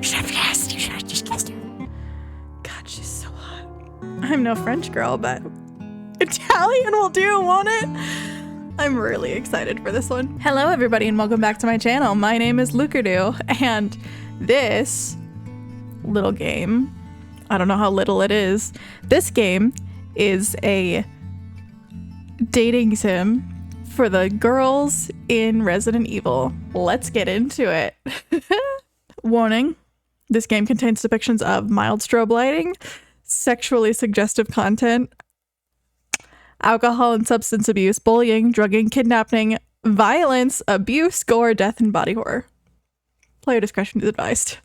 Yes, you just kissed her. God, she's so hot. I'm no French girl, but Italian will do, won't it? I'm really excited for this one. Hello, everybody, and welcome back to my channel. My name is Lucardo, and this little game, I don't know how little it is. This game is a dating sim for the girls in Resident Evil. Let's get into it. Warning, this game contains depictions of mild strobe lighting, sexually suggestive content, alcohol and substance abuse, bullying, drugging, kidnapping, violence, abuse, gore, death, and body horror. Player discretion is advised.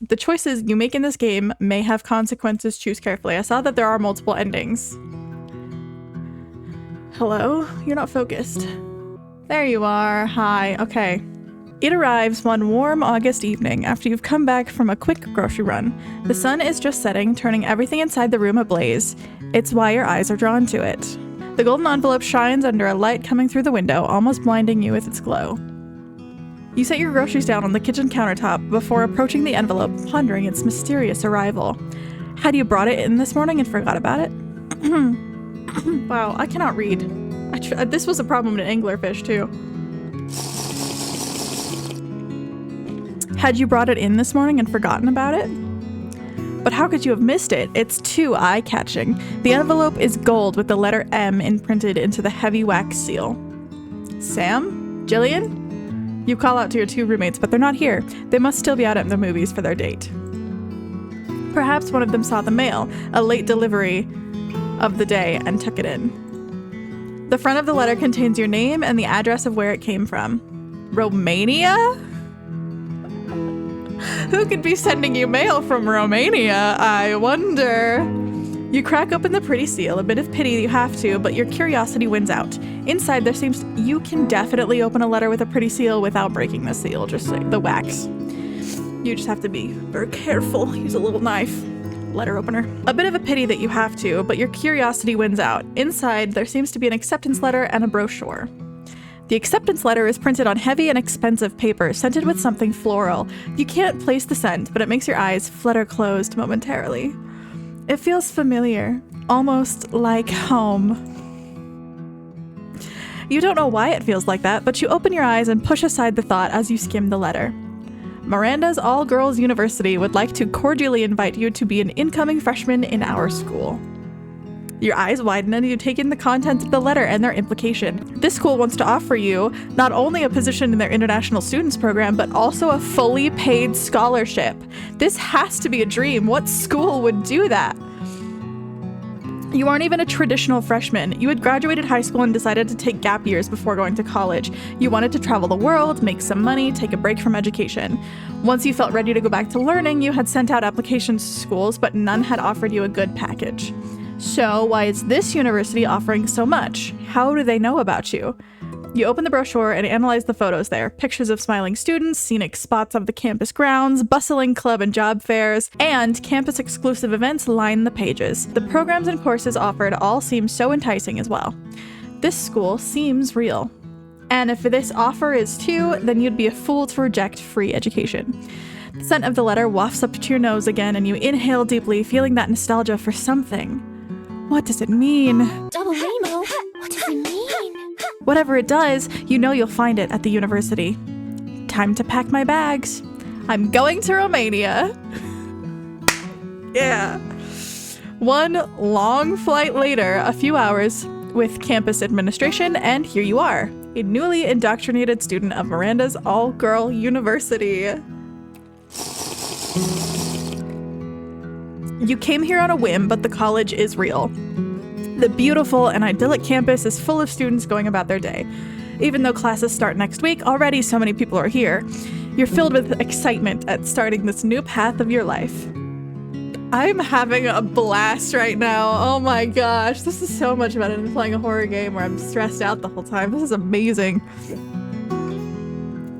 The choices you make in this game may have consequences. Choose carefully. I saw that there are multiple endings. Hello? You're not focused. There you are. Hi. Okay. It arrives one warm August evening after you've come back from a quick grocery run. The sun is just setting, turning everything inside the room ablaze. It's why your eyes are drawn to it. The golden envelope shines under a light coming through the window, almost blinding you with its glow. You set your groceries down on the kitchen countertop before approaching the envelope, pondering its mysterious arrival. Had you brought it in this morning and forgot about it? Wow, I cannot read. This was a problem in Anglerfish, too. Had you brought it in this morning and forgotten about it? But how could you have missed it? It's too eye-catching. The envelope is gold with the letter M imprinted into the heavy wax seal. Sam? Jillian? You call out to your two roommates, but they're not here. They must still be out at the movies for their date. Perhaps one of them saw the mail, a late delivery of the day, and took it in. The front of the letter contains your name and the address of where it came from. Romania? Who could be sending you mail from Romania, I wonder? You crack open the pretty seal, a bit of pity you have to, but your curiosity wins out. Inside there seems you can definitely open a letter with a pretty seal without breaking the seal, just like the wax. You just have to be very careful. Use a little knife. Letter opener. A bit of a pity that you have to, but your curiosity wins out. Inside there seems to be an acceptance letter and a brochure. The acceptance letter is printed on heavy and expensive paper, scented with something floral. You can't place the scent, but it makes your eyes flutter closed momentarily. It feels familiar, almost like home. You don't know why it feels like that, but you open your eyes and push aside the thought as you skim the letter. Miranda's All-Girls University would like to cordially invite you to be an incoming freshman in our school. Your eyes widen and you take in the content of the letter and their implication. This school wants to offer you not only a position in their international students program, but also a fully paid scholarship. This has to be a dream. What school would do that? You aren't even a traditional freshman. You had graduated high school and decided to take gap years before going to college. You wanted to travel the world, make some money, take a break from education. Once you felt ready to go back to learning, you had sent out applications to schools, but none had offered you a good package. So why is this university offering so much? How do they know about you? You open the brochure and analyze the photos there. Pictures of smiling students, scenic spots of the campus grounds, bustling club and job fairs, and campus-exclusive events line the pages. The programs and courses offered all seem so enticing as well. This school seems real. And if this offer is too, then you'd be a fool to reject free education. The scent of the letter wafts up to your nose again, and you inhale deeply, feeling that nostalgia for something. What does it mean? Double rainbow? What does it mean? Whatever it does, you know you'll find it at the university. Time to pack my bags. I'm going to Romania. Yeah. One long flight later, a few hours with campus administration, and here you are, a newly indoctrinated student of Miranda's all-girl university. You came here on a whim, but the college is real. The beautiful and idyllic campus is full of students going about their day. Even though classes start next week, already so many people are here. You're filled with excitement at starting this new path of your life. I'm having a blast right now. Oh my gosh, this is so much better than playing a horror game where I'm stressed out the whole time. This is amazing.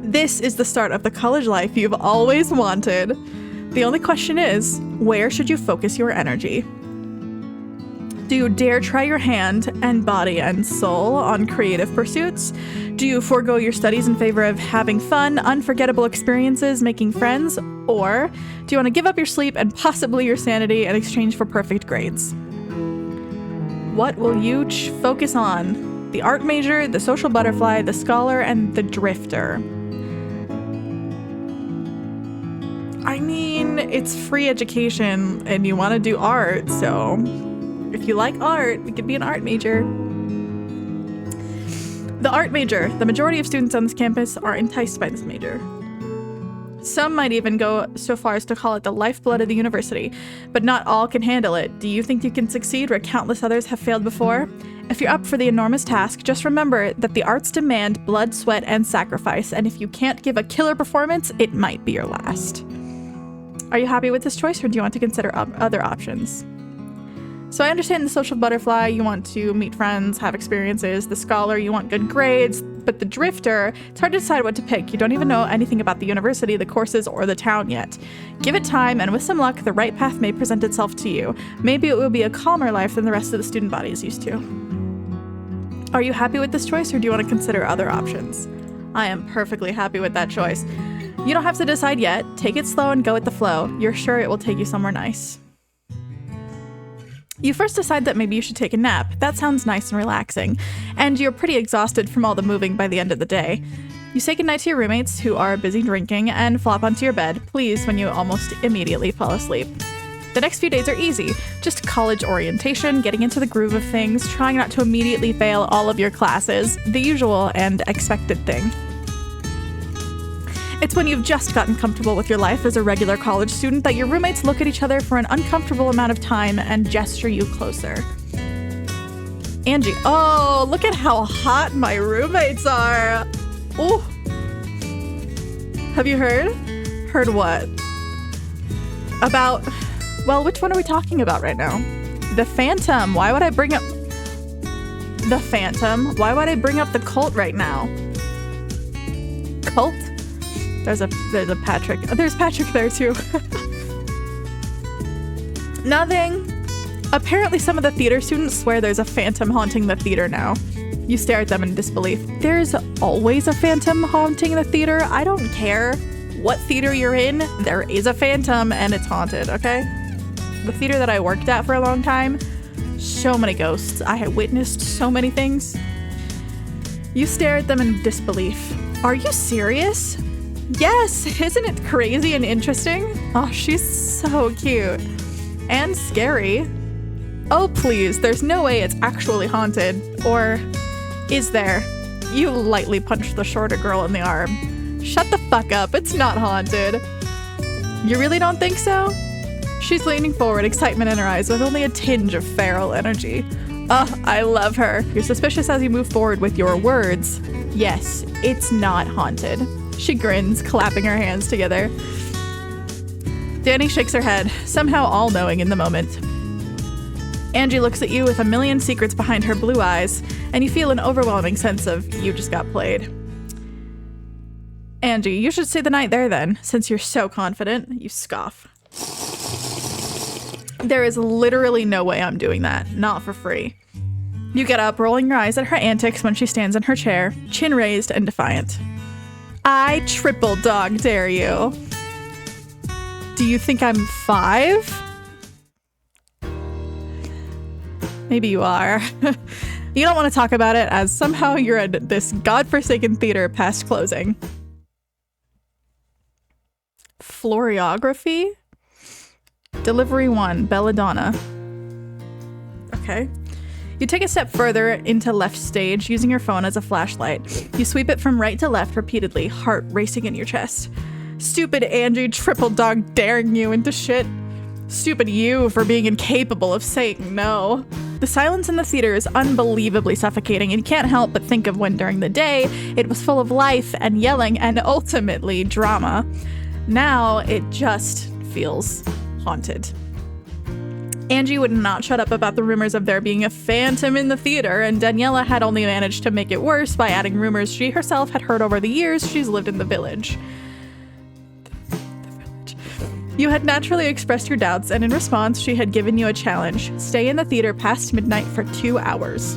This is the start of the college life you've always wanted. The only question is, where should you focus your energy? Do you dare try your hand and body and soul on creative pursuits? Do you forego your studies in favor of having fun, unforgettable experiences, making friends? Or do you want to give up your sleep and possibly your sanity in exchange for perfect grades? What will you focus on? The art major, the social butterfly, the scholar, and the drifter. I mean, it's free education and you want to do art, so if you like art, it could be an art major. The art major. The majority of students on this campus are enticed by this major. Some might even go so far as to call it the lifeblood of the university, but not all can handle it. Do you think you can succeed where countless others have failed before? If you're up for the enormous task, just remember that the arts demand blood, sweat, and sacrifice, and if you can't give a killer performance, it might be your last. Are you happy with this choice, or do you want to consider other options? So I understand the social butterfly, you want to meet friends, have experiences. The scholar, you want good grades. But the drifter, it's hard to decide what to pick. You don't even know anything about the university, the courses, or the town yet. Give it time, and with some luck, the right path may present itself to you. Maybe it will be a calmer life than the rest of the student body is used to. Are you happy with this choice, or do you want to consider other options? I am perfectly happy with that choice. You don't have to decide yet. Take it slow and go with the flow. You're sure it will take you somewhere nice. You first decide that maybe you should take a nap. That sounds nice and relaxing. And you're pretty exhausted from all the moving by the end of the day. You say goodnight to your roommates, who are busy drinking, and flop onto your bed, pleased when you almost immediately fall asleep. The next few days are easy. Just college orientation, getting into the groove of things, trying not to immediately fail all of your classes, the usual and expected thing. It's when you've just gotten comfortable with your life as a regular college student that your roommates look at each other for an uncomfortable amount of time and gesture you closer. Angie, oh, look at how hot my roommates are. Oh. Have you heard? Heard what? About, well, which one are we talking about right now? The Phantom. Why would I bring up the Phantom? Why would I bring up the cult right now? Cult? There's a Patrick. There's Patrick there too. Nothing. Apparently some of the theater students swear there's a phantom haunting the theater now. You stare at them in disbelief. There's always a phantom haunting the theater. I don't care what theater you're in. There is a phantom and it's haunted, okay? The theater that I worked at for a long time, so many ghosts. I had witnessed so many things. You stare at them in disbelief. Are you serious? Yes, isn't it crazy and interesting? Oh, she's so cute. And scary. Oh, please, there's no way it's actually haunted. Or is there? You lightly punch the shorter girl in the arm. Shut the fuck up, it's not haunted. You really don't think so? She's leaning forward, excitement in her eyes, with only a tinge of feral energy. Oh, I love her. You're suspicious as you move forward with your words. Yes, it's not haunted. She grins, clapping her hands together. Danny shakes her head, somehow all-knowing in the moment. Angie looks at you with a million secrets behind her blue eyes, and you feel an overwhelming sense of you just got played. Angie, you should stay the night there then, since you're so confident. You scoff. There is literally no way I'm doing that, not for free. You get up, rolling your eyes at her antics when she stands in her chair, chin raised and defiant. I triple dog dare you. Do you think I'm 5? Maybe you are. You don't want to talk about it as somehow you're at this godforsaken theater past closing. Floriography? Delivery 1, Belladonna. Okay. You take a step further into left stage, using your phone as a flashlight. You sweep it from right to left repeatedly, heart racing in your chest. Stupid Angie, triple dog daring you into shit. Stupid you for being incapable of saying no. The silence in the theater is unbelievably suffocating, and you can't help but think of when during the day it was full of life and yelling and ultimately drama. Now it just feels haunted. Angie would not shut up about the rumors of there being a phantom in the theater, and Daniela had only managed to make it worse by adding rumors she herself had heard over the years she's lived in the village. You had naturally expressed your doubts, and in response, she had given you a challenge. Stay in the theater past midnight for 2 hours.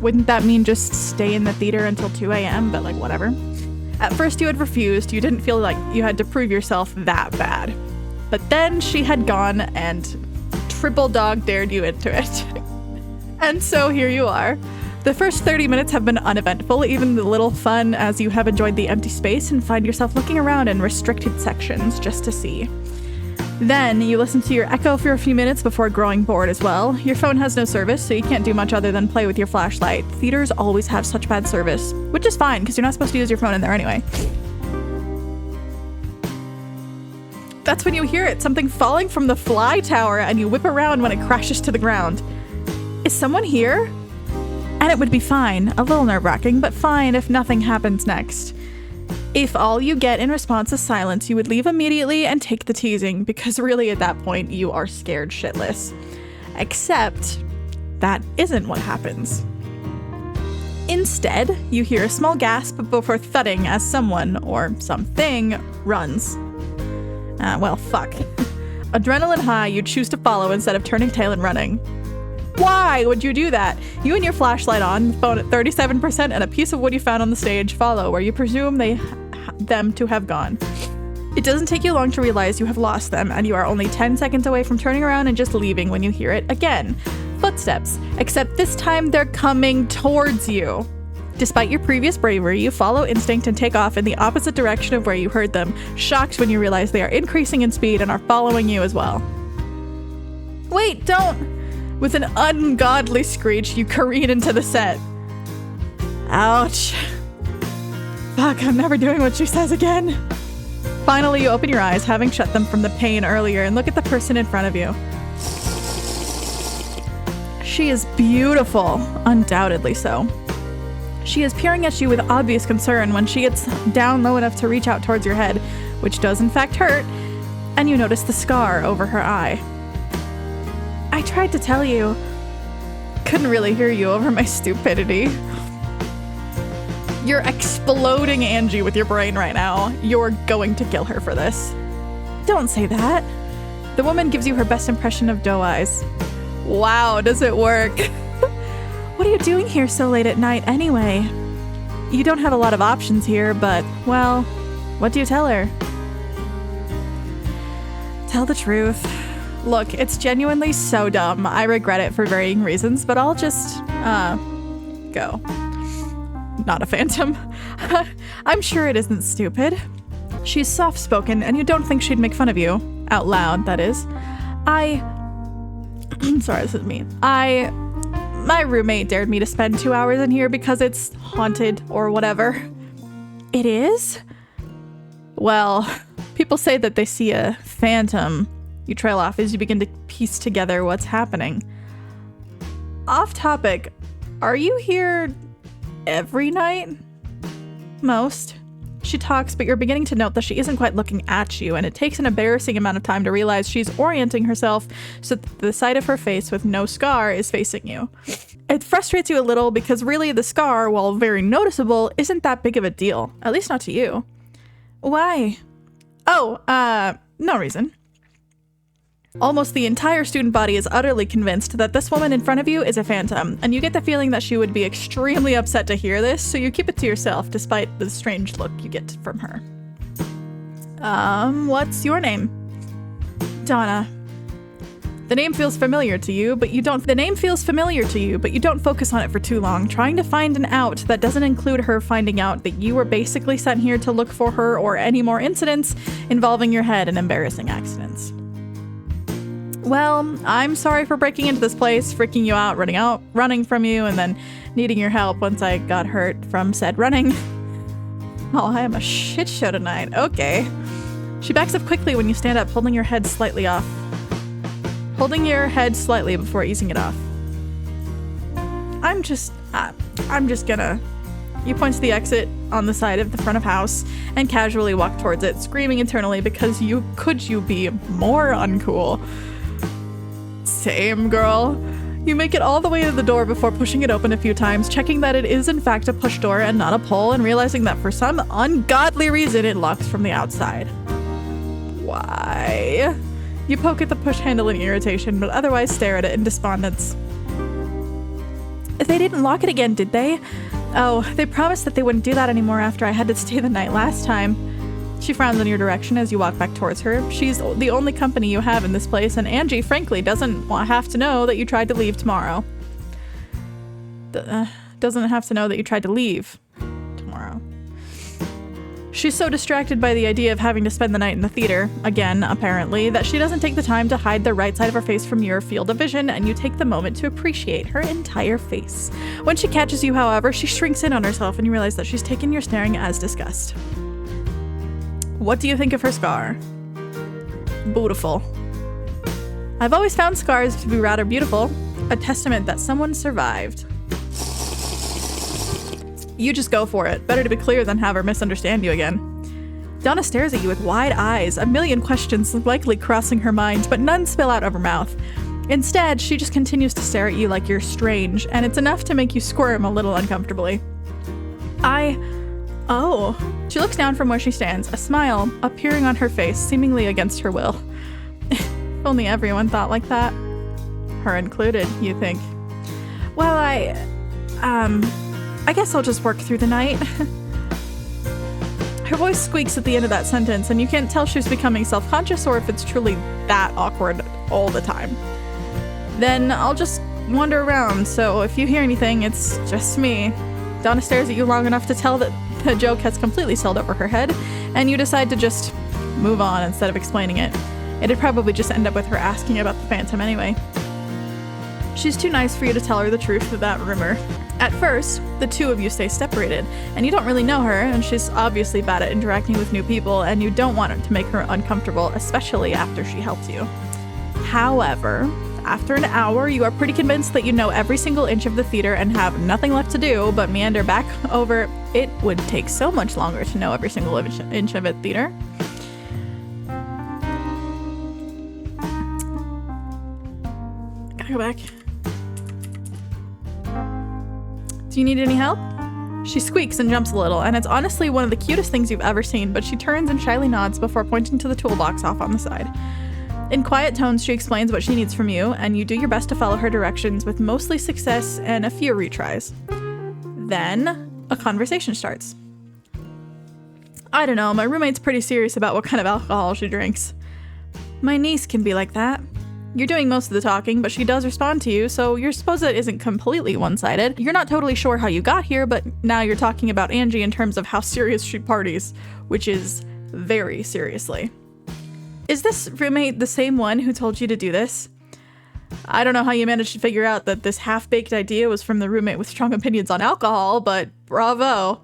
Wouldn't that mean just stay in the theater until 2 a.m., but like whatever? At first you had refused. You didn't feel like you had to prove yourself that bad. But then she had gone and triple dog dared you into it. And so here you are. The first 30 minutes have been uneventful, even a little fun as you have enjoyed the empty space and find yourself looking around in restricted sections just to see. Then you listen to your echo for a few minutes before growing bored as well. Your phone has no service, so you can't do much other than play with your flashlight. Theaters always have such bad service, which is fine because you're not supposed to use your phone in there anyway. That's when you hear it, something falling from the fly tower, and you whip around when it crashes to the ground. Is someone here? And it would be fine, a little nerve-wracking, but fine if nothing happens next. If all you get in response is silence, you would leave immediately and take the teasing, because really at that point you are scared shitless. Except that isn't what happens. Instead, you hear a small gasp before thudding as someone, or something, runs. Well, fuck. Adrenaline high, you choose to follow instead of turning tail and running. Why would you do that? You and your flashlight on, phone at 37%, and a piece of wood you found on the stage follow, where you presume them to have gone. It doesn't take you long to realize you have lost them, and you are only 10 seconds away from turning around and just leaving when you hear it again. Footsteps, except this time they're coming towards you. Despite your previous bravery, you follow instinct and take off in the opposite direction of where you heard them, shocked when you realize they are increasing in speed and are following you as well. Wait, don't! With an ungodly screech, you careen into the set. Ouch. Fuck, I'm never doing what she says again. Finally, you open your eyes, having shut them from the pain earlier, and look at the person in front of you. She is beautiful, undoubtedly so. She is peering at you with obvious concern when she gets down low enough to reach out towards your head, which does in fact hurt, and you notice the scar over her eye. I tried to tell you. Couldn't really hear you over my stupidity. You're exploding Angie with your brain right now. You're going to kill her for this. Don't say that. The woman gives you her best impression of doe eyes. Wow, does it work? What are you doing here so late at night anyway? You don't have a lot of options here, but, well, what do you tell her? Tell the truth. Look, it's genuinely so dumb. I regret it for varying reasons, but I'll just, go. Not a phantom. I'm sure it isn't stupid. She's soft-spoken, and you don't think she'd make fun of you. Out loud, that is. Sorry, this is me. My roommate dared me to spend 2 hours in here because it's haunted or whatever. It is? Well, people say that they see a phantom. You trail off as you begin to piece together what's happening. Off topic, are you here every night? Most. She talks, but you're beginning to note that she isn't quite looking at you, and it takes an embarrassing amount of time to realize she's orienting herself so that the side of her face with no scar is facing you. It frustrates you a little because really the scar, while very noticeable, isn't that big of a deal. At least not to you. Why? Oh, no reason. Almost the entire student body is utterly convinced that this woman in front of you is a phantom, and you get the feeling that she would be extremely upset to hear this, so you keep it to yourself despite the strange look you get from her. What's your name? Donna. The name feels familiar to you, but you don't focus on it for too long, trying to find an out that doesn't include her finding out that you were basically sent here to look for her or any more incidents involving your head and embarrassing accidents. Well, I'm sorry for breaking into this place, freaking you out, running from you, and then needing your help once I got hurt from said running. Oh, I am a shit show tonight. Okay. She backs up quickly when you stand up, holding your head slightly before easing it off. I'm just gonna... You point to the exit on the side of the front of house and casually walk towards it, screaming internally because you be more uncool. Same, girl. You make it all the way to the door before pushing it open a few times, checking that it is in fact a push door and not a pull, and realizing that for some ungodly reason it locks from the outside. Why? You poke at the push handle in irritation, but otherwise stare at it in despondence. They didn't lock it again, did they? Oh, they promised that they wouldn't do that anymore after I had to stay the night last time. She frowns in your direction as you walk back towards her. She's the only company you have in this place, and Angie, frankly, doesn't have to know that you tried to leave tomorrow. Doesn't have to know that you tried to leave tomorrow. She's so distracted by the idea of having to spend the night in the theater, again, apparently, that she doesn't take the time to hide the right side of her face from your field of vision, and you take the moment to appreciate her entire face. When she catches you, however, she shrinks in on herself, and you realize that she's taken your staring as disgust. What do you think of her scar? Beautiful. I've always found scars to be rather beautiful, a testament that someone survived. You just go for it. Better to be clear than have her misunderstand you again. Donna stares at you with wide eyes, a million questions likely crossing her mind, but none spill out of her mouth. Instead, she just continues to stare at you like you're strange, and it's enough to make you squirm a little uncomfortably. Oh. She looks down from where she stands, a smile appearing on her face, seemingly against her will. If only everyone thought like that. Her included, you think. Well, I guess I'll just work through the night. Her voice squeaks at the end of that sentence, and you can't tell she's becoming self-conscious or if it's truly that awkward all the time. Then I'll just wander around, so if you hear anything, it's just me. Donna stares at you long enough to tell that the joke has completely sailed over her head, and you decide to just move on instead of explaining it. It'd probably just end up with her asking about the Phantom anyway. She's too nice for you to tell her the truth of that rumor. At first, the two of you stay separated, and you don't really know her, and she's obviously bad at interacting with new people, and you don't want to make her uncomfortable, especially after she helps you. However, after an hour, you are pretty convinced that you know every single inch of the theater and have nothing left to do but meander back over. It would take so much longer to know every single inch of it, theater. Gotta go back. Do you need any help? She squeaks and jumps a little, and it's honestly one of the cutest things you've ever seen, but she turns and shyly nods before pointing to the toolbox off on the side. In quiet tones, she explains what she needs from you, and you do your best to follow her directions with mostly success and a few retries. Then, a conversation starts. I don't know, my roommate's pretty serious about what kind of alcohol she drinks. My niece can be like that. You're doing most of the talking, but she does respond to you, so you're supposed that it isn't completely one-sided. You're not totally sure how you got here, but now you're talking about Angie in terms of how serious she parties, which is very seriously. Is this roommate the same one who told you to do this? I don't know how you managed to figure out that this half-baked idea was from the roommate with strong opinions on alcohol, but bravo.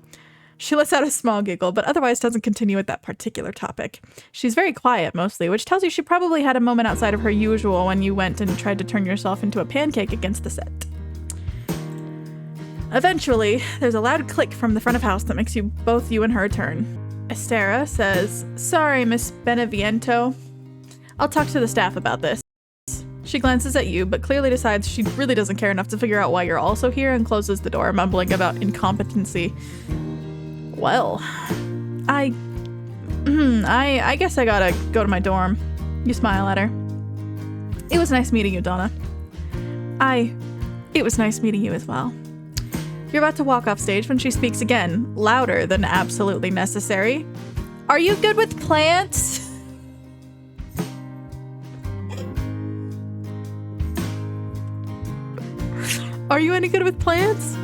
She lets out a small giggle, but otherwise doesn't continue with that particular topic. She's very quiet mostly, which tells you she probably had a moment outside of her usual when you went and tried to turn yourself into a pancake against the set. Eventually, there's a loud click from the front of house that makes both you and her turn. Estera says, "Sorry, Miss Beneviento. I'll talk to the staff about this." She glances at you, but clearly decides she really doesn't care enough to figure out why you're also here and closes the door, mumbling about incompetency. Well, I guess I gotta go to my dorm. You smile at her. It was nice meeting you, Donna. It was nice meeting you as well. You're about to walk off stage when she speaks again, louder than absolutely necessary. Are you good with plants? Are you any good with plants?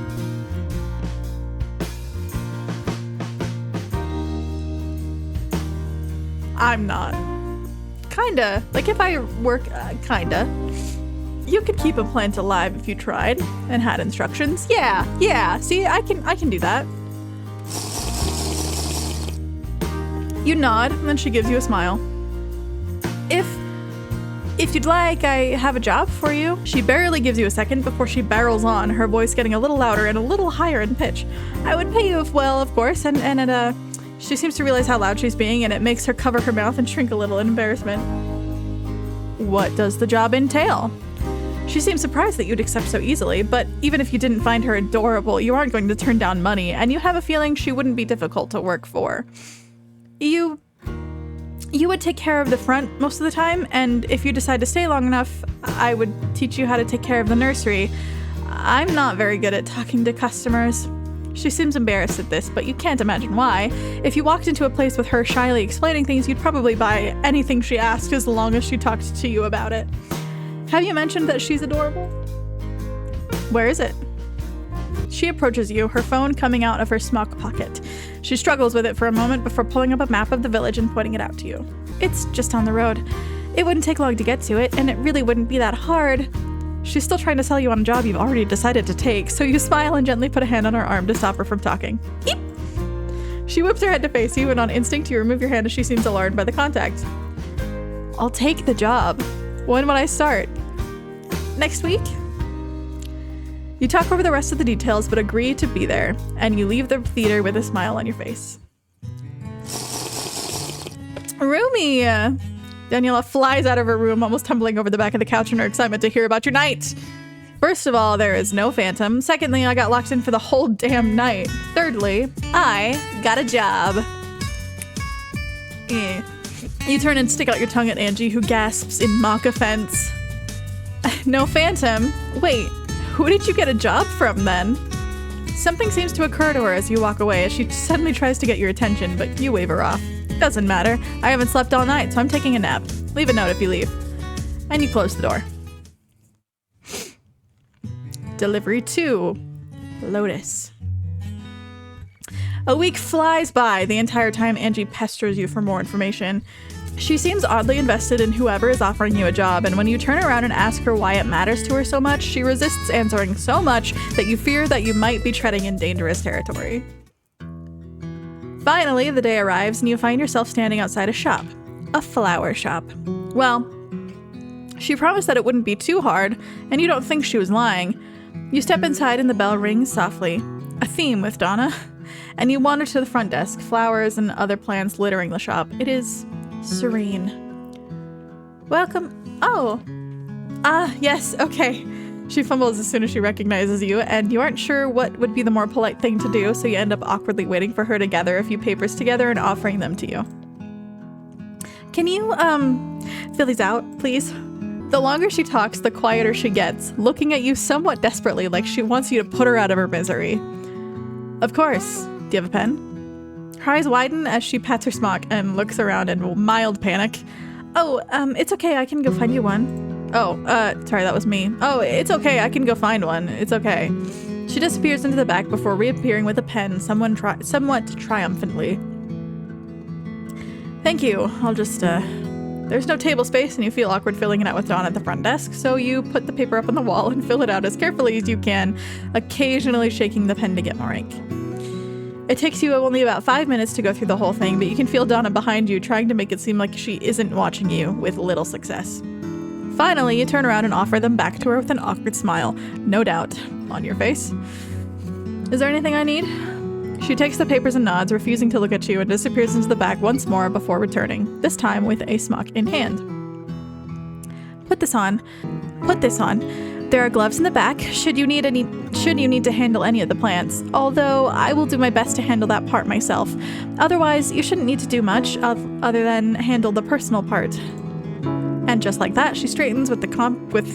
I'm not. Kinda. Like if I work, kinda. You could keep a plant alive if you tried and had instructions. Yeah. See, I can do that. You nod, and then she gives you a smile. If you'd like, I have a job for you. She barely gives you a second before she barrels on, her voice getting a little louder and a little higher in pitch. I would pay you well, of course, and she seems to realize how loud she's being, and it makes her cover her mouth and shrink a little in embarrassment. What does the job entail? She seems surprised that you'd accept so easily, but even if you didn't find her adorable, you aren't going to turn down money, and you have a feeling she wouldn't be difficult to work for. You would take care of the front most of the time, and if you decide to stay long enough, I would teach you how to take care of the nursery. I'm not very good at talking to customers. She seems embarrassed at this, but you can't imagine why. If you walked into a place with her shyly explaining things, you'd probably buy anything she asked as long as she talked to you about it. Have you mentioned that she's adorable? Where is it? She approaches you, her phone coming out of her smock pocket. She struggles with it for a moment before pulling up a map of the village and pointing it out to you. It's just on the road. It wouldn't take long to get to it, and it really wouldn't be that hard. She's still trying to sell you on a job you've already decided to take, so you smile and gently put a hand on her arm to stop her from talking. Eep! She whips her head to face you, and on instinct you remove your hand as she seems alarmed by the contact. I'll take the job. When would I start? Next week? You talk over the rest of the details, but agree to be there, and you leave the theater with a smile on your face. Roomy! Daniela flies out of her room, almost tumbling over the back of the couch in her excitement to hear about your night. First of all, there is no phantom. Secondly, I got locked in for the whole damn night. Thirdly, I got a job. You turn and stick out your tongue at Angie, who gasps in mock offense. No phantom? Wait, who did you get a job from then? Something seems to occur to her as you walk away, as she suddenly tries to get your attention, but you wave her off. Doesn't matter. I haven't slept all night, so I'm taking a nap. Leave a note if you leave. And you close the door. Delivery 2. Lotus. A week flies by, the entire time Angie pesters you for more information. She seems oddly invested in whoever is offering you a job, and when you turn around and ask her why it matters to her so much, she resists answering so much that you fear that you might be treading in dangerous territory. Finally, the day arrives and you find yourself standing outside a shop. A flower shop. Well, she promised that it wouldn't be too hard, and you don't think she was lying. You step inside and the bell rings softly. A theme with Donna. And you wander to the front desk, flowers and other plants littering the shop. It is serene. Welcome. Oh. Yes, okay. She fumbles as soon as she recognizes you, and you aren't sure what would be the more polite thing to do, so you end up awkwardly waiting for her to gather a few papers together and offering them to you. Can you, fill these out, please? The longer she talks, the quieter she gets, looking at you somewhat desperately like she wants you to put her out of her misery. Of course. Do you have a pen? Her eyes widen as she pats her smock and looks around in mild panic. Oh, it's okay, I can go find you one. Oh, sorry, that was me. Oh, it's okay, I can go find one. It's okay. She disappears into the back before reappearing with a pen, somewhat triumphantly. Thank you. I'll just, There's no table space and you feel awkward filling it out with Donna at the front desk, so you put the paper up on the wall and fill it out as carefully as you can, occasionally shaking the pen to get more ink. It takes you only about 5 minutes to go through the whole thing, but you can feel Donna behind you trying to make it seem like she isn't watching you, with little success. Finally, you turn around and offer them back to her with an awkward smile, no doubt, on your face. Is there anything I need? She takes the papers and nods, refusing to look at you, and disappears into the back once more before returning, this time with a smock in hand. Put this on. Put this on. There are gloves in the back, should you need to handle any of the plants, although I will do my best to handle that part myself. Otherwise, you shouldn't need to do much other than handle the personal part. And just like that, she straightens with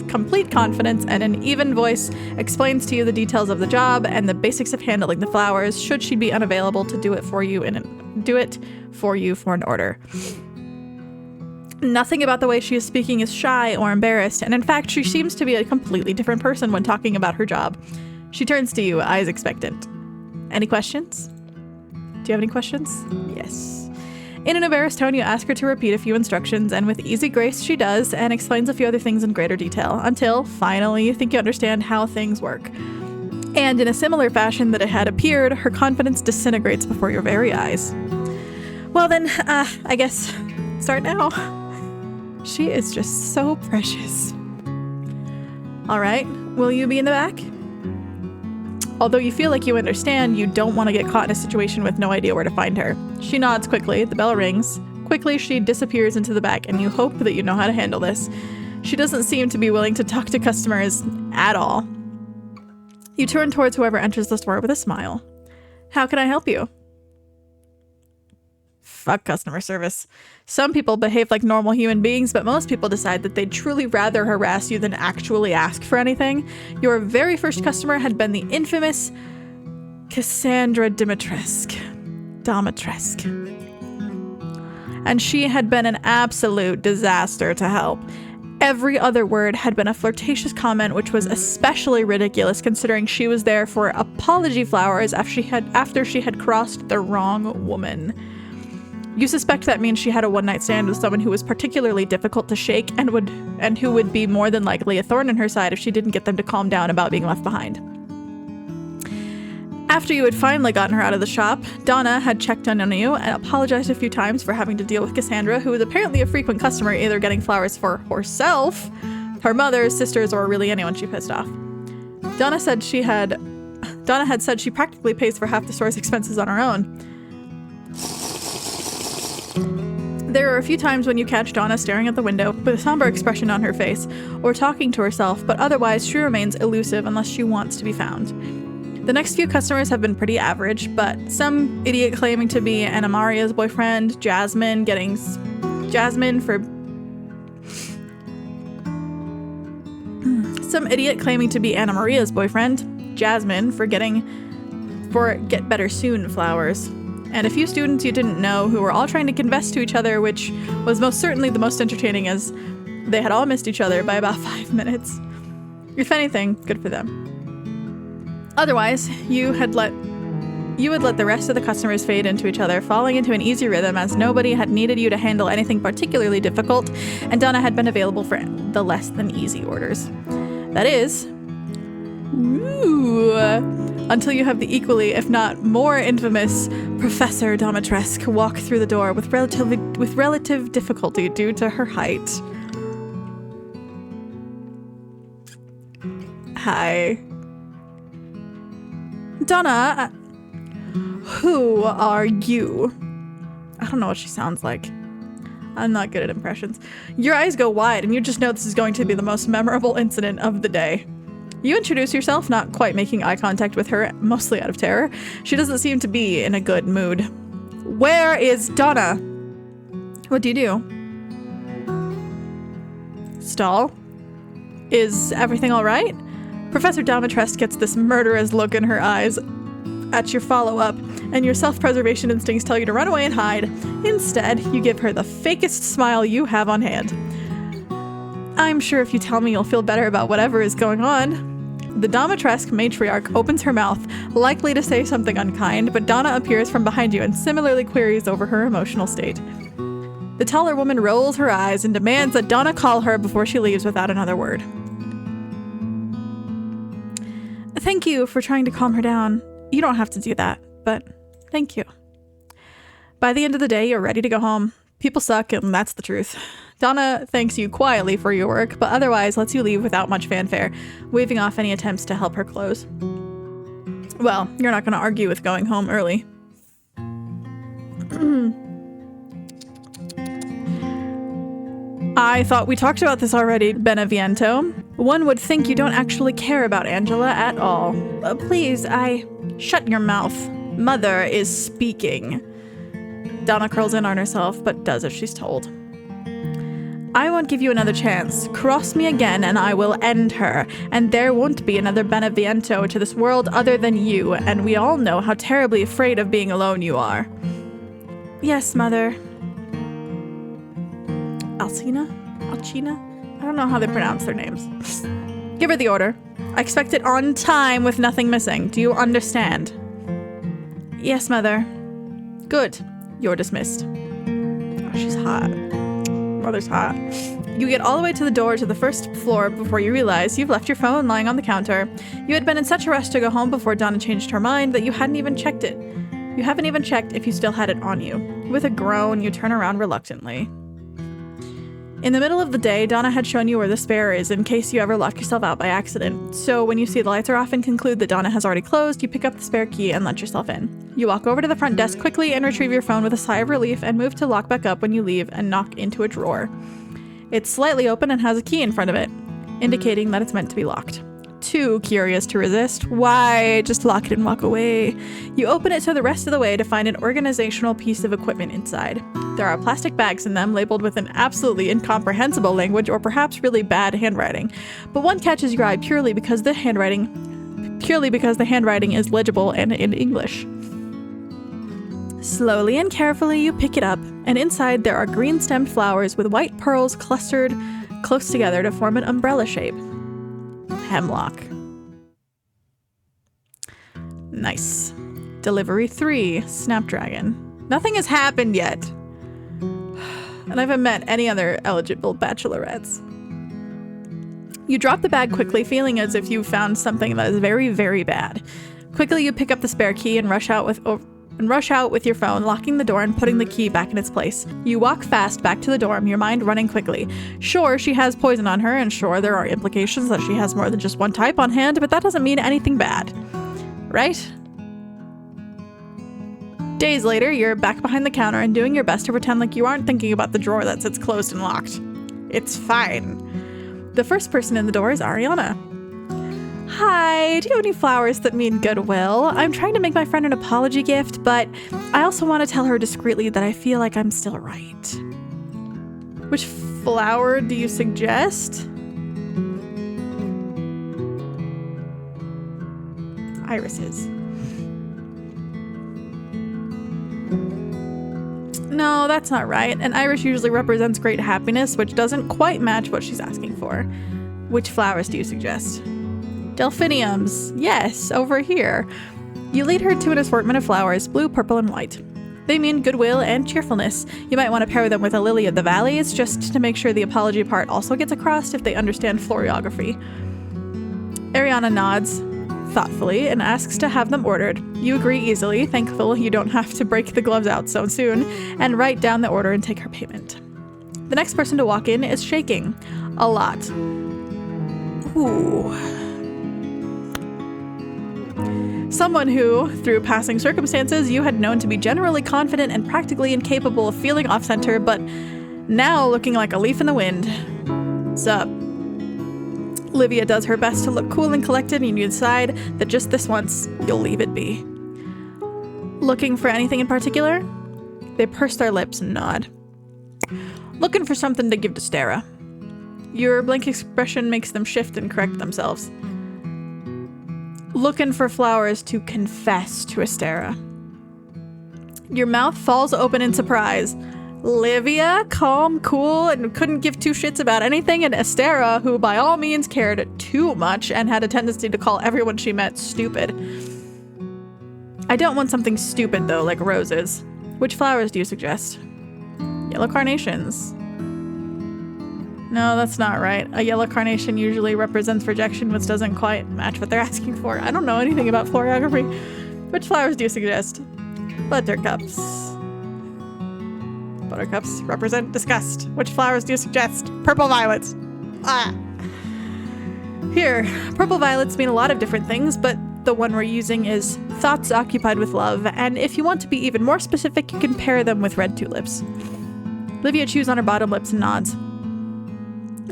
complete confidence and an even voice explains to you the details of the job and the basics of handling the flowers, should she be unavailable to do it for you for an order. Nothing about the way she is speaking is shy or embarrassed, and in fact, she seems to be a completely different person when talking about her job. She turns to you, eyes expectant. Any questions? Do you have any questions? Yes. In an embarrassed tone, you ask her to repeat a few instructions, and with easy grace she does, and explains a few other things in greater detail, until, finally, you think you understand how things work. And in a similar fashion that it had appeared, her confidence disintegrates before your very eyes. Well then, I guess, start now. She is just so precious. Alright, will you be in the back? Although you feel like you understand, you don't want to get caught in a situation with no idea where to find her. She nods quickly, the bell rings. Quickly, she disappears into the back, and you hope that you know how to handle this. She doesn't seem to be willing to talk to customers at all. You turn towards whoever enters the store with a smile. How can I help you? Fuck customer service. Some people behave like normal human beings, but most people decide that they'd truly rather harass you than actually ask for anything. Your very first customer had been the infamous Cassandra Dimitrescu. And she had been an absolute disaster to help. Every other word had been a flirtatious comment, which was especially ridiculous considering she was there for apology flowers after she had crossed the wrong woman. You suspect that means she had a one-night stand with someone who was particularly difficult to shake and who would be more than likely a thorn in her side if she didn't get them to calm down about being left behind. After you had finally gotten her out of the shop, Donna had checked in on you and apologized a few times for having to deal with Cassandra, who was apparently a frequent customer, either getting flowers for herself, her mother, sisters, or really anyone she pissed off. Donna had said she practically pays for half the store's expenses on her own. There are a few times when you catch Donna staring at the window with a somber expression on her face, or talking to herself, but otherwise she remains elusive unless she wants to be found. The next few customers have been pretty average, but some idiot claiming to be Anna Maria's boyfriend, Jasmine for get better soon flowers. And a few students you didn't know who were all trying to confess to each other, which was most certainly the most entertaining as they had all missed each other by about 5 minutes. If anything, good for them. Otherwise, you would let the rest of the customers fade into each other, falling into an easy rhythm as nobody had needed you to handle anything particularly difficult, and Donna had been available for the less than easy orders. That is, until you have the equally, if not more infamous Professor Dimitrescu walk through the door with relative difficulty due to her height. Hi. Donna, who are you? I don't know what she sounds like. I'm not good at impressions. Your eyes go wide and you just know this is going to be the most memorable incident of the day. You introduce yourself, not quite making eye contact with her, mostly out of terror. She doesn't seem to be in a good mood. Where is Donna? What do you do? Stall? Is everything all right? Professor Dimitrescu gets this murderous look in her eyes at your follow-up, and your self-preservation instincts tell you to run away and hide. Instead, you give her the fakest smile you have on hand. I'm sure if you tell me you'll feel better about whatever is going on. The Dimitrescu matriarch opens her mouth, likely to say something unkind, but Donna appears from behind you and similarly queries over her emotional state. The taller woman rolls her eyes and demands that Donna call her before she leaves without another word. Thank you for trying to calm her down. You don't have to do that, but thank you. By the end of the day, you're ready to go home. People suck, and that's the truth. Donna thanks you quietly for your work, but otherwise lets you leave without much fanfare, waving off any attempts to help her close. Well, you're not going to argue with going home early. I thought we talked about this already, Beneviento. One would think you don't actually care about Angela at all. Please, Shut your mouth. Mother is speaking. Donna curls in on herself, but does as she's told. I won't give you another chance. Cross me again and I will end her, and there won't be another Beneviento to this world other than you, and we all know how terribly afraid of being alone you are. Yes, Mother. Alcina? I don't know how they pronounce their names. Give her the order. I expect it on time with nothing missing. Do you understand? Yes, Mother. Good. You're dismissed. Oh, she's hot. Mother's hot. You get all the way to the door to the first floor before you realize you've left your phone lying on the counter. You had been in such a rush to go home before Donna changed her mind that you hadn't even checked it. You haven't even checked if you still had it on you. With a groan, you turn around reluctantly. In the middle of the day, Donna had shown you where the spare is in case you ever lock yourself out by accident. So when you see the lights are off and conclude that Donna has already closed, you pick up the spare key and let yourself in. You walk over to the front desk quickly and retrieve your phone with a sigh of relief and move to lock back up when you leave and knock into a drawer. It's slightly open and has a key in front of it, indicating that it's meant to be locked. too curious to resist, why, just lock it and walk away. You open it to the rest of the way to find an organizational piece of equipment inside. There are plastic bags in them labeled with an absolutely incomprehensible language or perhaps really bad handwriting. But one catches your eye purely because the handwriting is legible and in English. Slowly and carefully you pick it up, and inside there are green-stemmed flowers with white pearls clustered close together to form an umbrella shape. Hemlock. Nice. Delivery 3, Snapdragon. Nothing has happened yet. And I haven't met any other eligible bachelorettes. You drop the bag quickly, feeling as if you found something that is very, very bad. Quickly you pick up the spare key and rush out with your phone, locking the door and putting the key back in its place. You walk fast back to the dorm, your mind running quickly. Sure, she has poison on her, and sure, there are implications that she has more than just one type on hand, but that doesn't mean anything bad. Right? Days later, you're back behind the counter and doing your best to pretend like you aren't thinking about the drawer that sits closed and locked. It's fine. The first person in the door is Ariana. Hi, do you have any flowers that mean goodwill? I'm trying to make my friend an apology gift, but I also want to tell her discreetly that I feel like I'm still right. Which flower do you suggest? Irises. No, that's not right. An iris usually represents great happiness, which doesn't quite match what she's asking for. Which flowers do you suggest? Delphiniums. Yes, over here. You lead her to an assortment of flowers, blue, purple, and white. They mean goodwill and cheerfulness. You might want to pair them with a lily of the valleys, just to make sure the apology part also gets across if they understand florography. Ariana nods thoughtfully and asks to have them ordered. You agree easily, thankful you don't have to break the gloves out so soon, and write down the order and take her payment. The next person to walk in is shaking. A lot. Ooh. Someone who, through passing circumstances, you had known to be generally confident and practically incapable of feeling off-center, but now looking like a leaf in the wind. Sup? Livia does her best to look cool and collected, and you decide that just this once, you'll leave it be. Looking for anything in particular? They purse their lips and nod. Looking for something to give to Stara. Your blank expression makes them shift and correct themselves. Looking for flowers to confess to Astera. Your mouth falls open in surprise. Livia, calm, cool, and couldn't give two shits about anything, and Astera, who by all means cared too much and had a tendency to call everyone she met stupid. I don't want something stupid though, like roses. Which flowers do you suggest? Yellow carnations. No, that's not right. A yellow carnation usually represents rejection, which doesn't quite match what they're asking for. I don't know anything about florography. Which flowers do you suggest? Buttercups. Buttercups represent disgust. Which flowers do you suggest? Purple violets. Ah. Here, purple violets mean a lot of different things, but the one we're using is thoughts occupied with love, and if you want to be even more specific, you can pair them with red tulips. Livia chews on her bottom lips and nods.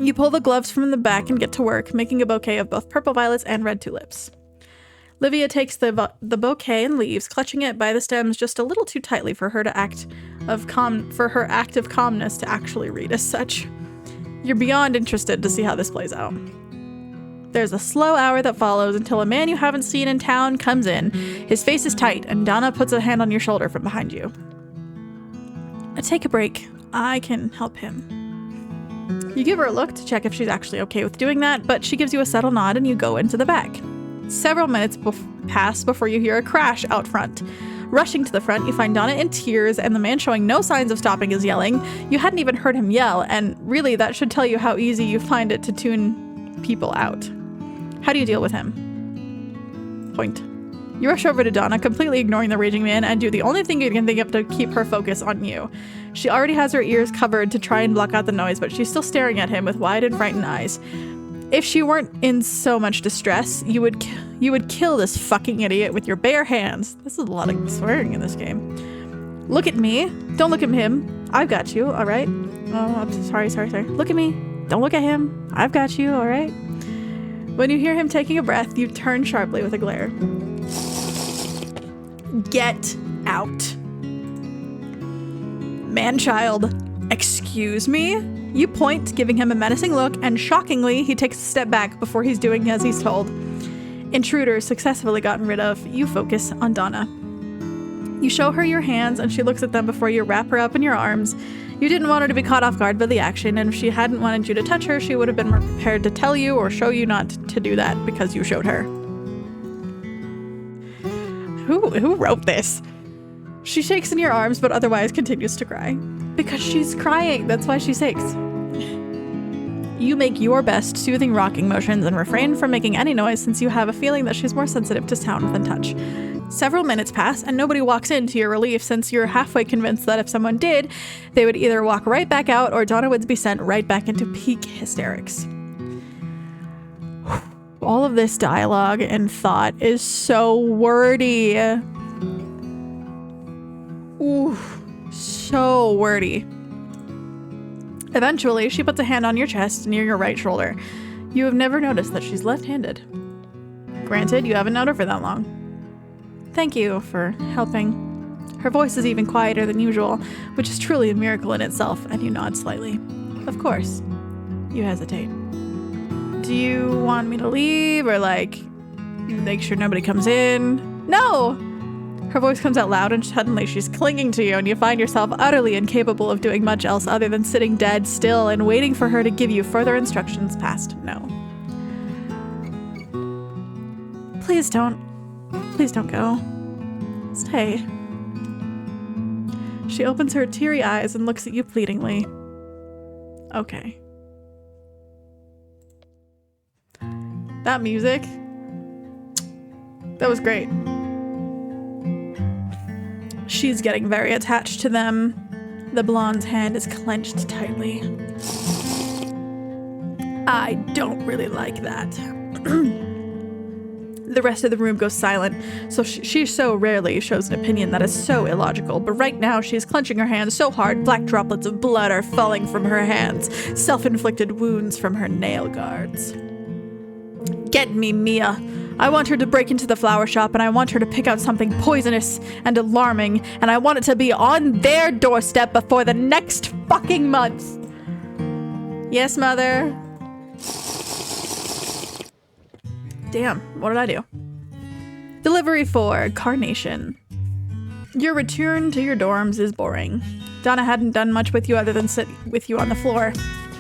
You pull the gloves from the back and get to work, making a bouquet of both purple violets and red tulips. Livia takes the bouquet and leaves, clutching it by the stems just a little too tightly for her act of calmness to actually read as such. You're beyond interested to see how this plays out. There's a slow hour that follows until a man you haven't seen in town comes in. His face is tight, and Donna puts a hand on your shoulder from behind you. Take a break. I can help him. You give her a look to check if she's actually okay with doing that, but she gives you a subtle nod and you go into the back. Several minutes pass before you hear a crash out front. Rushing to the front, you find Donna in tears, and the man showing no signs of stopping is yelling. You hadn't even heard him yell, and really that should tell you how easy you find it to tune people out. How do you deal with him? Point. You rush over to Donna, completely ignoring the raging man, and do the only thing you can think of to keep her focus on you. She already has her ears covered to try and block out the noise, but she's still staring at him with wide and frightened eyes. If she weren't in so much distress, you would kill this fucking idiot with your bare hands. This is a lot of swearing in this game. Look at me. Don't look at him. I've got you, all right? Oh, I'm sorry. Look at me. Don't look at him. I've got you, all right? When you hear him taking a breath, you turn sharply with a glare. Get out. Man-child, excuse me? You point, giving him a menacing look, and shockingly, he takes a step back before he's doing as he's told. Intruder successfully gotten rid of. You focus on Donna. You show her your hands, and she looks at them before you wrap her up in your arms. You didn't want her to be caught off guard by the action, and if she hadn't wanted you to touch her, she would have been more prepared to tell you or show you not to do that because you showed her. Who wrote this? She shakes in your arms, but otherwise continues to cry. Because she's crying, that's why she shakes. You make your best soothing rocking motions and refrain from making any noise since you have a feeling that she's more sensitive to sound than touch. Several minutes pass and nobody walks in to your relief since you're halfway convinced that if someone did, they would either walk right back out or Donna would be sent right back into peak hysterics. All of this dialogue and thought is so wordy. Ooh, so wordy. Eventually, she puts a hand on your chest near your right shoulder. You have never noticed that she's left-handed. Granted, you haven't known her for that long. Thank you for helping. Her voice is even quieter than usual, which is truly a miracle in itself, and you nod slightly. Of course. You hesitate. Do you want me to leave or, make sure nobody comes in? No! Her voice comes out loud and suddenly she's clinging to you and you find yourself utterly incapable of doing much else other than sitting dead still and waiting for her to give you further instructions past no. Please don't go. Stay. She opens her teary eyes and looks at you pleadingly. Okay. That music, that was great. She's getting very attached to them. The blonde's hand is clenched tightly. I don't really like that. The rest of the room goes silent, so she so rarely shows an opinion that is so illogical, but right now she is clenching her hands so hard black droplets of blood are falling from her hands, self-inflicted wounds from her nail guards. Get me, Mia. I want her to break into the flower shop and I want her to pick out something poisonous and alarming and I want it to be on their doorstep before the next fucking month. Yes, mother. Damn, what did I do? Delivery for Carnation. Your return to your dorms is boring. Donna hadn't done much with you other than sit with you on the floor.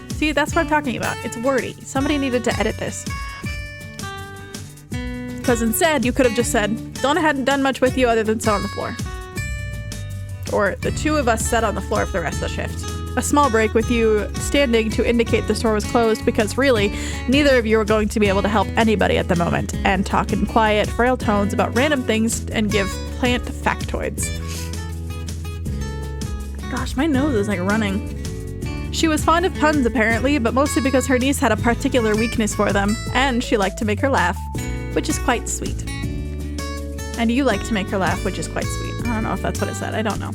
See, that's what I'm talking about. It's wordy. Somebody needed to edit this. Because instead, you could have just said, Donna hadn't done much with you other than sit on the floor. Or the two of us sat on the floor for the rest of the shift. A small break with you standing to indicate the store was closed because really, neither of you were going to be able to help anybody at the moment and talk in quiet, frail tones about random things and give plant factoids. Gosh, my nose is running. She was fond of puns apparently, but mostly because her niece had a particular weakness for them, and she liked to make her laugh. Which is quite sweet. And you like to make her laugh, which is quite sweet. I don't know if that's what it said. I don't know.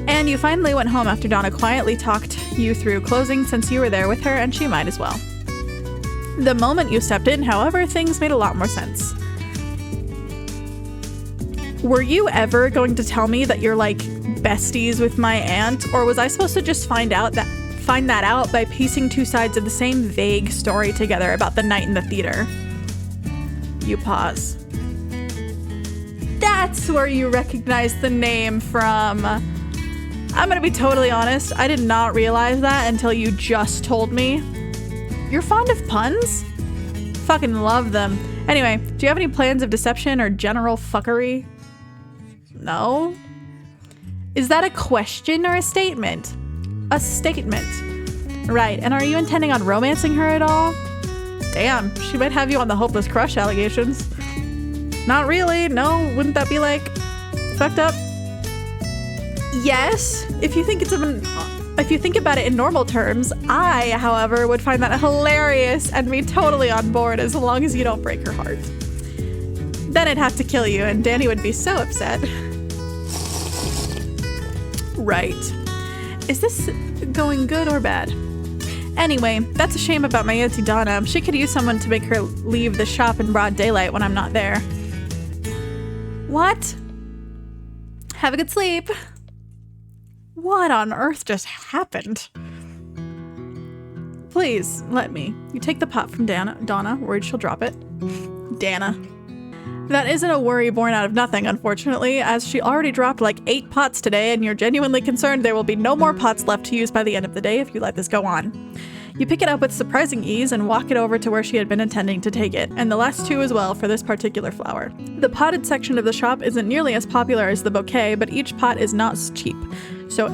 And you finally went home after Donna quietly talked you through closing since you were there with her and she might as well. The moment you stepped in, however, things made a lot more sense. Were you ever going to tell me that you're besties with my aunt? Or was I supposed to just find that out by piecing two sides of the same vague story together about the night in the theater? You pause. That's where you recognize the name from. I'm gonna be totally honest, I did not realize that until you just told me. You're fond of puns? Fucking love them. Anyway, do you have any plans of deception or general fuckery? No? Is that a question or a statement? A statement. Right, and are you intending on romancing her at all? Damn, she might have you on the hopeless crush allegations. Not really, no, wouldn't that be fucked up? Yes, if you think about it in normal terms, I, however, would find that hilarious and be totally on board as long as you don't break her heart. Then I'd have to kill you and Danny would be so upset. Right. Is this going good or bad? Anyway, that's a shame about my Auntie Donna. She could use someone to make her leave the shop in broad daylight when I'm not there. What? Have a good sleep. What on earth just happened? Please, let me. You take the pot from Donna, worried she'll drop it. Dana. That isn't a worry born out of nothing, unfortunately, as she already dropped like 8 pots today, and you're genuinely concerned there will be no more pots left to use by the end of the day if you let this go on. You pick it up with surprising ease and walk it over to where she had been intending to take it, and the last 2 as well for this particular flower. The potted section of the shop isn't nearly as popular as the bouquet, but each pot is not cheap, so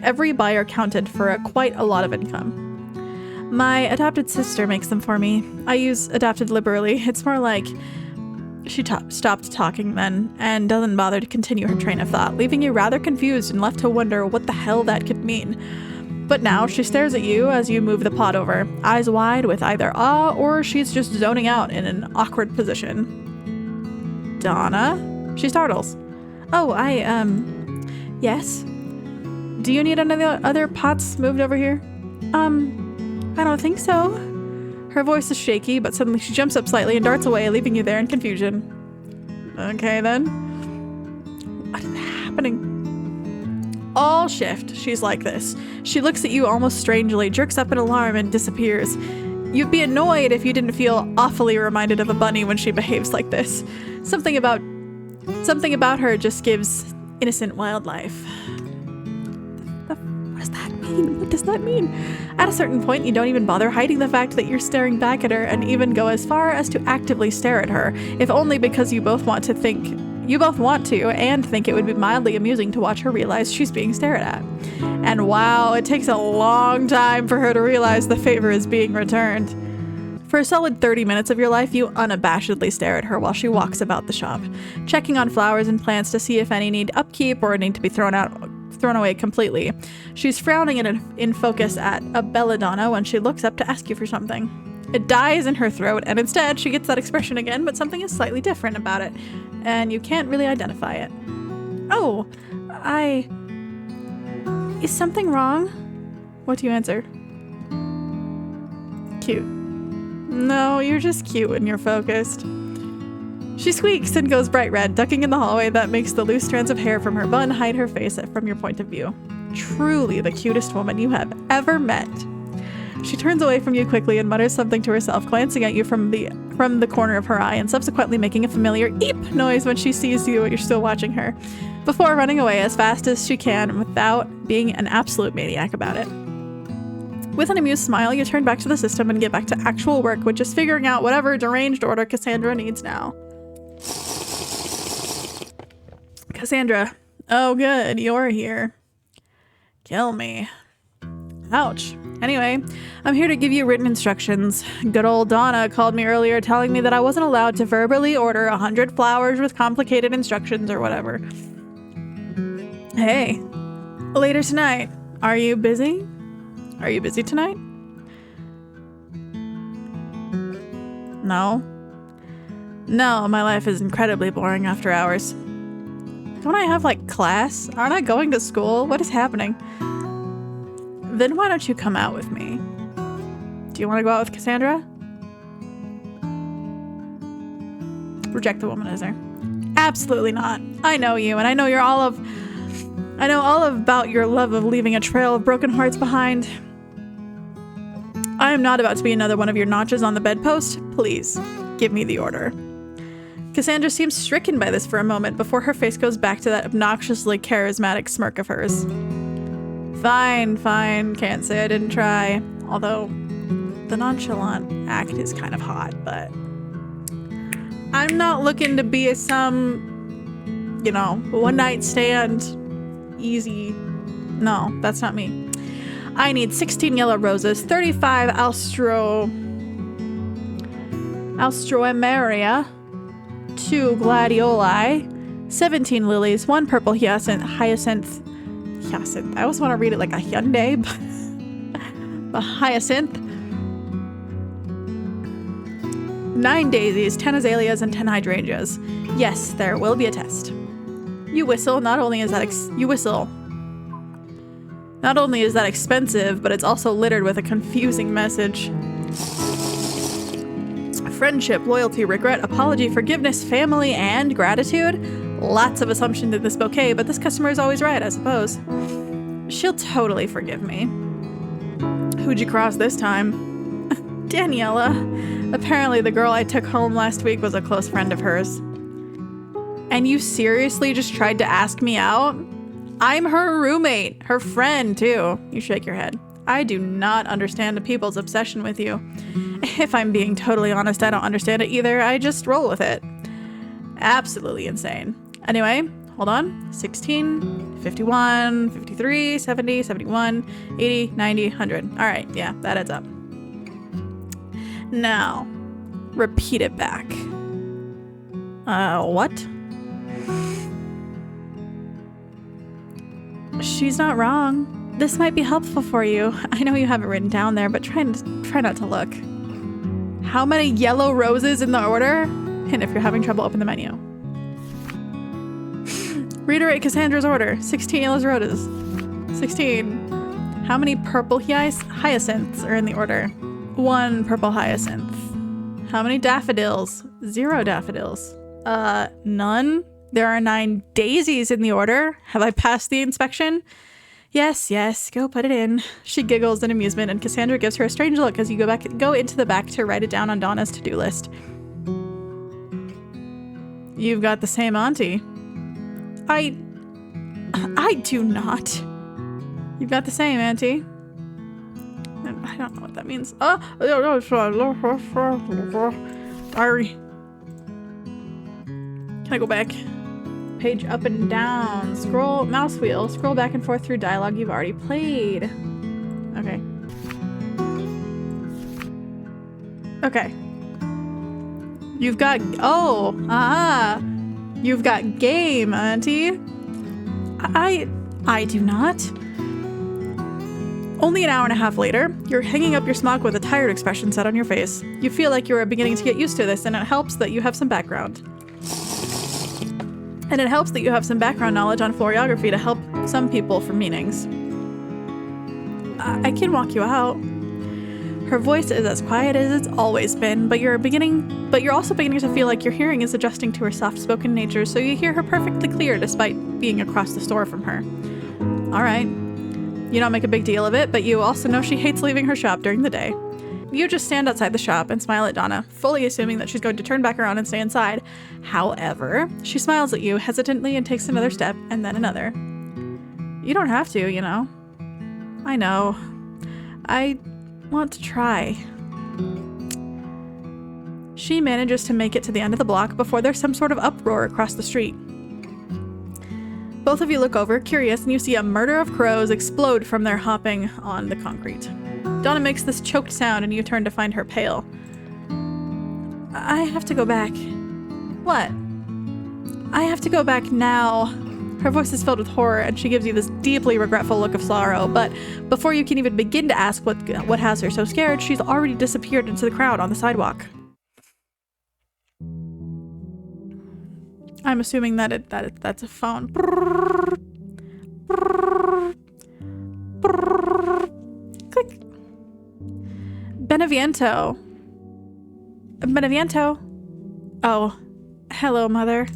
every buyer counted for quite a lot of income. My adopted sister makes them for me. I use adopted liberally. It's more like she stopped talking then and doesn't bother to continue her train of thought, leaving you rather confused and left to wonder what the hell that could mean. But now she stares at you as you move the pot over, eyes wide with either awe or she's just zoning out in an awkward position. Donna? She startles. Oh, yes? Do you need any other pots moved over here? I don't think so. Her voice is shaky, but suddenly she jumps up slightly and darts away, leaving you there in confusion. Okay then. What is happening? All shift, she's like this. She looks at you almost strangely, jerks up in alarm, and disappears. You'd be annoyed if you didn't feel awfully reminded of a bunny when she behaves like this. Something about her just gives innocent wildlife. What does that mean? What does that mean? At a certain point, you don't even bother hiding the fact that you're staring back at her and even go as far as to actively stare at her, if only because you both want to and think it would be mildly amusing to watch her realize she's being stared at. And wow, it takes a long time for her to realize the favor is being returned. For a solid 30 minutes of your life, you unabashedly stare at her while she walks about the shop, checking on flowers and plants to see if any need upkeep or need to be thrown away completely. She's frowning in focus at a belladonna when she looks up to ask you for something. It dies in her throat, and instead she gets that expression again, but something is slightly different about it, and you can't really identify it. Oh, is something wrong? What do you answer? Cute. No, you're just cute when you're focused. She squeaks and goes bright red, ducking in the hallway that makes the loose strands of hair from her bun hide her face from your point of view. Truly the cutest woman you have ever met. She turns away from you quickly and mutters something to herself, glancing at you from the corner of her eye and subsequently making a familiar eep noise when she sees you and you're still watching her, before running away as fast as she can without being an absolute maniac about it. With an amused smile, you turn back to the system and get back to actual work, which is figuring out whatever deranged order Cassandra needs now. Cassandra. Oh good, you're here. Kill me. Ouch. Anyway, I'm here to give you written instructions. Good old Donna called me earlier telling me that I wasn't allowed to verbally order 100 flowers with complicated instructions or whatever. Hey, later tonight. Are you busy? Are you busy tonight? No. No, my life is incredibly boring after hours. Don't I have, class? Aren't I going to school? What is happening? Then why don't you come out with me? Do you want to go out with Cassandra? Reject the womanizer. Absolutely not. I know you, and I know all about your love of leaving a trail of broken hearts behind. I am not about to be another one of your notches on the bedpost. Please, give me the order. Cassandra seems stricken by this for a moment before her face goes back to that obnoxiously charismatic smirk of hers. Fine, can't say I didn't try. Although, the nonchalant act is kind of hot, but I'm not looking to be some, one night stand, easy. No, that's not me. I need 16 yellow roses, 35 Alstroemeria, 2 gladioli, 17 lilies, 1 purple hyacinth. I always want to read it like a Hyundai, but hyacinth. 9 daisies, 10 azaleas, and 10 hydrangeas. Yes, there will be a test. You whistle. Not only is that you whistle. Not only is that expensive, but it's also littered with a confusing message. Friendship, loyalty, regret, apology, forgiveness, family, and gratitude. Lots of assumptions in this bouquet, but this customer is always right, I suppose. She'll totally forgive me. Who'd you cross this time? Daniela. Apparently the girl I took home last week was a close friend of hers. And you seriously just tried to ask me out? I'm her roommate, her friend too. You shake your head. I do not understand people's obsession with you. If I'm being totally honest, I don't understand it either. I just roll with it. Absolutely insane. Anyway, hold on. 16, 51, 53, 70, 71, 80, 90, 100. All right, yeah, that adds up. Now, repeat it back. What? She's not wrong. This might be helpful for you. I know you have it written down there, but try not to look. How many yellow roses in the order? And if you're having trouble, open the menu. Reiterate Cassandra's order. 16 yellow roses. 16. How many purple hyacinths are in the order? 1 purple hyacinth. How many daffodils? 0 daffodils. None. There are 9 daisies in the order. Have I passed the inspection? Yes, go put it in. She giggles in amusement, and Cassandra gives her a strange look as you go into the back to write it down on Donna's to-do list. You've got the same auntie. I do not. You've got the same auntie. I don't know what that means. Sorry. Can I go back? Page up and down. Scroll, mouse wheel. Scroll back and forth through dialogue you've already played. Okay. Okay. You've got, you've got game, auntie. I do not. Only an hour and a half later, you're hanging up your smock with a tired expression set on your face. You feel like you're beginning to get used to this, and it helps that you have some background. Knowledge on florography to help some people for meanings. I can walk you out. Her voice is as quiet as it's always been, but you're also beginning to feel like your hearing is adjusting to her soft-spoken nature, so you hear her perfectly clear despite being across the store from her. All right. You don't make a big deal of it, but you also know she hates leaving her shop during the day. You just stand outside the shop and smile at Donna, fully assuming that she's going to turn back around and stay inside. However, she smiles at you hesitantly and takes another step and then another. You don't have to, you know. I know. I want to try. She manages to make it to the end of the block before there's some sort of uproar across the street. Both of you look over, curious, and you see a murder of crows explode from their hopping on the concrete. Donna makes this choked sound and you turn to find her pale. I have to go back. What? I have to go back now. Her voice is filled with horror and she gives you this deeply regretful look of sorrow, but before you can even begin to ask what has her so scared, she's already disappeared into the crowd on the sidewalk. I'm assuming that's a phone. Click. Beneviento. Oh, hello, Mother.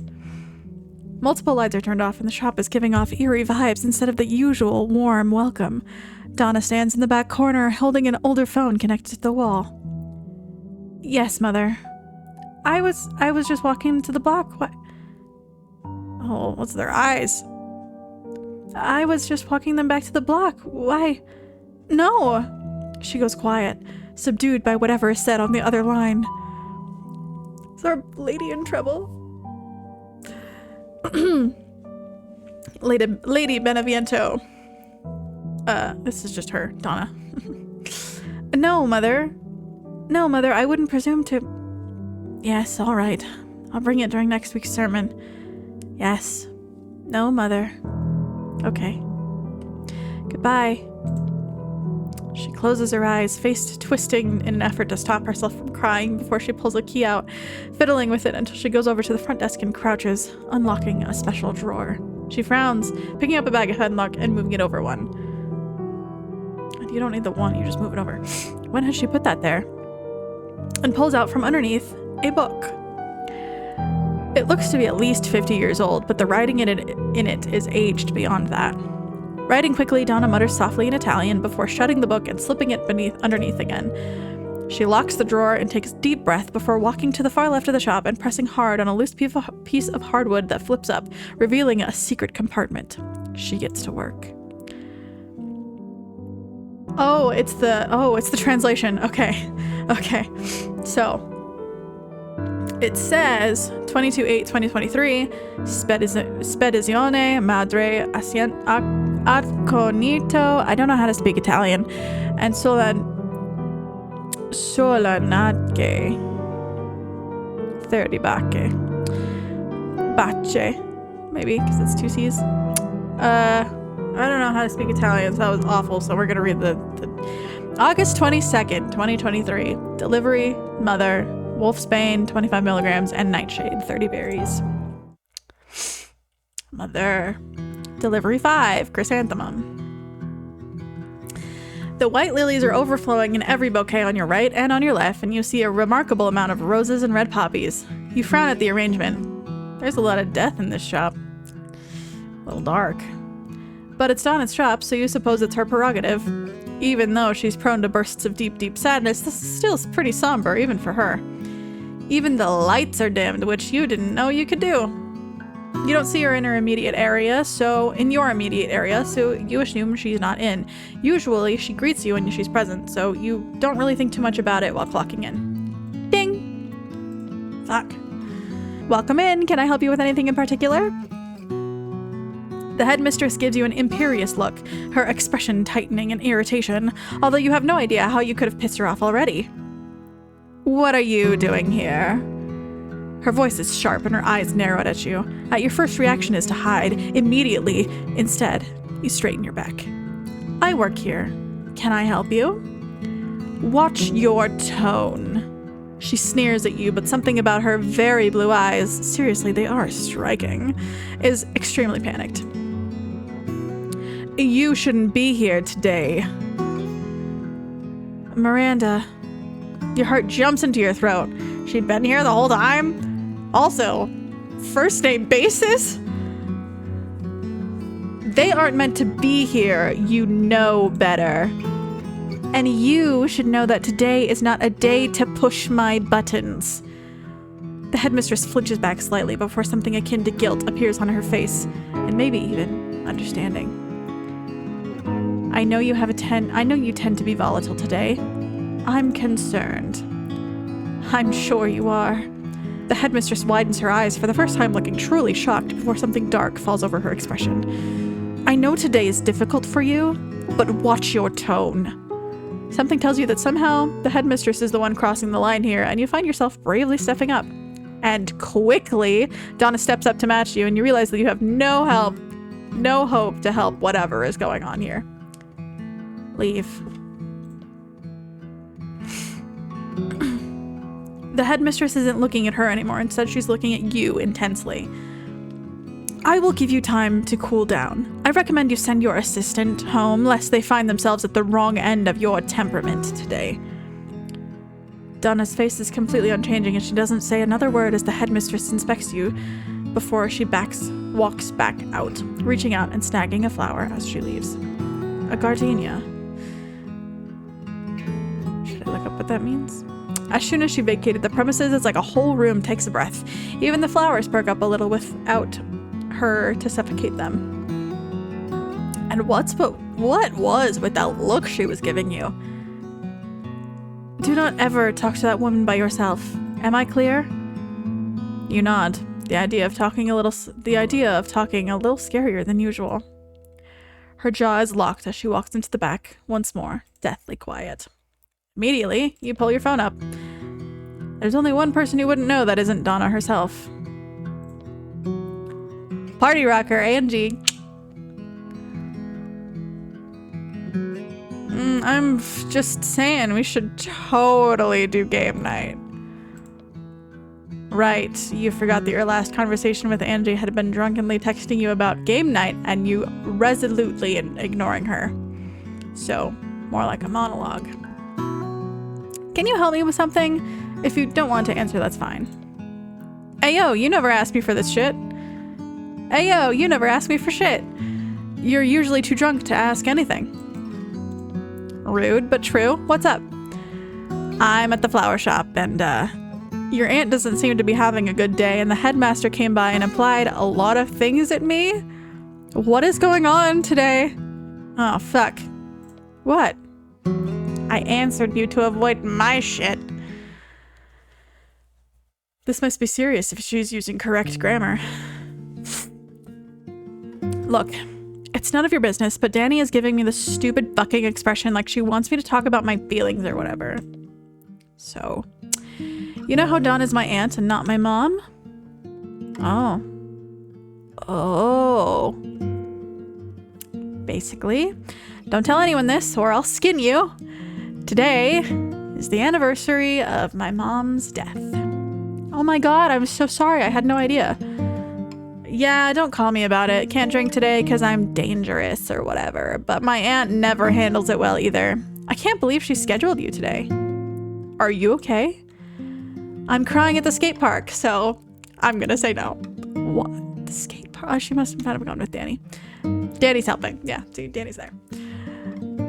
Multiple lights are turned off and the shop is giving off eerie vibes instead of the usual warm welcome. Donna stands in the back corner holding an older phone connected to the wall. Yes, Mother. I was just walking to the block. What? Oh, what's their eyes? I was just walking them back to the block. Why? No. She goes quiet, subdued by whatever is said on the other line. Is our lady in trouble? Lady Beneviento. This is just her, Donna. No, Mother, I wouldn't presume to. Yes, all right. I'll bring it during next week's sermon. Yes. No, Mother. Okay. Goodbye. She closes her eyes, face twisting in an effort to stop herself from crying before she pulls a key out, fiddling with it until she goes over to the front desk and crouches, unlocking a special drawer. She frowns, picking up a bag of headlock and moving it over one. You don't need the one, you just move it over. When had she put that there? And pulls out from underneath a book. It looks to be at least 50 years old, but the writing in it is aged beyond that. Writing quickly, Donna mutters softly in Italian before shutting the book and slipping it underneath again. She locks the drawer and takes a deep breath before walking to the far left of the shop and pressing hard on a loose piece of hardwood that flips up, revealing a secret compartment. She gets to work. Oh, it's the translation. Okay. So, it says 22/8/2023, Spedizione Madre Acconito. I don't know how to speak Italian. And Solanage 30 Bace. Maybe, because it's 2 C's. I don't know how to speak Italian, so that was awful. So we're going to read the August 22nd, 2023. Delivery, mother, wolfsbane, 25 milligrams, and nightshade, 30 berries. Mother. Delivery 5, chrysanthemum. The white lilies are overflowing in every bouquet on your right and on your left, and you see a remarkable amount of roses and red poppies. You frown at the arrangement. There's a lot of death in this shop. A little dark. But it's Donna's shop, so you suppose it's her prerogative. Even though she's prone to bursts of deep, deep sadness, this is still pretty somber, even for her. Even the lights are dimmed, which you didn't know you could do. You don't see her in your immediate area, so you assume she's not in. Usually, she greets you when she's present, so you don't really think too much about it while clocking in. Ding! Fuck. Welcome in. Can I help you with anything in particular? The headmistress gives you an imperious look, her expression tightening in irritation, although you have no idea how you could have pissed her off already. What are you doing here? Her voice is sharp and her eyes narrowed at you. Your first reaction is to hide. Immediately, instead, you straighten your back. I work here. Can I help you? Watch your tone. She sneers at you, but something about her very blue eyes, seriously, they are striking, is extremely panicked. You shouldn't be here today. Miranda. Your heart jumps into your throat. She'd been here the whole time? Also, first name basis? They aren't meant to be here. You know better. And you should know that today is not a day to push my buttons. The headmistress flinches back slightly before something akin to guilt appears on her face, and maybe even understanding. I know you tend to be volatile today. I'm concerned. I'm sure you are. The headmistress widens her eyes for the first time, looking truly shocked before something dark falls over her expression. I know today is difficult for you, but watch your tone. Something tells you that somehow the headmistress is the one crossing the line here, and you find yourself bravely stepping up. And quickly, Donna steps up to match you, and you realize that you have no hope to help whatever is going on here. Leave. The headmistress isn't looking at her anymore. Instead, she's looking at you intensely. I will give you time to cool down. I recommend you send your assistant home, lest they find themselves at the wrong end of your temperament today. Donna's face is completely unchanging, and she doesn't say another word as the headmistress inspects you before she walks back out, reaching out and snagging a flower as she leaves. A gardenia. Should I look up what that means? As soon as she vacated the premises, it's like a whole room takes a breath. Even the flowers perk up a little without her to suffocate them. And what was with that look she was giving you? Do not ever talk to that woman by yourself. Am I clear? You nod. The idea of talking a little scarier than usual. Her jaw is locked as she walks into the back, once more, deathly quiet. Immediately, you pull your phone up. There's only one person you wouldn't know that isn't Donna herself. Party rocker, Angie. I'm just saying we should totally do game night. Right, you forgot that your last conversation with Angie had been drunkenly texting you about game night and you resolutely ignoring her. So, More like a monologue. Can you help me with something? If you don't want to answer, that's fine. Ayo, you never asked me for this shit. Ayo, you never asked me for shit. You're usually too drunk to ask anything. Rude, but true. What's up? I'm at the flower shop, and your aunt doesn't seem to be having a good day, and the headmaster came by and applied a lot of things at me. What is going on today? Oh, fuck. What? I answered you to avoid my shit. This must be serious if she's using correct grammar. Look, it's none of your business, but Danny is giving me this stupid fucking expression like she wants me to talk about my feelings or whatever. So, you know how Donna's my aunt and not my mom? Oh. Oh. Basically, don't tell anyone this or I'll skin you. Today is the anniversary of my mom's death. Oh my god, I'm so sorry. I had no idea. Yeah, don't call me about it. Can't drink today because I'm dangerous or whatever. But my aunt never handles it well either. I can't believe she scheduled you today. Are you okay? I'm crying at the skate park, so I'm gonna say no. What? The skate park? Oh, she must have gone with Danny. Danny's helping. Yeah, see, Danny's there.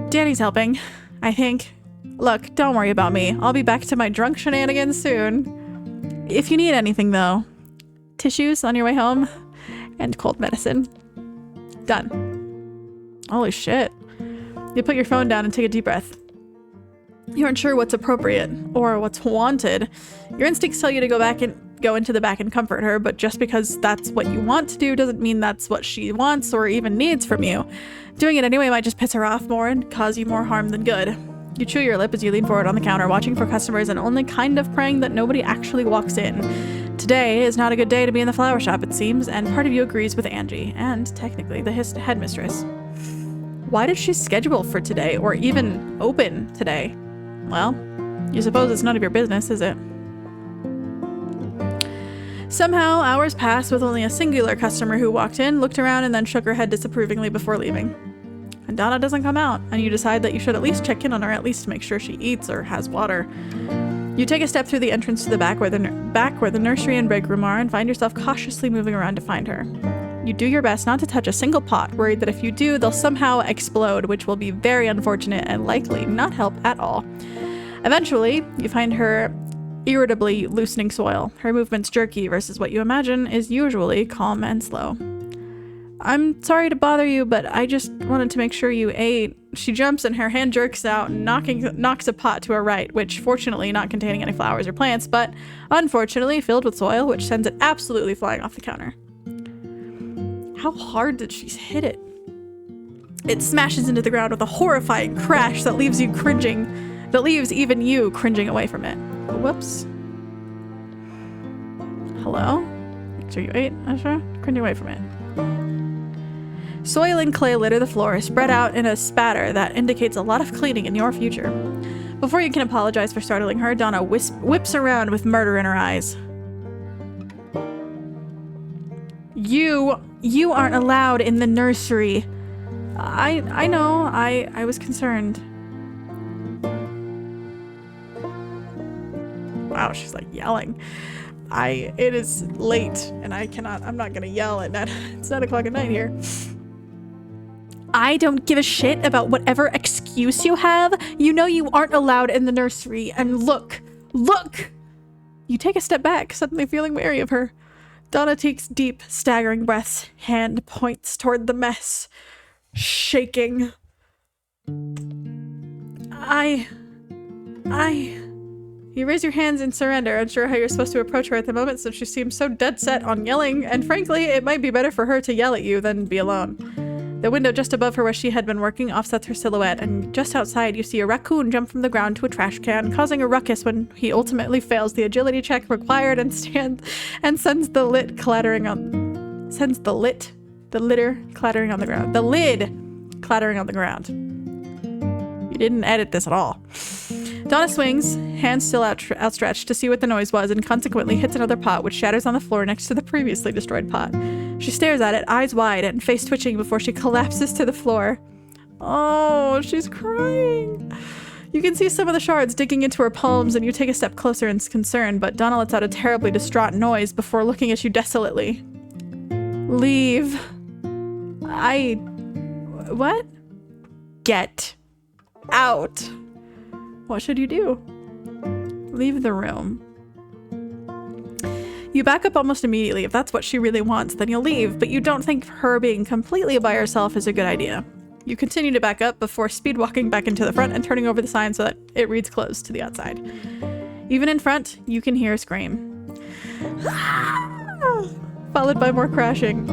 Danny's helping, I think. Look, don't worry about me. I'll be back to my drunk shenanigans soon. If you need anything, though, tissues on your way home and cold medicine. Done. Holy shit. You put your phone down and take a deep breath. You aren't sure what's appropriate or what's wanted. Your instincts tell you to go into the back and comfort her, but just because that's what you want to do doesn't mean that's what she wants or even needs from you. Doing it anyway might just piss her off more and cause you more harm than good. You chew your lip as you lean forward on the counter, watching for customers and only kind of praying that nobody actually walks in. Today is not a good day to be in the flower shop, it seems, and part of you agrees with Angie, and technically the headmistress. Why did she schedule for today, or even open today? Well, you suppose it's none of your business, is it? Somehow, hours passed with only a singular customer who walked in, looked around, and then shook her head disapprovingly before leaving. And Donna doesn't come out, and you decide that you should at least check in on her, at least to make sure she eats or has water. You take a step through the entrance to the back where the nursery and break room are, and find yourself cautiously moving around to find her. You do your best not to touch a single pot, worried that if you do, they'll somehow explode, which will be very unfortunate and likely not help at all. Eventually, you find her irritably loosening soil, her movements jerky versus what you imagine is usually calm and slow. I'm sorry to bother you, but I just wanted to make sure you ate. She jumps and her hand jerks out, knocks a pot to her right, which fortunately not containing any flowers or plants, but unfortunately filled with soil, which sends it absolutely flying off the counter. How hard did she hit it? It smashes into the ground with a horrifying crash that leaves even you cringing away from it. Whoops. Hello? Make sure you ate, Asha? Cringing away from it. Soil and clay litter the floor, spread out in a spatter that indicates a lot of cleaning in your future. Before you can apologize for startling her, Donna whips around with murder in her eyes. You aren't allowed in the nursery. I know, I was concerned. Wow, she's like yelling. It is late and I'm not gonna yell at it's 9 o'clock at night here. I don't give a shit about whatever excuse you have. You know you aren't allowed in the nursery. And look! You take a step back, suddenly feeling wary of her. Donna takes deep, staggering breaths. Hand points toward the mess. Shaking. You raise your hands in surrender, unsure how you're supposed to approach her at the moment since she seems so dead set on yelling, and frankly, it might be better for her to yell at you than be alone. The window just above her where she had been working offsets her silhouette, and just outside you see a raccoon jump from the ground to a trash can, causing a ruckus when he ultimately fails the agility check required and sends the litter clattering on the ground. You didn't edit this at all. Donna swings, hands still outstretched, to see what the noise was, and consequently hits another pot, which shatters on the floor next to the previously destroyed pot. She stares at it, eyes wide and face twitching before she collapses to the floor. Oh, she's crying. You can see some of the shards digging into her palms, and you take a step closer in concern, but Donna lets out a terribly distraught noise before looking at you desolately. Leave. What? Get out. What should you do? Leave the room. You back up almost immediately. If that's what she really wants, then you'll leave, but you don't think her being completely by herself is a good idea. You continue to back up before speed walking back into the front and turning over the sign so that it reads closed to the outside. Even in front, you can hear a scream. Followed by more crashing.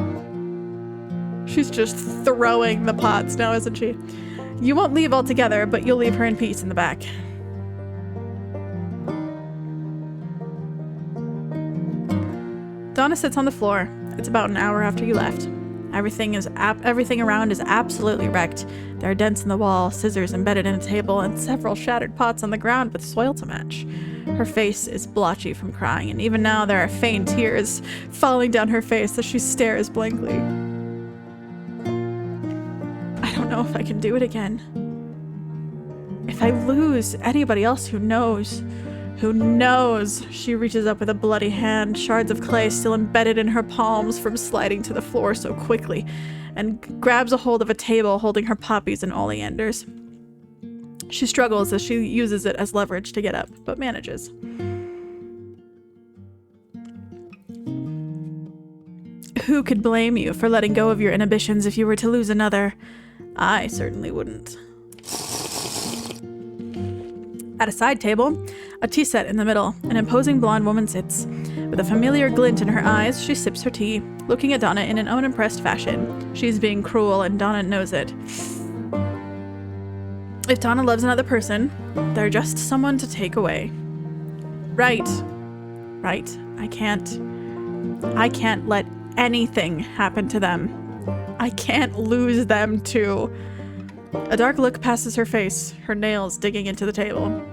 She's just throwing the pots now, isn't she? You won't leave altogether, but you'll leave her in peace in the back. Donna sits on the floor. It's about an hour after you left. Everything around is absolutely wrecked. There are dents in the wall, scissors embedded in a table, and several shattered pots on the ground with soil to match. Her face is blotchy from crying, and even now there are faint tears falling down her face as she stares blankly. I don't know if I can do it again. If I lose anybody else who knows? She reaches up with a bloody hand, shards of clay still embedded in her palms from sliding to the floor so quickly, and grabs a hold of a table holding her poppies and oleanders. She struggles as she uses it as leverage to get up, but manages. Who could blame you for letting go of your inhibitions if you were to lose another? I certainly wouldn't. At a side table, a tea set in the middle, an imposing blonde woman sits. With a familiar glint in her eyes, she sips her tea, looking at Donna in an unimpressed fashion. She's being cruel, and Donna knows it. If Donna loves another person, they're just someone to take away. Right. I can't let anything happen to them. I can't lose them too. A dark look passes her face, her nails digging into the table.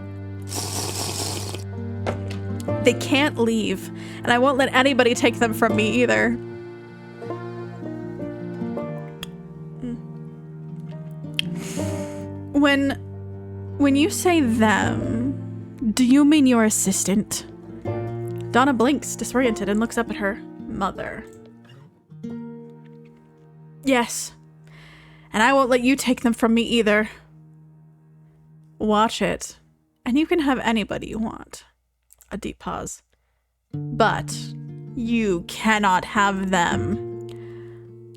They can't leave, and I won't let anybody take them from me either. When you say them, do you mean your assistant? Donna blinks, disoriented, and looks up at her mother. Yes. And I won't let you take them from me either. Watch it. And you can have anybody you want. A deep pause. But you cannot have them.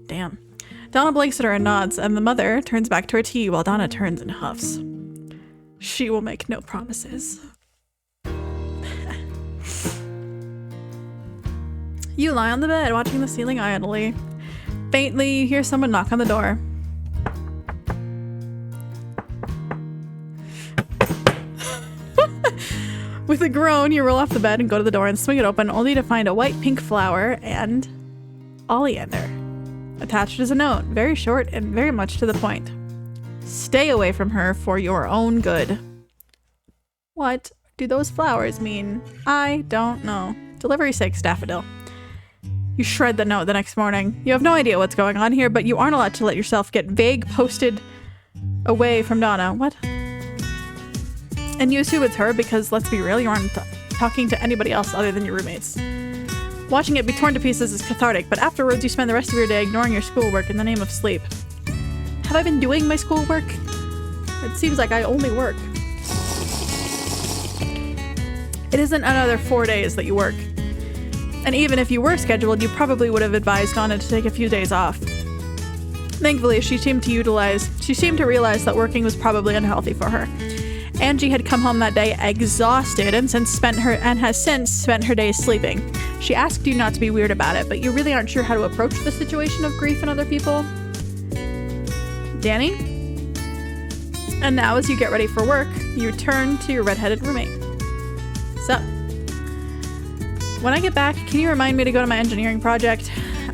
Damn. Donna blinks at her and nods, and the mother turns back to her tea while Donna turns and huffs. She will make no promises. You lie on the bed watching the ceiling idly. Faintly, you hear someone knock on the door. With a groan, you roll off the bed and go to the door and swing it open, only to find a white pink flower and oleander. Attached is a note, very short and very much to the point. Stay away from her for your own good. What do those flowers mean? I don't know. Delivery 6, daffodil. You shred the note the next morning. You have no idea what's going on here, but you aren't allowed to let yourself get vague posted away from Donna. What? And you assume it's her because, let's be real, you aren't talking to anybody else other than your roommates. Watching it be torn to pieces is cathartic, but afterwards you spend the rest of your day ignoring your schoolwork in the name of sleep. Have I been doing my schoolwork? It seems like I only work. It isn't another 4 days that you work. And even if you were scheduled, you probably would have advised Donna to take a few days off. Thankfully, she seemed to realize that working was probably unhealthy for her. Angie had come home that day exhausted and has since spent her days sleeping. She asked you not to be weird about it, but you really aren't sure how to approach the situation of grief in other people. Danny? And now as you get ready for work, you turn to your redheaded roommate. Sup? When I get back, can you remind me to go to my engineering project? You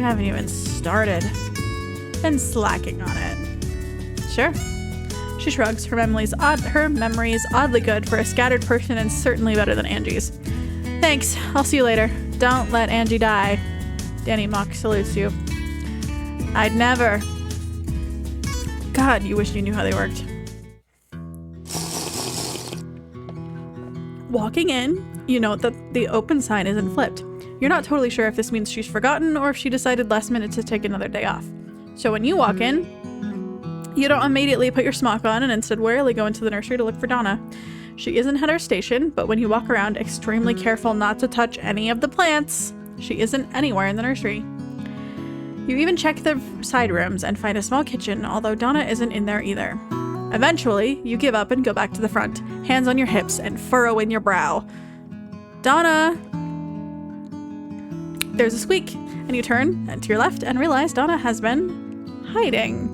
haven't even started. Been slacking on it. Sure. She shrugs. Her memory's oddly good for a scattered person and certainly better than Angie's. Thanks. I'll see you later. Don't let Angie die. Danny mock salutes you. I'd never. God, you wish you knew how they worked. Walking in, you note that the open sign isn't flipped. You're not totally sure if this means she's forgotten or if she decided last minute to take another day off. So when you walk in, you don't immediately put your smock on and instead warily go into the nursery to look for Donna. She isn't at her station, but when you walk around, extremely careful not to touch any of the plants. She isn't anywhere in the nursery. You even check the side rooms and find a small kitchen, although Donna isn't in there either. Eventually, you give up and go back to the front, hands on your hips and furrow in your brow. Donna! There's a squeak, and you turn to your left and realize Donna has been hiding.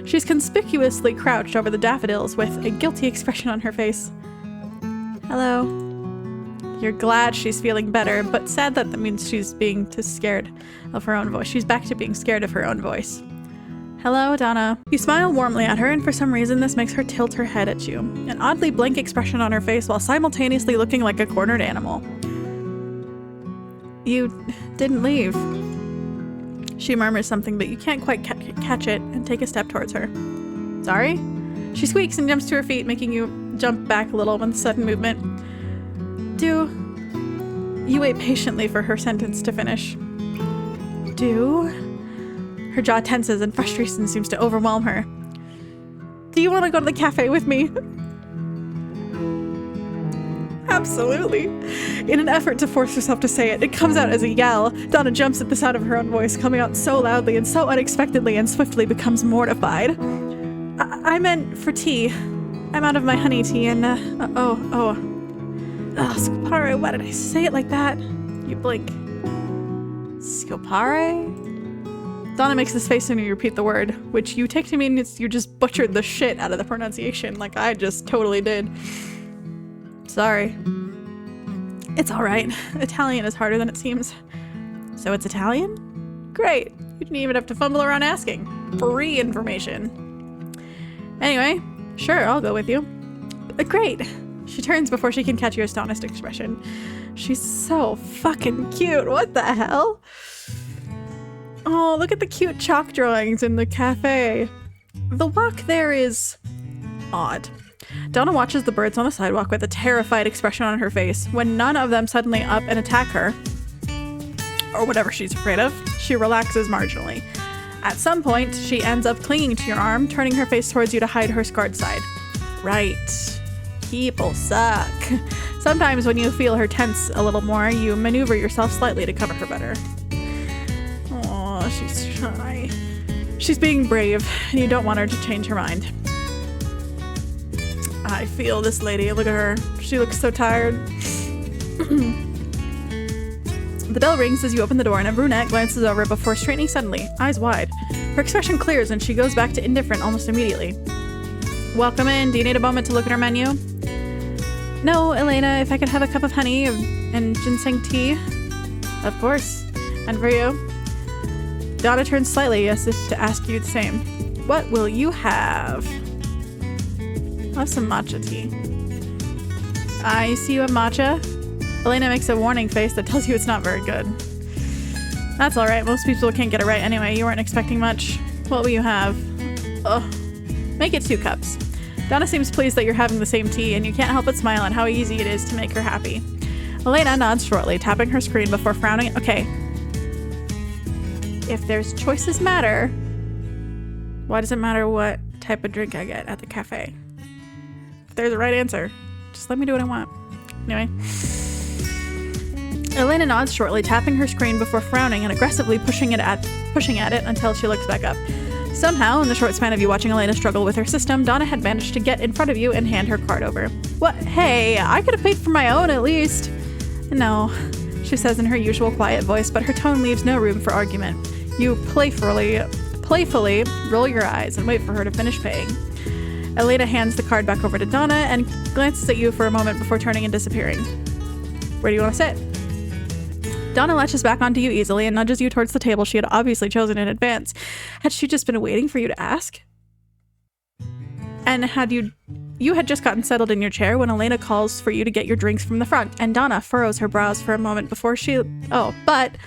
She's conspicuously crouched over the daffodils with a guilty expression on her face. Hello. You're glad she's feeling better, but sad that means she's being too scared of her own voice. She's back to being scared of her own voice. Hello, Donna. You smile warmly at her, and for some reason this makes her tilt her head at you. An oddly blank expression on her face while simultaneously looking like a cornered animal. You didn't leave. She murmurs something, but you can't quite catch it and take a step towards her. Sorry? She squeaks and jumps to her feet, making you jump back a little with sudden movement. You wait patiently for her sentence to finish. Her jaw tenses and frustration seems to overwhelm her. Do you want to go to the cafe with me? Absolutely. In an effort to force herself to say it, it comes out as a yell. Donna jumps at the sound of her own voice, coming out so loudly and so unexpectedly, and swiftly becomes mortified. I meant for tea. I'm out of my honey tea and, Scopare, why did I say it like that? You blink. Scopare? Donna makes this face and you repeat the word, which you take to mean you just butchered the shit out of the pronunciation, like I just totally did. Sorry. It's alright. Italian is harder than it seems. So it's Italian? Great. You didn't even have to fumble around asking. Free information. Anyway, sure, I'll go with you. Great. She turns before she can catch your astonished expression. She's so fucking cute. What the hell? Oh, look at the cute chalk drawings in the cafe. The walk there is odd. Donna watches the birds on the sidewalk with a terrified expression on her face. When none of them suddenly up and attack her, or whatever she's afraid of, she relaxes marginally. At some point, she ends up clinging to your arm, turning her face towards you to hide her scarred side. Right. People suck. Sometimes when you feel her tense a little more, you maneuver yourself slightly to cover her better. Oh, she's shy. She's being brave, and you don't want her to change her mind. I feel this lady. Look at her. She looks so tired. The bell rings as you open the door, and a brunette glances over before straightening suddenly, eyes wide. Her expression clears, and she goes back to indifferent almost immediately. Welcome in. Do you need a moment to look at our menu? No, Elena, if I could have a cup of honey and ginseng tea. Of course. And for you? Donna turns slightly as if to ask you the same. What will you have? I'll have some matcha tea. I see you have matcha. Elena makes a warning face that tells you it's not very good. That's alright, most people can't get it right anyway. You weren't expecting much. What will you have? Ugh. Make it 2 cups. Donna seems pleased that you're having the same tea, and you can't help but smile at how easy it is to make her happy. Elena nods shortly, tapping her screen before frowning. Okay. If there's choices matter, why does it matter what type of drink I get at the cafe? If there's a right answer, just let me do what I want. Anyway. Elena nods shortly, tapping her screen before frowning and aggressively pushing at it until she looks back up. Somehow, in the short span of you watching Elena struggle with her system, Donna had managed to get in front of you and hand her card over. What? Hey, I could have paid for my own at least. No, she says in her usual quiet voice, but her tone leaves no room for argument. You playfully roll your eyes and wait for her to finish paying. Elena hands the card back over to Donna and glances at you for a moment before turning and disappearing. Where do you want to sit? Donna latches back onto you easily and nudges you towards the table she had obviously chosen in advance. Had she just been waiting for you to ask? And you had just gotten settled in your chair when Elena calls for you to get your drinks from the front, and Donna furrows her brows for a moment before but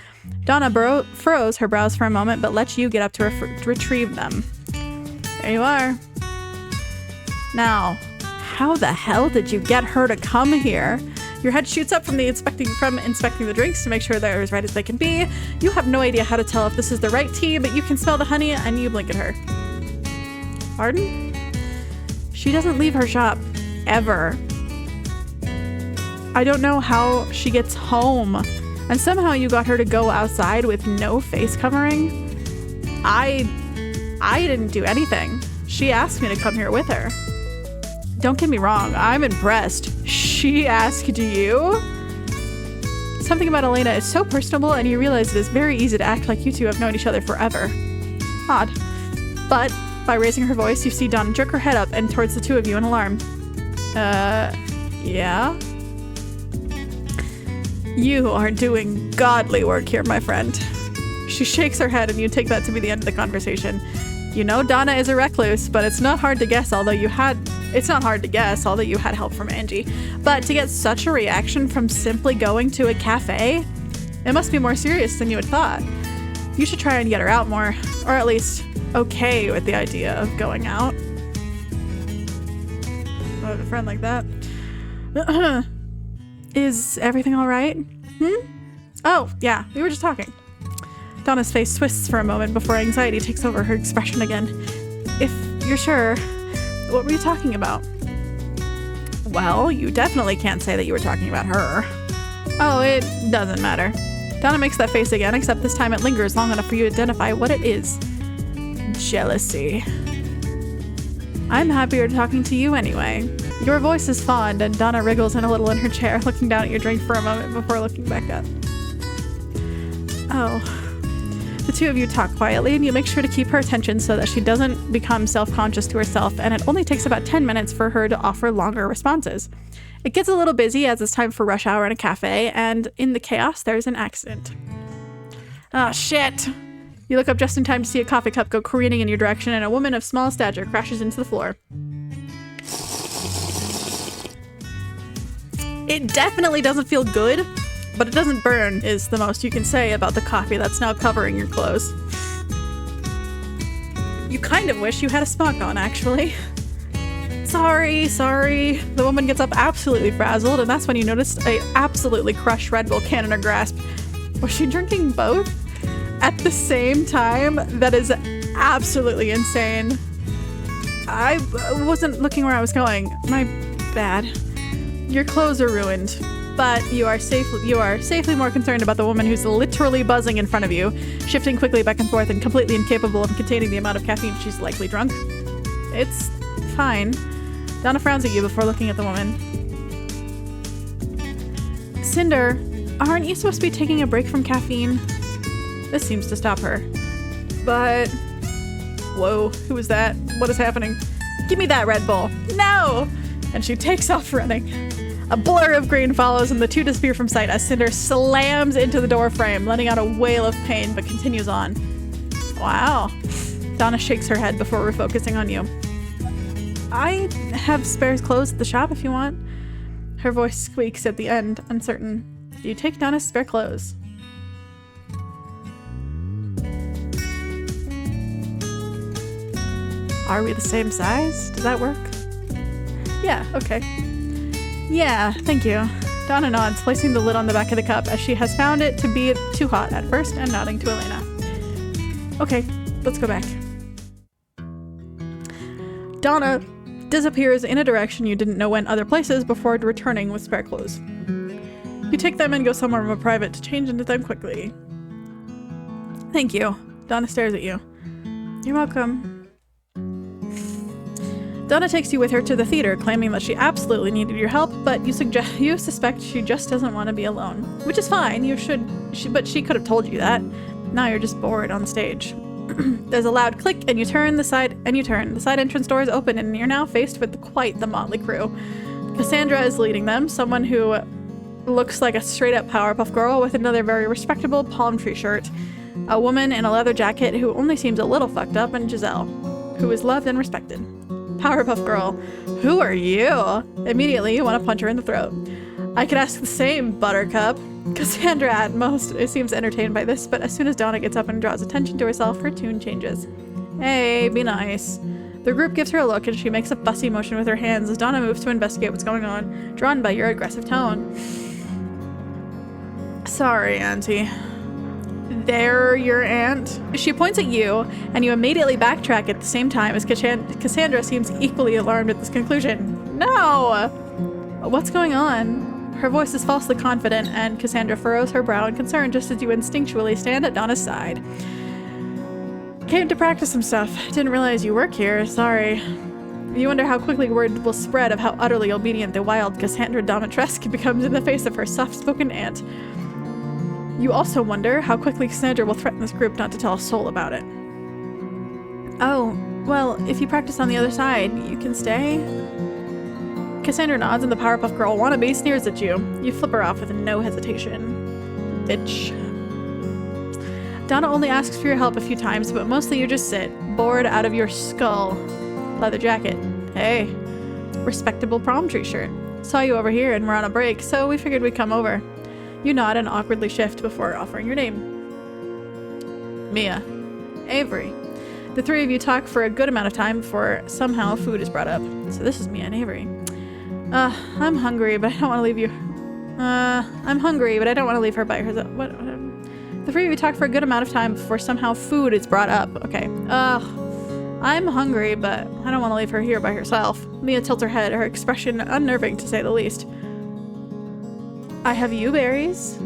Donna furrows her brows for a moment, but lets you get up to retrieve them. There you are. Now, how the hell did you get her to come here? Your head shoots up from inspecting the drinks to make sure they're as right as they can be. You have no idea how to tell if this is the right tea, but you can smell the honey and you blink at her. Pardon? She doesn't leave her shop. Ever. I don't know how she gets home. And somehow you got her to go outside with no face covering? I didn't do anything. She asked me to come here with her. Don't get me wrong, I'm impressed. She asked you? Something about Elena is so personable and you realize it is very easy to act like you two have known each other forever. Odd. But by raising her voice, you see Donna jerk her head up and towards the two of you in alarm. Yeah? You are doing godly work here, my friend. She shakes her head and you take that to be the end of the conversation. You know Donna is a recluse, but it's not hard to guess, although you had help from Angie. But to get such a reaction from simply going to a cafe, it must be more serious than you had thought. You should try and get her out more, or at least okay with the idea of going out. I have a friend like that. Is everything all right? Oh, yeah, we were just talking. Donna's face twists for a moment before anxiety takes over her expression again. If you're sure, what were you talking about? Well, you definitely can't say that you were talking about her. Oh, it doesn't matter. Donna makes that face again, except this time it lingers long enough for you to identify what it is. Jealousy. I'm happier talking to you anyway. Your voice is fond, and Donna wriggles in a little in her chair, looking down at your drink for a moment before looking back up. Oh. The two of you talk quietly, and you make sure to keep her attention so that she doesn't become self-conscious to herself, and it only takes about 10 minutes for her to offer longer responses. It gets a little busy as it's time for rush hour in a cafe, and in the chaos, there's an accident. Oh, shit! You look up just in time to see a coffee cup go careening in your direction, and a woman of small stature crashes into the floor. It definitely doesn't feel good, but it doesn't burn, is the most you can say about the coffee that's now covering your clothes. You kind of wish you had a smock on, actually. Sorry. The woman gets up absolutely frazzled, and that's when you notice a absolutely crushed Red Bull can in her grasp. Was she drinking both at the same time? That is absolutely insane. I wasn't looking where I was going. My bad. Your clothes are ruined, but you are safely more concerned about the woman who's literally buzzing in front of you, shifting quickly back and forth and completely incapable of containing the amount of caffeine she's likely drunk. It's fine. Donna frowns at you before looking at the woman. Cinder, aren't you supposed to be taking a break from caffeine? This seems to stop her. But... Whoa, who is that? What is happening? Give me that Red Bull. No! And she takes off running. A blur of green follows and the two disappear from sight as Cinder slams into the door frame, letting out a wail of pain, but continues on. Wow. Donna shakes her head before refocusing on you. I have spare clothes at the shop if you want. Her voice squeaks at the end, uncertain. You take Donna's spare clothes. Are we the same size? Does that work? Yeah, okay. Yeah, thank you. Donna nods, placing the lid on the back of the cup as she has found it to be too hot at first and nodding to Elena. Okay, let's go back. Donna disappears in a direction you didn't know went other places before returning with spare clothes. You take them and go somewhere more private to change into them quickly. Thank you. Donna stares at you. You're welcome. Donna takes you with her to the theater, claiming that she absolutely needed your help, but you suspect she just doesn't want to be alone. Which is fine, but she could have told you that. Now you're just bored on stage. There's a loud click, and you turn. The side entrance doors open, and you're now faced with quite the motley crew. Cassandra is leading them, someone who looks like a straight-up Powerpuff Girl with another very respectable palm tree shirt. A woman in a leather jacket who only seems a little fucked up, and Giselle, who is loved and respected. Powerpuff Girl, who are you? Immediately, you want to punch her in the throat. I could ask the same, Buttercup. Cassandra at most seems entertained by this, but as soon as Donna gets up and draws attention to herself, her tune changes. Hey, be nice. The group gives her a look and she makes a fussy motion with her hands as Donna moves to investigate what's going on, drawn by your aggressive tone. Sorry, Auntie. They're your aunt? She points at you, and you immediately backtrack at the same time as Cassandra seems equally alarmed at this conclusion. No! What's going on? Her voice is falsely confident, and Cassandra furrows her brow in concern just as you instinctually stand at Donna's side. Came to practice some stuff. Didn't realize you work here. Sorry. You wonder how quickly word will spread of how utterly obedient the wild Cassandra Dimitrescu becomes in the face of her soft-spoken aunt. You also wonder how quickly Cassandra will threaten this group not to tell a soul about it. Oh, well, if you practice on the other side, you can stay? Cassandra nods and the Powerpuff Girl wannabe sneers at you. You flip her off with no hesitation. Bitch. Donna only asks for your help a few times, but mostly you just sit, bored out of your skull. Leather jacket. Hey. Respectable prom tree shirt. Saw you over here and we're on a break, so we figured we'd come over. You nod and awkwardly shift before offering your name. Mia. Avery. The three of you talk for a good amount of time before somehow food is brought up. So this is Mia and Avery. I'm hungry, but I don't want to leave you. I'm hungry, but I don't want to leave her by herself. What? The three of you talk for a good amount of time before somehow food is brought up. Okay. I'm hungry, but I don't want to leave her here by herself. Mia tilts her head, her expression unnerving to say the least. I have you berries.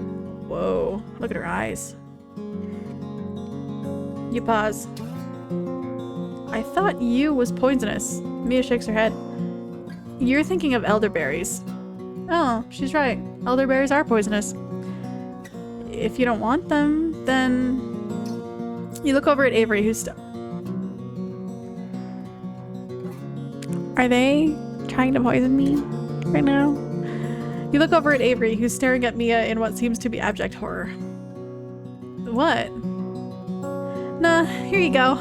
Whoa, look at her eyes. You pause. I thought you was poisonous. Mia shakes her head. You're thinking of elderberries. Oh, she's right. Elderberries are poisonous. If you don't want them, then... You look over at Avery, who's Are they trying to poison me right now? You look over at Avery, who's staring at Mia in what seems to be abject horror. What? Nah, here you go.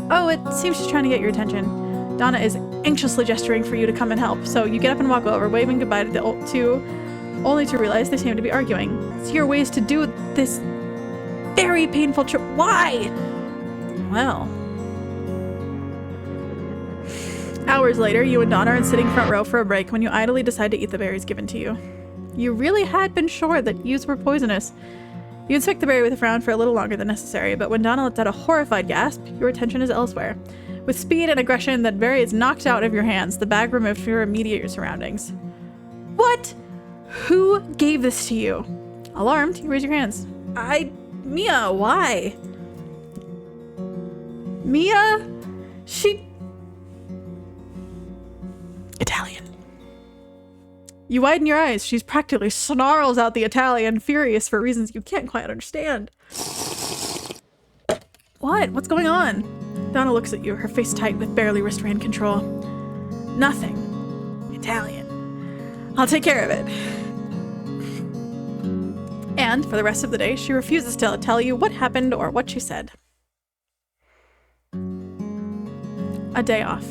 Oh, it seems she's trying to get your attention. Donna is anxiously gesturing for you to come and help, so you get up and walk over, waving goodbye to the two, only to realize they seem to be arguing. It's your ways to do this very painful trip. Why? Well. Hours later, you and Donna are sitting front row for a break when you idly decide to eat the berries given to you. You really had been sure that yous were poisonous. You inspect the berry with a frown for a little longer than necessary, but when Donna lets out a horrified gasp, your attention is elsewhere. With speed and aggression, that berry is knocked out of your hands, the bag removed from your immediate surroundings. What? Who gave this to you? Alarmed, you raise your hands. Mia, why? Mia? Italian. You widen your eyes. She's practically snarls out the Italian, furious for reasons you can't quite understand. What? What's going on? Donna looks at you, her face tight with barely restrained control. Nothing. Italian. I'll take care of it. And for the rest of the day, she refuses to tell you what happened or what she said. A day off.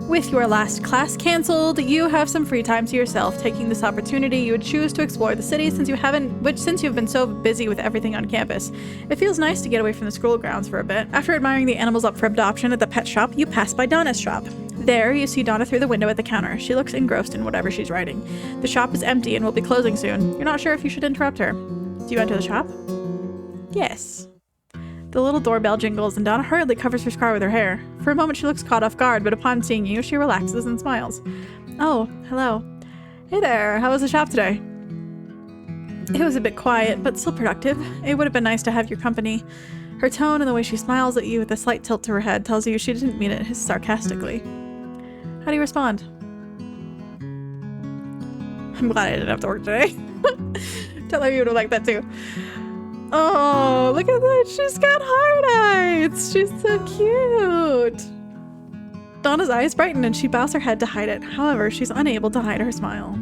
With your last class cancelled, you have some free time to yourself. Taking this opportunity, you would choose to explore the city since you've been so busy with everything on campus. It feels nice to get away from the school grounds for a bit. After admiring the animals up for adoption at the pet shop, you pass by Donna's shop. There, you see Donna through the window at the counter. She looks engrossed in whatever she's writing. The shop is empty and will be closing soon. You're not sure if you should interrupt her. Do you enter the shop? Yes. The little doorbell jingles and Donna hurriedly covers her scar with her hair. For a moment she looks caught off guard, but upon seeing you, she relaxes and smiles. Oh, hello. Hey there, how was the shop today? It was a bit quiet, but still productive. It would have been nice to have your company. Her tone and the way she smiles at you with a slight tilt to her head tells you she didn't mean it sarcastically. How do you respond? I'm glad I didn't have to work today. Tell her you would have liked that too. Oh, look at that. She's got hard eyes. She's so cute. Donna's eyes brighten and she bows her head to hide it. However, she's unable to hide her smile.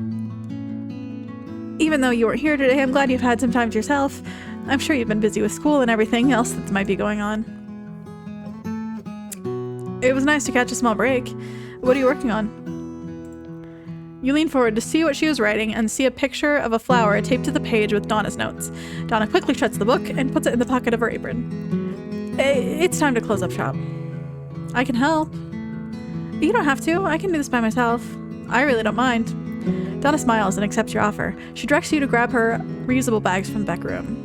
Even though you weren't here today, I'm glad you've had some time to yourself. I'm sure you've been busy with school and everything else that might be going on. It was nice to catch a small break. What are you working on? You lean forward to see what she was writing and see a picture of a flower taped to the page with Donna's notes. Donna quickly shuts the book and puts it in the pocket of her apron. It's time to close up shop. I can help. You don't have to. I can do this by myself. I really don't mind. Donna smiles and accepts your offer. She directs you to grab her reusable bags from the back room.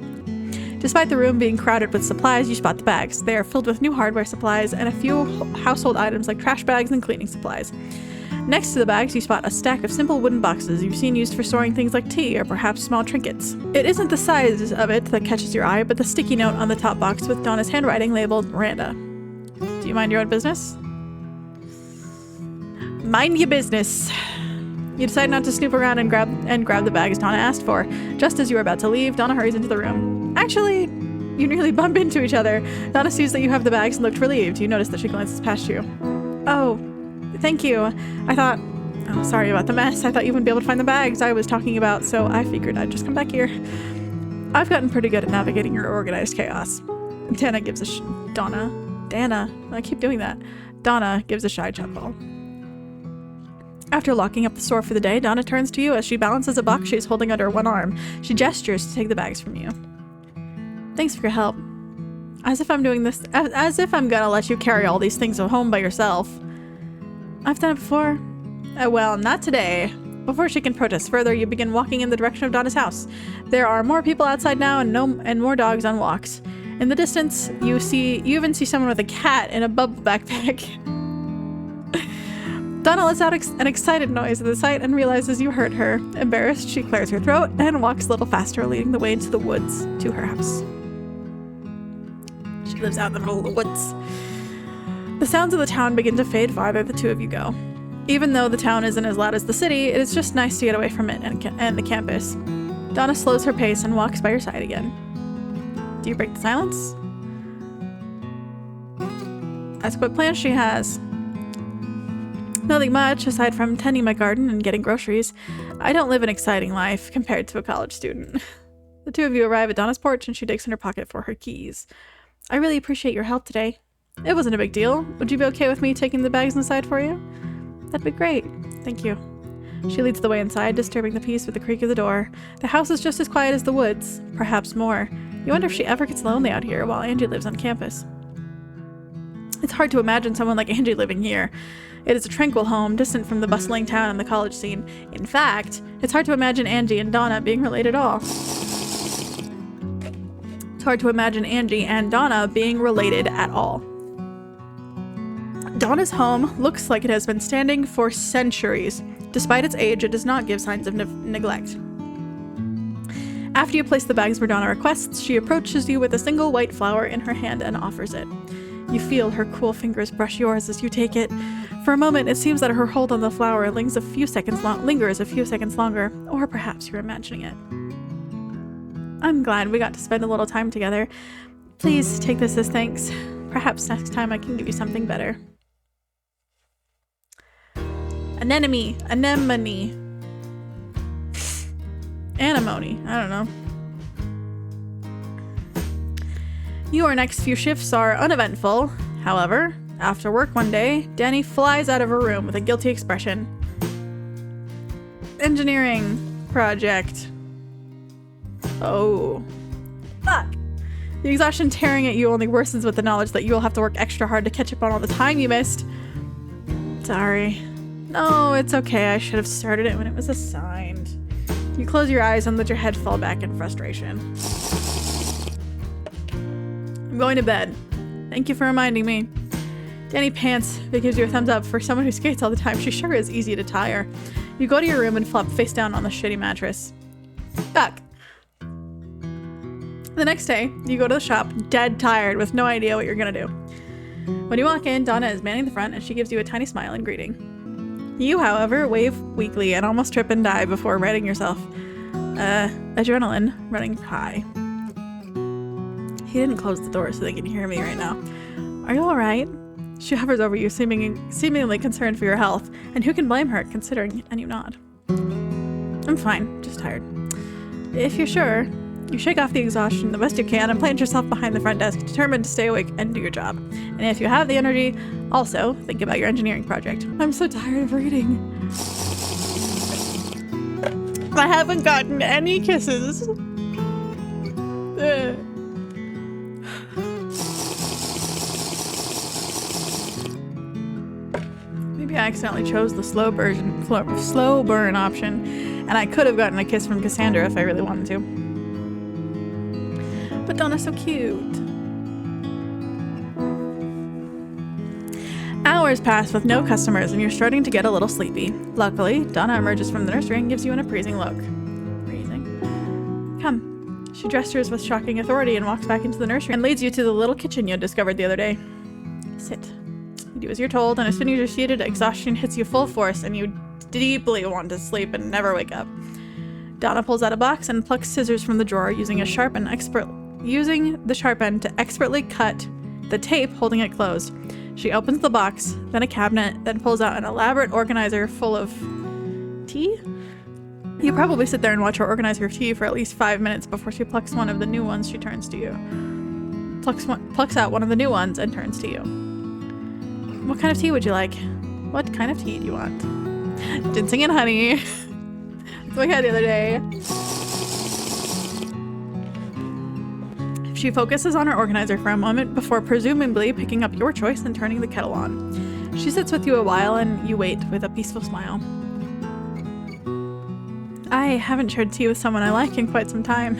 Despite the room being crowded with supplies, you spot the bags. They are filled with new hardware supplies and a few household items like trash bags and cleaning supplies. Next to the bags, you spot a stack of simple wooden boxes you've seen used for storing things like tea or perhaps small trinkets. It isn't the size of it that catches your eye, but the sticky note on the top box with Donna's handwriting labeled Miranda. Do you mind your own business? Mind your business. You decide not to snoop around and grab the bags Donna asked for. Just as you are about to leave, Donna hurries into the room. Actually, you nearly bump into each other. Donna sees that you have the bags and looked relieved. You notice that she glances past you. Oh, thank you. Oh, sorry about the mess. I thought you wouldn't be able to find the bags I was talking about, so I figured I'd just come back here. I've gotten pretty good at navigating your organized chaos. Donna gives a Dana. I keep doing that. Donna gives a shy chuckle. After locking up the store for the day, Donna turns to you as she balances a box she's holding under one arm. She gestures to take the bags from you. Thanks for your help. As if I'm gonna let you carry all these things home by yourself. I've done it before. Well, not today. Before she can protest further, you begin walking in the direction of Donna's house. There are more people outside now and more dogs on walks. In the distance, you even see someone with a cat in a bubble backpack. Donna lets out an excited noise at the sight and realizes you hurt her. Embarrassed, she clears her throat and walks a little faster, leading the way into the woods to her house. She lives out in the middle of the woods. The sounds of the town begin to fade farther the two of you go. Even though the town isn't as loud as the city, it is just nice to get away from it and the campus. Donna slows her pace and walks by your side again. Do you break the silence? Ask what plans she has. Nothing much, aside from tending my garden and getting groceries. I don't live an exciting life compared to a college student. The two of you arrive at Donna's porch and she digs in her pocket for her keys. I really appreciate your help today. It wasn't a big deal. Would you be okay with me taking the bags inside for you? That'd be great. Thank you. She leads the way inside, disturbing the peace with the creak of the door. The house is just as quiet as the woods, perhaps more. You wonder if she ever gets lonely out here while Angie lives on campus. It's hard to imagine someone like Angie living here. It is a tranquil home, distant from the bustling town and the college scene. In fact, it's hard to imagine Angie and Donna being related at all. It's hard to imagine Angie and Donna being related at all. Donna's home looks like it has been standing for centuries. Despite its age, it does not give signs of neglect. After you place the bags where Donna requests, she approaches you with a single white flower in her hand and offers it. You feel her cool fingers brush yours as you take it. For a moment, it seems that her hold on the flower lingers a few seconds longer, or perhaps you're imagining it. I'm glad we got to spend a little time together. Please take this as thanks. Perhaps next time I can give you something better. Anemone. I don't know. Your next few shifts are uneventful. However, after work one day, Danny flies out of her room with a guilty expression. Engineering project. Oh. Fuck. The exhaustion tearing at you only worsens with the knowledge that you will have to work extra hard to catch up on all the time you missed. Sorry. No, it's okay. I should have started it when it was assigned. You close your eyes and let your head fall back in frustration. I'm going to bed. Thank you for reminding me. Danny pants, but gives you a thumbs up. For someone who skates all the time, she sure is easy to tire. You go to your room and flop face down on the shitty mattress. Fuck. The next day, you go to the shop, dead tired, with no idea what you're gonna do. When you walk in, Donna is manning the front and she gives you a tiny smile and greeting. You, however, wave weakly and almost trip and die before righting yourself. Adrenaline running high. He didn't close the door so they can hear me right now. Are you alright? She hovers over you, seemingly concerned for your health, and who can blame her, considering, and you nod. I'm fine, just tired. If you're sure, you shake off the exhaustion the best you can and plant yourself behind the front desk, determined to stay awake and do your job. And if you have the energy, also think about your engineering project. I'm so tired of reading. I haven't gotten any kisses. Maybe I accidentally chose the slow burn option, and I could have gotten a kiss from Cassandra if I really wanted to. But Donna's so cute. Hours pass with no customers, and you're starting to get a little sleepy. Luckily, Donna emerges from the nursery and gives you an appraising look. Appraising? Come. She gestures with shocking authority and walks back into the nursery and leads you to the little kitchen you discovered the other day. Sit. You do as you're told, and as soon as you're seated, exhaustion hits you full force, and you deeply want to sleep and never wake up. Donna pulls out a box and plucks scissors from the drawer, using the sharp end to expertly cut the tape holding it closed. She opens the box, then a cabinet, then pulls out an elaborate organizer full of tea? You probably sit there and watch her organize her tea for at least 5 minutes before she plucks one of the new ones. She turns to you. Plucks out one of the new ones and turns to you. What kind of tea would you like? What kind of tea do you want? Ginseng and honey. That's what I had the other day. She focuses on her organizer for a moment before presumably picking up your choice and turning the kettle on. She sits with you a while and you wait with a peaceful smile. I haven't shared tea with someone I like in quite some time.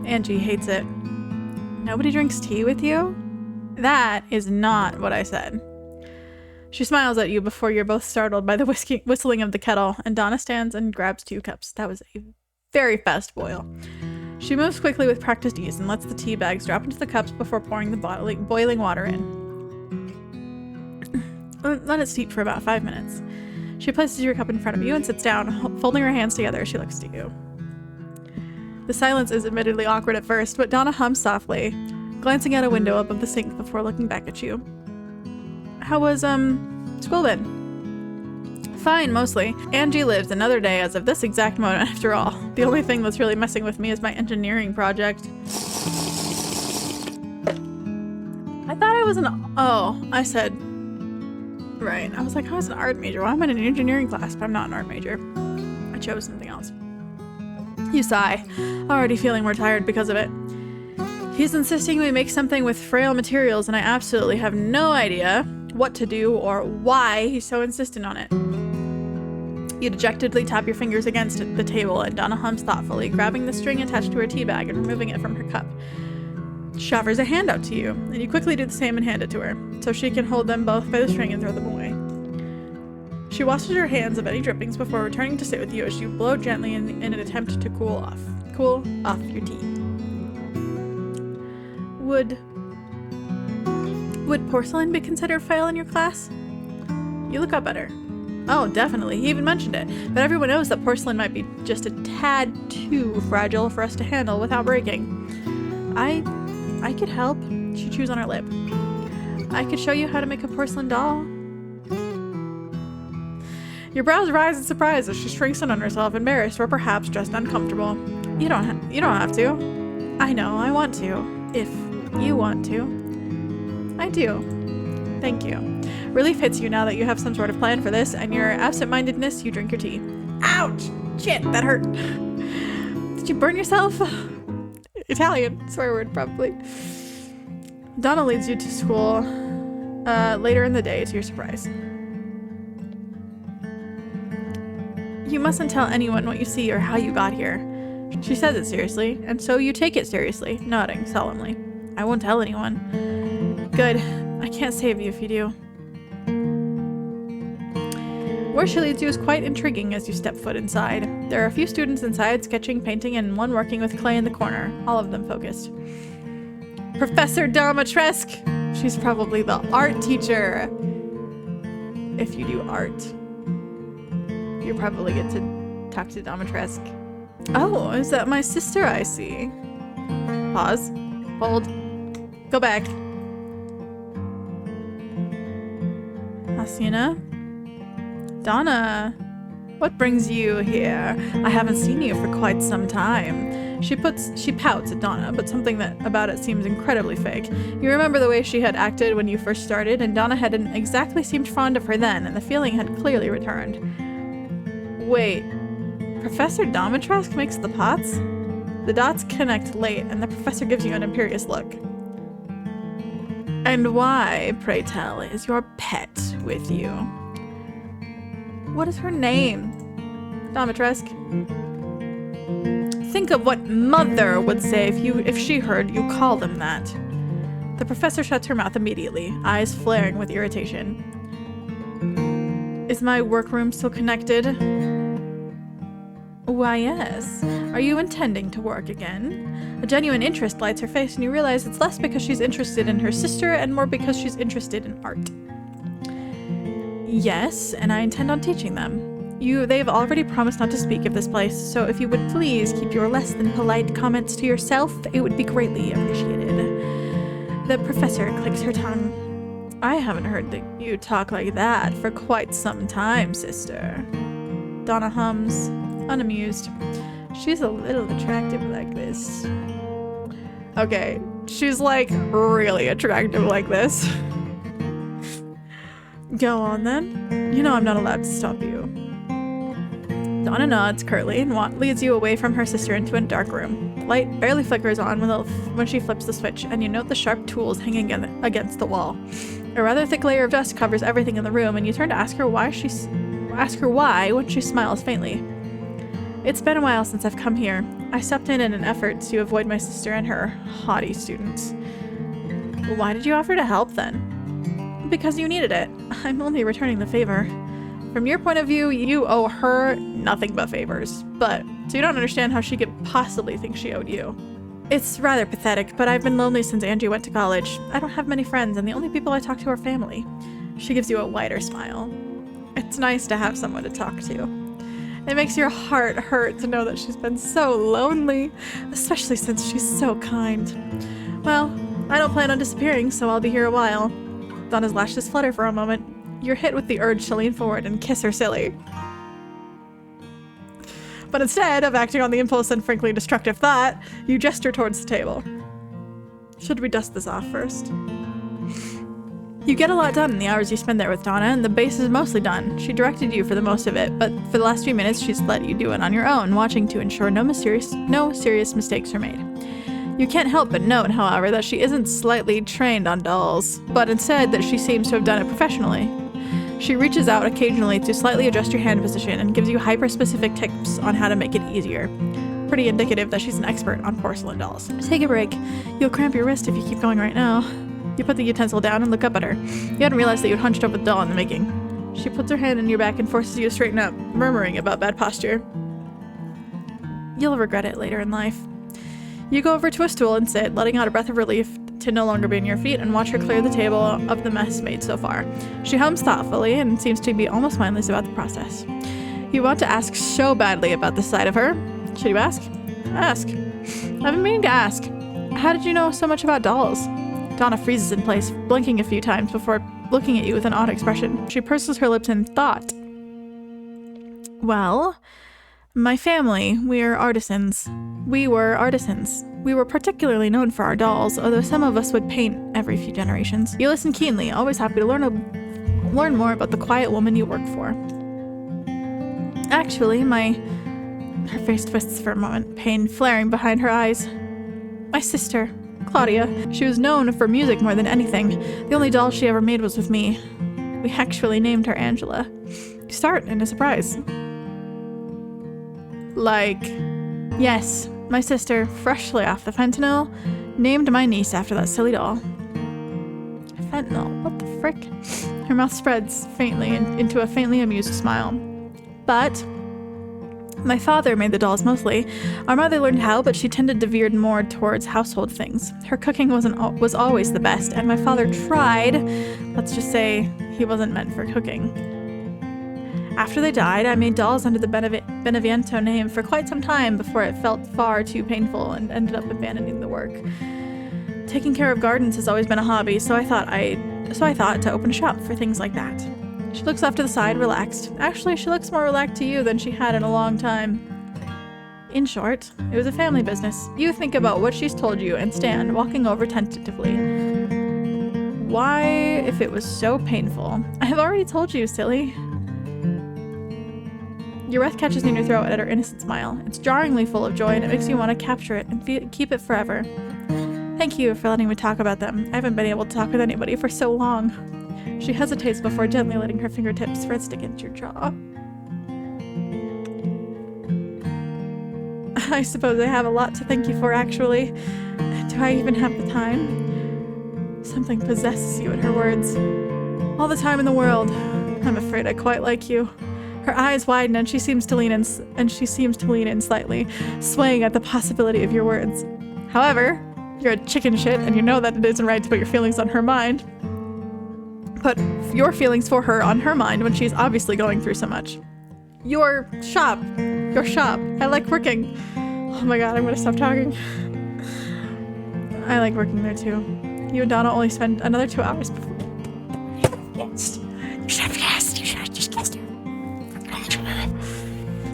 Angie hates it. Nobody drinks tea with you? That is not what I said. She smiles at you before you're both startled by the whistling of the kettle, and Donna stands and grabs 2 cups. That was a very fast boil. She moves quickly with practiced ease and lets the tea bags drop into the cups before pouring the boiling water in. Let it steep for about 5 minutes. She places your cup in front of you and sits down, folding her hands together as she looks to you. The silence is admittedly awkward at first, but Donna hums softly, glancing out a window above the sink before looking back at you. How was, school been? Fine, mostly. Angie lives another day as of this exact moment after all. The only thing that's really messing with me is my engineering project. I thought I was I said... Right. I was like, I was an art major. Why am I in an engineering class? But I'm not an art major. I chose something else. You sigh, already feeling more tired because of it. He's insisting we make something with frail materials, and I absolutely have no idea what to do or why he's so insistent on it. You dejectedly tap your fingers against the table, and Donna hums thoughtfully, grabbing the string attached to her tea bag and removing it from her cup. She offers a hand out to you, and you quickly do the same and hand it to her, so she can hold them both by the string and throw them away. She washes her hands of any drippings before returning to sit with you as you blow gently in an attempt to cool off your tea. Would porcelain be considered frail in your class? You look up at her. Oh, definitely. He even mentioned it. But everyone knows that porcelain might be just a tad too fragile for us to handle without breaking. I could help. She chews on her lip. I could show you how to make a porcelain doll. Your brows rise in surprise as she shrinks in on herself, embarrassed or perhaps just uncomfortable. You don't have to. I know, I want to. If you want to. I do. Thank you. Relief hits you now that you have some sort of plan for this, and your absent-mindedness, you drink your tea. Ouch! Shit, that hurt. Did you burn yourself? Italian swear word, probably. Donna leads you to school later in the day, to your surprise. You mustn't tell anyone what you see or how you got here. She says it seriously, and so you take it seriously, nodding solemnly. I won't tell anyone. Good. I can't save you if you do. Where she leads you is quite intriguing as you step foot inside. There are a few students inside, sketching, painting, and one working with clay in the corner, all of them focused. Professor Dimitrescu! She's probably the art teacher. If you do art, you probably get to talk to Dimitrescu. Oh, is that my sister I see? Pause. Hold. Go back. Hasina? Donna, what brings you here? I haven't seen you for quite some time. She pouts at Donna, but something about it seems incredibly fake. You remember the way she had acted when you first started, and Donna hadn't exactly seemed fond of her then, and the feeling had clearly returned. Wait, Professor Dimitrescu makes the pots? The dots connect late, and the professor gives you an imperious look. And why, pray tell, is your pet with you? What is her name? Dimitrescu. Think of what Mother would say if she heard you call them that. The professor shuts her mouth immediately, eyes flaring with irritation. Is my workroom still connected? Why, yes. Are you intending to work again? A genuine interest lights her face, and you realize it's less because she's interested in her sister and more because she's interested in art. Yes, and I intend on teaching them. They've already promised not to speak of this place, so if you would please keep your less than polite comments to yourself, it would be greatly appreciated. The professor clicks her tongue. I haven't heard you talk like that for quite some time, sister. Donna hums, unamused. She's a little attractive like this. Okay, she's like really attractive like this. Go on then. You know I'm not allowed to stop you. Donna nods curtly and leads you away from her sister into a dark room. The light barely flickers on when she flips the switch, and you note the sharp tools hanging against the wall. A rather thick layer of dust covers everything in the room, and you turn to ask her why when she smiles faintly. It's been a while since I've come here. I stepped in an effort to avoid my sister and her haughty students. Why did you offer to help then? Because you needed it. I'm only returning the favor. From your point of view, you owe her nothing but favors, so you don't understand how she could possibly think she owed you. It's rather pathetic, but I've been lonely since Angie went to college. I don't have many friends, and the only people I talk to are family. She gives you a wider smile. It's nice to have someone to talk to. It makes your heart hurt to know that she's been so lonely, especially since she's so kind. Well, I don't plan on disappearing, so I'll be here a while. Donna's lashes flutter for a moment. You're hit with the urge to lean forward and kiss her silly. But instead of acting on the impulse and frankly destructive thought, you gesture towards the table. Should we dust this off first? You get a lot done in the hours you spend there with Donna, and the base is mostly done. She directed you for the most of it, but for the last few minutes she's let you do it on your own, watching to ensure no serious mistakes are made. You can't help but note, however, that she isn't slightly trained on dolls, but instead that she seems to have done it professionally. She reaches out occasionally to slightly adjust your hand position and gives you hyper-specific tips on how to make it easier. Pretty indicative that she's an expert on porcelain dolls. Take a break. You'll cramp your wrist if you keep going right now. You put the utensil down and look up at her. You hadn't realized that you'd hunched over the doll in the making. She puts her hand in your back and forces you to straighten up, murmuring about bad posture. You'll regret it later in life. You go over to a stool and sit, letting out a breath of relief to no longer be on your feet, and watch her clear the table of the mess made so far. She hums thoughtfully and seems to be almost mindless about the process. You want to ask so badly about the side of her. Should you ask? Ask. I've been meaning to ask. How did you know so much about dolls? Donna freezes in place, blinking a few times before looking at you with an odd expression. She purses her lips in thought. Well, my family, we were artisans. We were particularly known for our dolls, although some of us would paint every few generations. You listen keenly, always happy to learn more about the quiet woman you work for. Actually, her face twists for a moment, pain flaring behind her eyes. My sister, Claudia, she was known for music more than anything. The only doll she ever made was with me. We actually named her Angela. You start in a surprise. Yes, my sister, freshly off the fentanyl, named my niece after that silly doll. Fentanyl, what the frick? Her mouth spreads faintly into a faintly amused smile. But my father made the dolls mostly. Our mother learned how, but she tended to veer more towards household things. Her cooking was always the best, and my father tried. Let's just say he wasn't meant for cooking. After they died, I made dolls under the Beneviento name for quite some time before it felt far too painful and ended up abandoning the work. Taking care of gardens has always been a hobby, so I thought to open a shop for things like that. She looks off to the side, relaxed. Actually, she looks more relaxed to you than she had in a long time. In short, it was a family business. You think about what she's told you and stand, walking over tentatively. Why, if it was so painful? I have already told you, silly. Your breath catches in your throat at her innocent smile. It's jarringly full of joy, and it makes you want to capture it and keep it forever. Thank you for letting me talk about them. I haven't been able to talk with anybody for so long. She hesitates before gently letting her fingertips rest against your jaw. I suppose I have a lot to thank you for, actually. Do I even have the time? Something possesses you at her words. All the time in the world. I'm afraid I quite like you. Her eyes widen and she seems to lean in slightly, swaying at the possibility of your words. However, you're a chicken shit and you know that it isn't right to put your feelings on her mind. Put your feelings for her on her mind when she's obviously going through so much. Your shop. I like working. Oh my god, I'm gonna stop talking. I like working there too. You and Donna only spend another 2 hours before.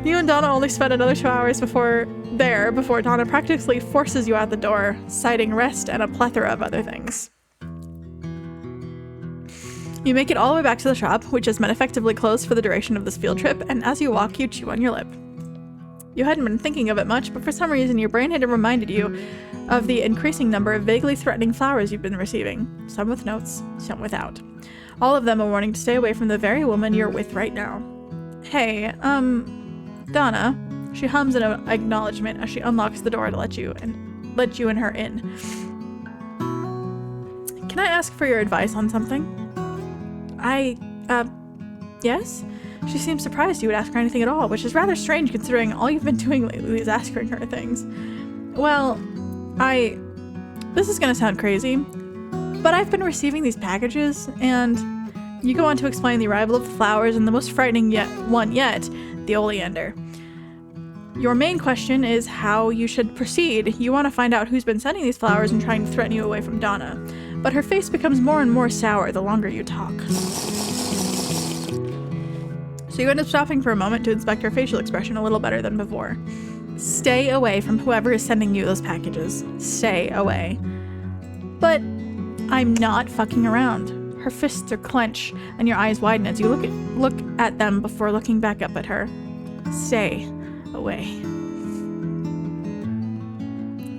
You and Donna only spend another 2 hours before Donna practically forces you out the door, citing rest and a plethora of other things. You make it all the way back to the shop, which has been effectively closed for the duration of this field trip, and as you walk, you chew on your lip. You hadn't been thinking of it much, but for some reason your brain had reminded you of the increasing number of vaguely threatening flowers you've been receiving, some with notes, some without. All of them a warning to stay away from the very woman you're with right now. Hey, Donna, she hums an acknowledgement as she unlocks the door to let you and her in. Can I ask for your advice on something? Yes? She seems surprised you would ask her anything at all, which is rather strange considering all you've been doing lately is asking her things. Well, this is gonna sound crazy, but I've been receiving these packages, and you go on to explain the arrival of the flowers and the most frightening one yet, the oleander. Your main question is how you should proceed. You want to find out who's been sending these flowers and trying to threaten you away from Donna. But her face becomes more and more sour the longer you talk. So you end up stopping for a moment to inspect her facial expression a little better than before. Stay away from whoever is sending you those packages. Stay away. But I'm not fucking around. Her fists are clenched and your eyes widen as you look at them before looking back up at her. Stay away.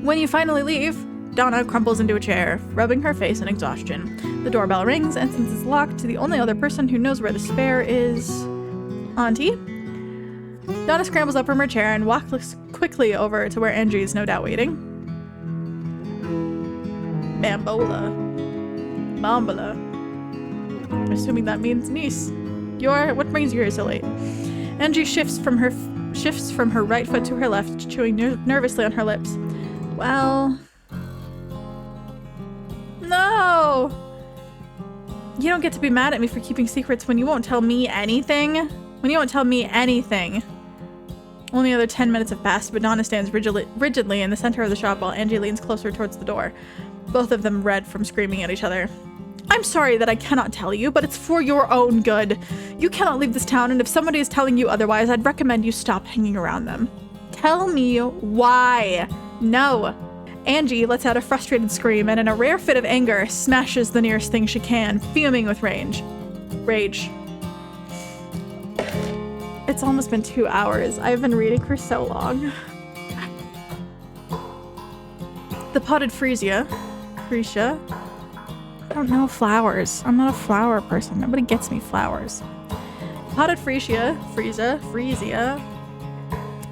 When you finally leave, Donna crumples into a chair, rubbing her face in exhaustion. The doorbell rings, and since it's locked, the only other person who knows where the spare is... Auntie? Donna scrambles up from her chair and walks quickly over to where Angie is no doubt waiting. Bambola. I'm assuming that means niece. What brings you here so late? Angie shifts from her right foot to her left, chewing nervously on her lips. Well... No! You don't get to be mad at me for keeping secrets when you won't tell me anything. Only another 10 minutes have passed, but Donna stands rigidly in the center of the shop while Angie leans closer towards the door, both of them red from screaming at each other. I'm sorry that I cannot tell you, but it's for your own good. You cannot leave this town, and if somebody is telling you otherwise, I'd recommend you stop hanging around them. Tell me why. No. Angie lets out a frustrated scream and in a rare fit of anger, smashes the nearest thing she can, fuming with rage. It's almost been 2 hours. I've been reading for so long. The potted freesia. I don't know flowers. I'm not a flower person. Nobody gets me flowers. Potted freesia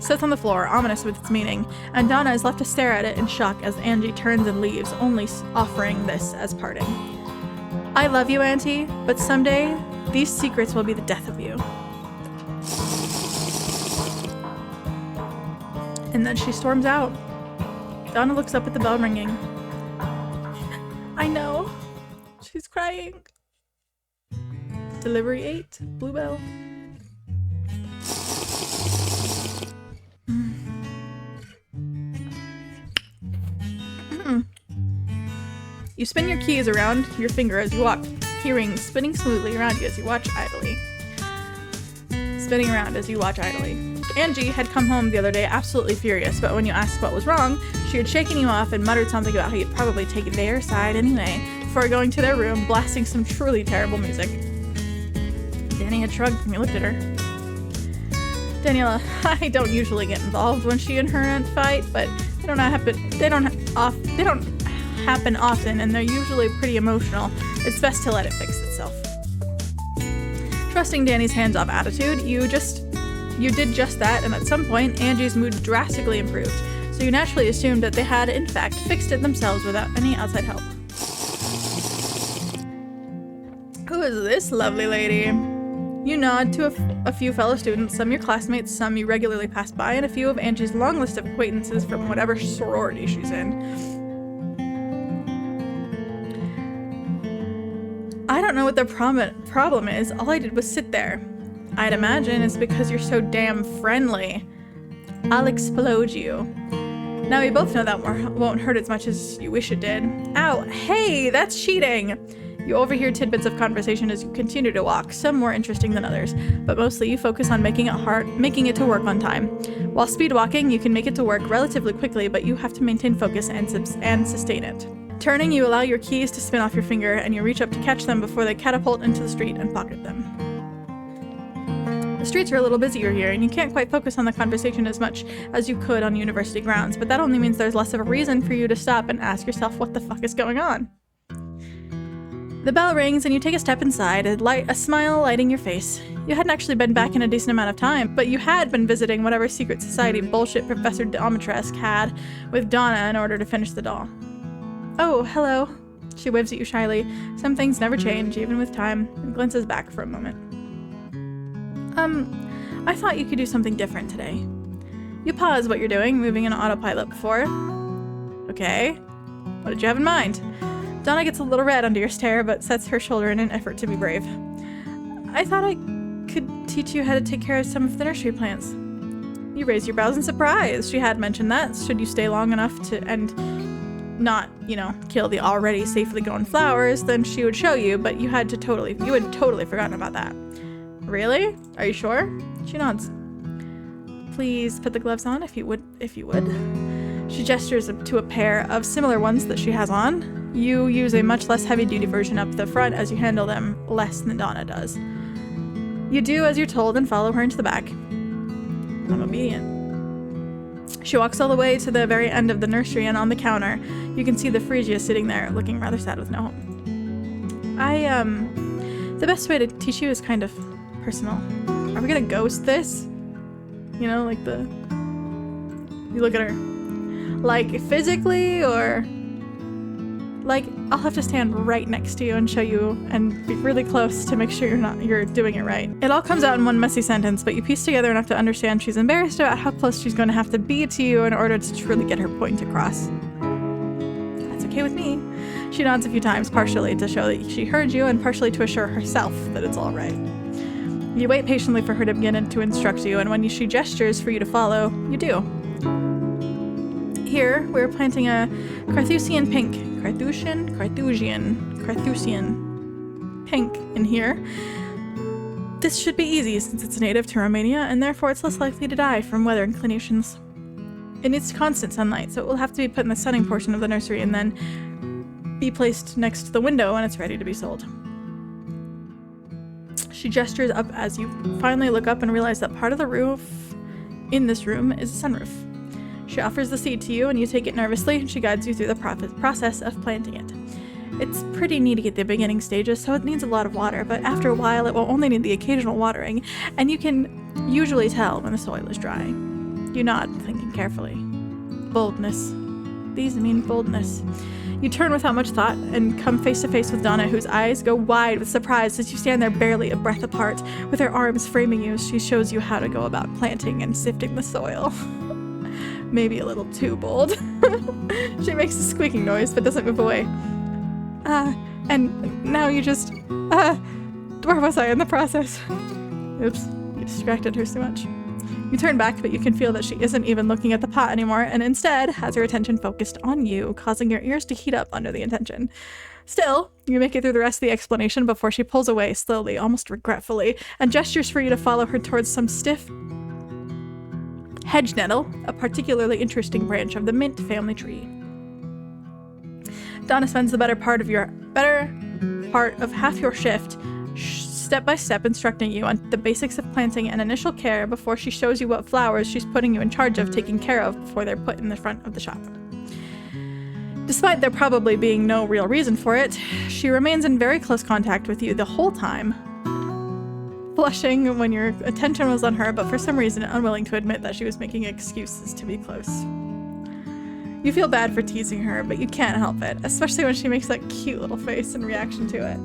sits on the floor, ominous with its meaning, and Donna is left to stare at it in shock as Angie turns and leaves, only offering this as parting. I love you, Auntie, but someday these secrets will be the death of you. And then she storms out. Donna looks up at the bell ringing. I know. She's crying. Delivery 8, Bluebell. You spin your keys around your finger as you walk, hearing spinning smoothly around you as you watch idly. Angie had come home the other day absolutely furious, but when you asked what was wrong, she had shaken you off and muttered something about how you'd probably take their side anyway, before going to their room, blasting some truly terrible music. Danny had shrugged when you looked at her. Daniela, I don't usually get involved when she and her aunt fight, but they don't happen often, and they're usually pretty emotional. It's best to let it fix itself. Trusting Danny's hands-off attitude, you did just that, and at some point, Angie's mood drastically improved, so you naturally assumed that they had, in fact, fixed it themselves without any outside help. Who is this lovely lady? You nod to a few fellow students, some your classmates, some you regularly pass by, and a few of Angie's long list of acquaintances from whatever sorority she's in. I don't know what the problem is. All I did was sit there. I'd imagine it's because you're so damn friendly. I'll explode you. Now we both know that won't hurt as much as you wish it did. Ow, hey, that's cheating! You overhear tidbits of conversation as you continue to walk, some more interesting than others, but mostly you focus on making it to work on time. While speed walking, you can make it to work relatively quickly, but you have to maintain focus and sustain it. Turning, you allow your keys to spin off your finger, and you reach up to catch them before they catapult into the street and pocket them. The streets are a little busier here, and you can't quite focus on the conversation as much as you could on university grounds, but that only means there's less of a reason for you to stop and ask yourself what the fuck is going on. The bell rings and you take a step inside, a smile lighting your face. You hadn't actually been back in a decent amount of time, but you had been visiting whatever secret society bullshit Professor Dimitrescu had with Donna in order to finish the doll. Oh, hello. She waves at you shyly. Some things never change, even with time, and glances back for a moment. I thought you could do something different today. You pause what you're doing, moving in autopilot before. Okay. What did you have in mind? Donna gets a little red under your stare, but sets her shoulder in an effort to be brave. I thought I could teach you how to take care of some of the nursery plants. You raise your brows in surprise. She had mentioned that, should you stay long enough and not, kill the already safely grown flowers, then she would show you, but you had totally forgotten about that. Really? Are you sure? She nods. Please put the gloves on if you would. She gestures to a pair of similar ones that she has on. You use a much less heavy-duty version up the front as you handle them less than Donna does. You do as you're told and follow her into the back. I'm obedient. She walks all the way to the very end of the nursery, and on the counter, you can see the Phrygia sitting there, looking rather sad with no home. The best way to teach you is kind of personal. Are we gonna ghost this? You look at her. Like, physically, or... Like, I'll have to stand right next to you and show you and be really close to make sure you're doing it right. It all comes out in one messy sentence, but you piece together enough to understand she's embarrassed about how close she's going to have to be to you in order to truly get her point across. That's okay with me. She nods a few times, partially to show that she heard you and partially to assure herself that it's all right. You wait patiently for her to begin to instruct you, and when she gestures for you to follow, you do. Here, we're planting a Carthusian pink. Carthusian pink in here. This should be easy since it's native to Romania, and therefore it's less likely to die from weather inclinations. It needs constant sunlight, so it will have to be put in the sunning portion of the nursery and then be placed next to the window when it's ready to be sold. She gestures up as you finally look up and realize that part of the roof in this room is a sunroof. She offers the seed to you and you take it nervously, and she guides you through the process of planting it. It's pretty needy at the beginning stages, so it needs a lot of water, but after a while it will only need the occasional watering, and you can usually tell when the soil is dry. You nod, thinking carefully. Boldness. These mean boldness. You turn without much thought and come face to face with Donna, whose eyes go wide with surprise as you stand there barely a breath apart, with her arms framing you as she shows you how to go about planting and sifting the soil. Maybe a little too bold. She makes a squeaking noise but doesn't move away. And now you just... where was I in the process? Oops, you distracted her so much. You turn back, but you can feel that she isn't even looking at the pot anymore, and instead has her attention focused on you, causing your ears to heat up under the intention. Still, you make it through the rest of the explanation before she pulls away slowly, almost regretfully, and gestures for you to follow her towards some stiff hedge nettle, a particularly interesting branch of the mint family tree. Donna spends the better part of half your shift step by step instructing you on the basics of planting and initial care before she shows you what flowers she's putting you in charge of taking care of before they're put in the front of the shop. Despite there probably being no real reason for it, she remains in very close contact with you the whole time, blushing when your attention was on her, but for some reason unwilling to admit that she was making excuses to be close. You feel bad for teasing her, but you can't help it, especially when she makes that cute little face in reaction to it.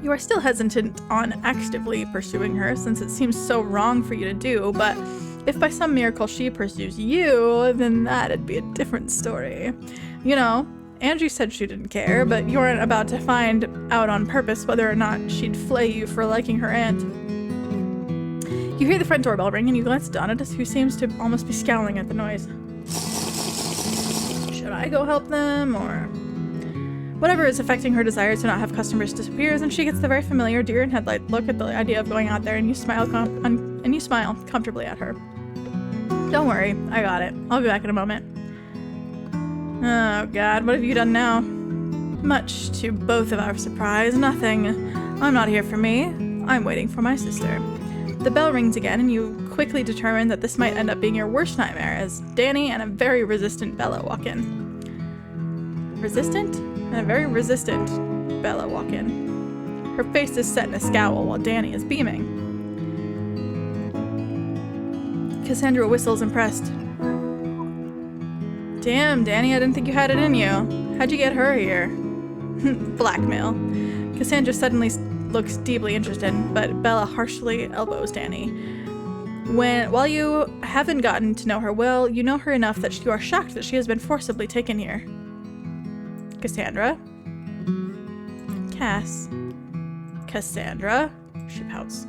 You are still hesitant on actively pursuing her, since it seems so wrong for you to do, but if by some miracle she pursues you, then that'd be a different story. You know, Angie said she didn't care, but you aren't about to find out on purpose whether or not she'd flay you for liking her aunt. You hear the front doorbell ring and you glance at Donna, who seems to almost be scowling at the noise. Should I go help them, or... Whatever is affecting her desire to not have customers disappears, and she gets the very familiar deer in headlight look at the idea of going out there, and you smile comfortably at her. Don't worry, I got it. I'll be back in a moment. Oh god, what have you done now? Much to both of our surprise, nothing. I'm not here for me. I'm waiting for my sister. The bell rings again, and you quickly determine that this might end up being your worst nightmare, as Danny and a very resistant Bella walk in. Resistant? And a very resistant Bella walk in. Her face is set in a scowl while Danny is beaming. Cassandra whistles, impressed. Damn, Danny, I didn't think you had it in you. How'd you get her here? Blackmail. Cassandra suddenly looks deeply interested, but Bella harshly elbows Danny. While you haven't gotten to know her well, you know her enough that you are shocked that she has been forcibly taken here. Cassandra? Cassandra? She pouts.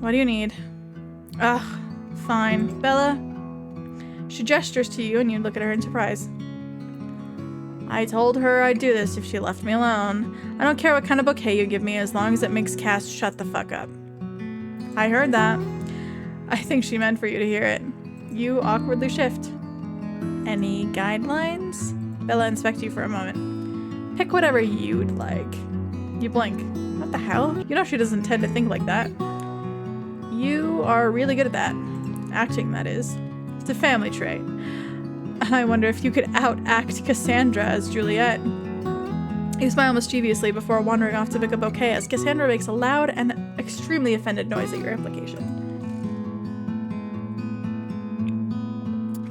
What do you need? Ugh, fine. Bella? She gestures to you and you look at her in surprise. I told her I'd do this if she left me alone. I don't care what kind of bouquet you give me as long as it makes Cass shut the fuck up. I heard that. I think she meant for you to hear it. You awkwardly shift. Any guidelines? Bella inspects you for a moment. Pick whatever you'd like. You blink. What the hell? You know she doesn't tend to think like that. You are really good at that. Acting, that is. It's a family trait. I wonder if you could out-act Cassandra as Juliet. You smile mischievously before wandering off to pick a bouquet as Cassandra makes a loud and extremely offended noise at your implication.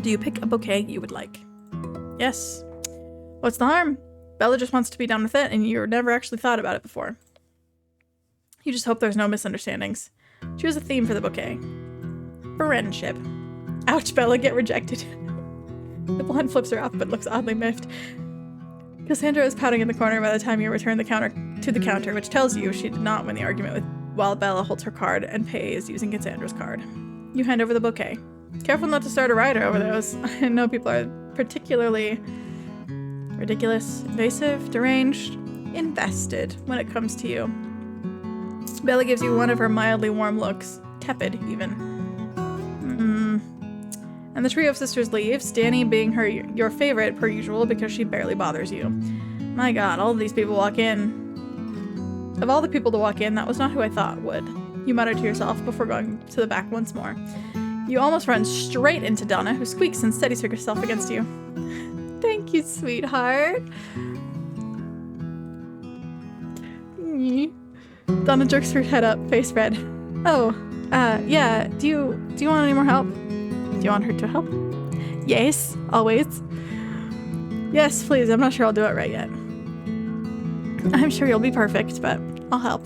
Do you pick a bouquet you would like? Yes. What's the harm? Bella just wants to be done with it, and you've never actually thought about it before. You just hope there's no misunderstandings. Choose a theme for the bouquet. Friendship. Ouch, Bella, get rejected. The blonde flips her off, but looks oddly miffed. Cassandra is pouting in the corner by the time you return to the counter, which tells you she did not win the argument while Bella holds her card and pays using Cassandra's card. You hand over the bouquet. Careful not to start a riot over those. I know people are particularly ridiculous, invasive, deranged, invested when it comes to you. Bella gives you one of her mildly warm looks, tepid even. And the trio of sisters leaves, Danny being your favorite per usual because she barely bothers you. My god, all of these people walk in. Of all the people to walk in, that was not who I thought would. You mutter to yourself before going to the back once more. You almost run straight into Donna, who squeaks and steadies herself against you. Thank you, sweetheart. Donna jerks her head up, face red. Oh, yeah, do you want any more help? Do you want her to help? Yes, always. Yes, please, I'm not sure I'll do it right yet. I'm sure you'll be perfect, but I'll help.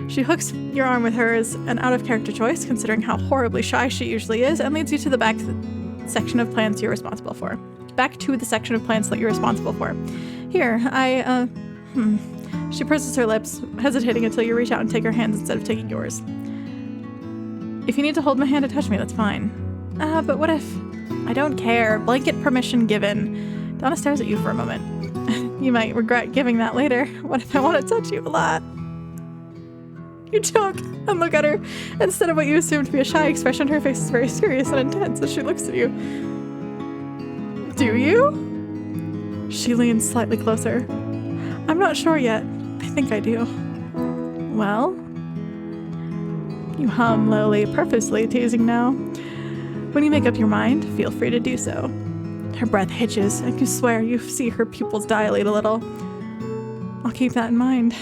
She hooks your arm with hers, an out-of-character choice, considering how horribly shy she usually is, and leads you to the back section of plants you're responsible for. Back to the section of plants that you're responsible for. Here, She purses her lips, hesitating until you reach out and take her hands instead of taking yours. If you need to hold my hand to touch me, that's fine. But what if... I don't care. Blanket permission given. Donna stares at you for a moment. You might regret giving that later. What if I want to touch you a lot? You choke and look at her. Instead of what you assume to be a shy expression, her face is very serious and intense as she looks at you. Do you? She leans slightly closer. I'm not sure yet. I think I do. Well? You hum lowly, purposely teasing now. When you make up your mind, feel free to do so. Her breath hitches, and you swear you see her pupils dilate a little. I'll keep that in mind.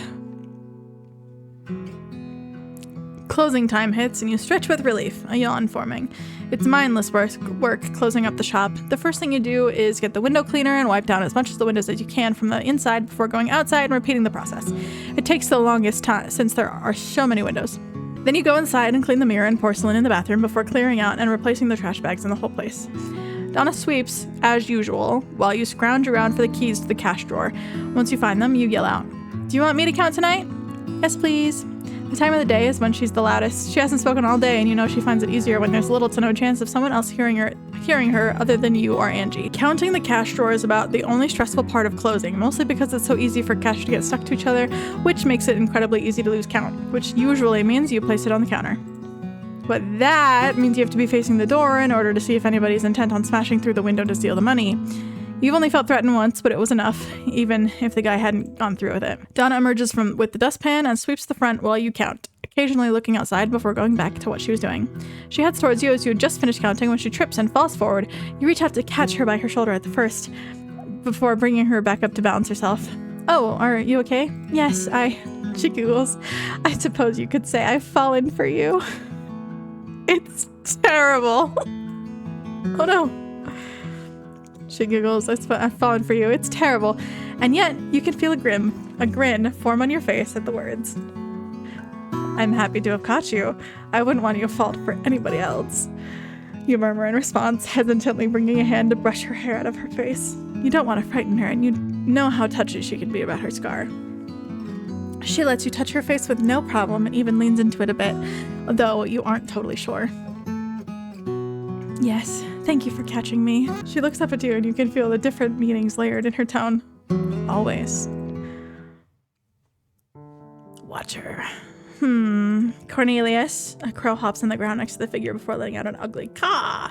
Closing time hits, and you stretch with relief, a yawn forming. It's mindless work closing up the shop. The first thing you do is get the window cleaner and wipe down as much of the windows as you can from the inside before going outside and repeating the process. It takes the longest time since there are so many windows. Then you go inside and clean the mirror and porcelain in the bathroom before clearing out and replacing the trash bags in the whole place. Donna sweeps, as usual, while you scrounge around for the keys to the cash drawer. Once you find them, you yell out, "Do you want me to count tonight?" "Yes, please." The time of the day is when she's the loudest. She hasn't spoken all day, and you know she finds it easier when there's little to no chance of someone else hearing her other than you or Angie. Counting the cash drawer is about the only stressful part of closing, mostly because it's so easy for cash to get stuck to each other, which makes it incredibly easy to lose count, which usually means you place it on the counter. But that means you have to be facing the door in order to see if anybody's intent on smashing through the window to steal the money. You've only felt threatened once, but it was enough, even if the guy hadn't gone through with it. Donna emerges with the dustpan and sweeps the front while you count, occasionally looking outside before going back to what she was doing. She heads towards you as you had just finished counting when she trips and falls forward. You reach out to catch her by her shoulder at the first, before bringing her back up to balance herself. "Oh, are you okay?" "Yes, she giggles. "I suppose you could say I've fallen for you." It's terrible. Oh no. She giggles. "I've fallen for you. It's terrible." And yet, you can feel a grin form on your face at the words. "I'm happy to have caught you. I wouldn't want you to fall for anybody else." You murmur in response, hesitantly bringing a hand to brush her hair out of her face. You don't want to frighten her, and you know how touchy she can be about her scar. She lets you touch her face with no problem and even leans into it a bit, though you aren't totally sure. "Yes, thank you for catching me." She looks up at you and you can feel the different meanings layered in her tone. "Always." "Watch her." Cornelius. A crow hops on the ground next to the figure before letting out an ugly caw.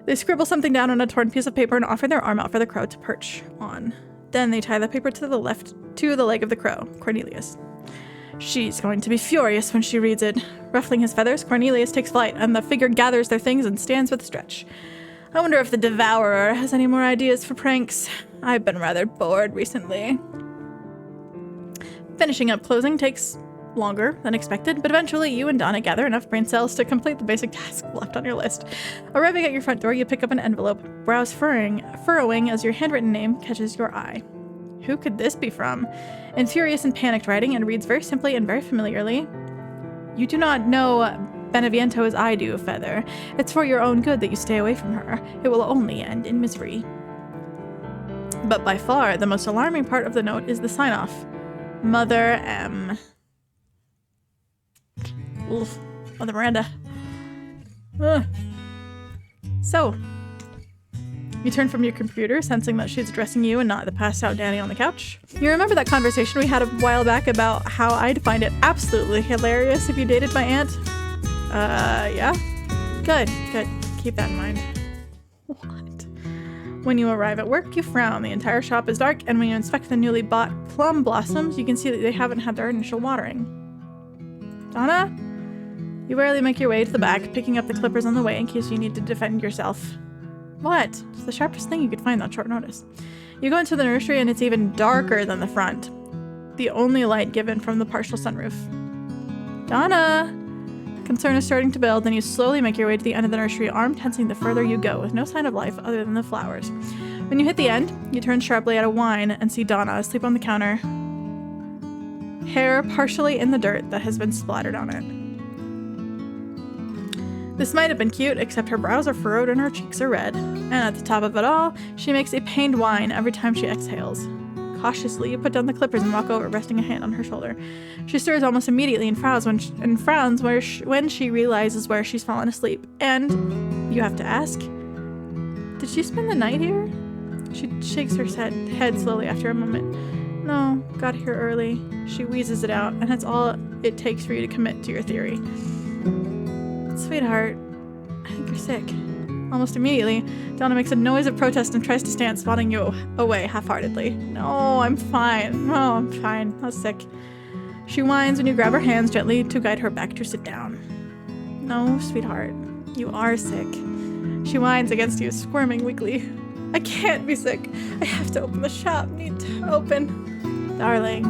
They scribble something down on a torn piece of paper and offer their arm out for the crow to perch on. Then they tie the paper to the leg of the crow, Cornelius. She's going to be furious when she reads it. Ruffling his feathers, Cornelius takes flight, and the figure gathers their things and stands with a stretch. I wonder if the Devourer has any more ideas for pranks. I've been rather bored recently. Finishing up closing takes longer than expected, but eventually you and Donna gather enough brain cells to complete the basic task left on your list. Arriving at your front door, you pick up an envelope, brows furrowing as your handwritten name catches your eye. Who could this be from? In furious and panicked writing, and reads very simply and very familiarly. You do not know Beneviento as I do, Feather. It's for your own good that you stay away from her. It will only end in misery. But by far, the most alarming part of the note is the sign-off. Mother M. Oof. Mother Miranda. Ugh. So, you turn from your computer, sensing that she's addressing you and not the passed-out Danny on the couch. You remember that conversation we had a while back about how I'd find it absolutely hilarious if you dated my aunt? Yeah? Good. Keep that in mind. What? When you arrive at work, you frown. The entire shop is dark, and when you inspect the newly bought plum blossoms, you can see that they haven't had their initial watering. Donna? You barely make your way to the back, picking up the clippers on the way in case you need to defend yourself. What? It's the sharpest thing you could find on short notice. You go into the nursery and it's even darker than the front. The only light given from the partial sunroof. Donna! Concern is starting to build, and you slowly make your way to the end of the nursery, arm tensing the further you go, with no sign of life other than the flowers. When you hit the end, you turn sharply at a wine and see Donna asleep on the counter, hair partially in the dirt that has been splattered on it. This might have been cute, except her brows are furrowed and her cheeks are red. And at the top of it all, she makes a pained whine every time she exhales. Cautiously, you put down the clippers and walk over, resting a hand on her shoulder. She stirs almost immediately and frowns when she realizes where she's fallen asleep. And you have to ask, did she spend the night here? She shakes her head slowly after a moment. No, got here early. She wheezes it out, and that's all it takes for you to commit to your theory. Sweetheart, I think you're sick. Almost immediately, Donna makes a noise of protest and tries to stand, swatting you away half-heartedly. No, I'm fine. No, I'm fine. Not sick. She whines when you grab her hands gently to guide her back to sit down. No, sweetheart. You are sick. She whines against you, squirming weakly. I can't be sick. I have to open the shop. Need to open. Darling.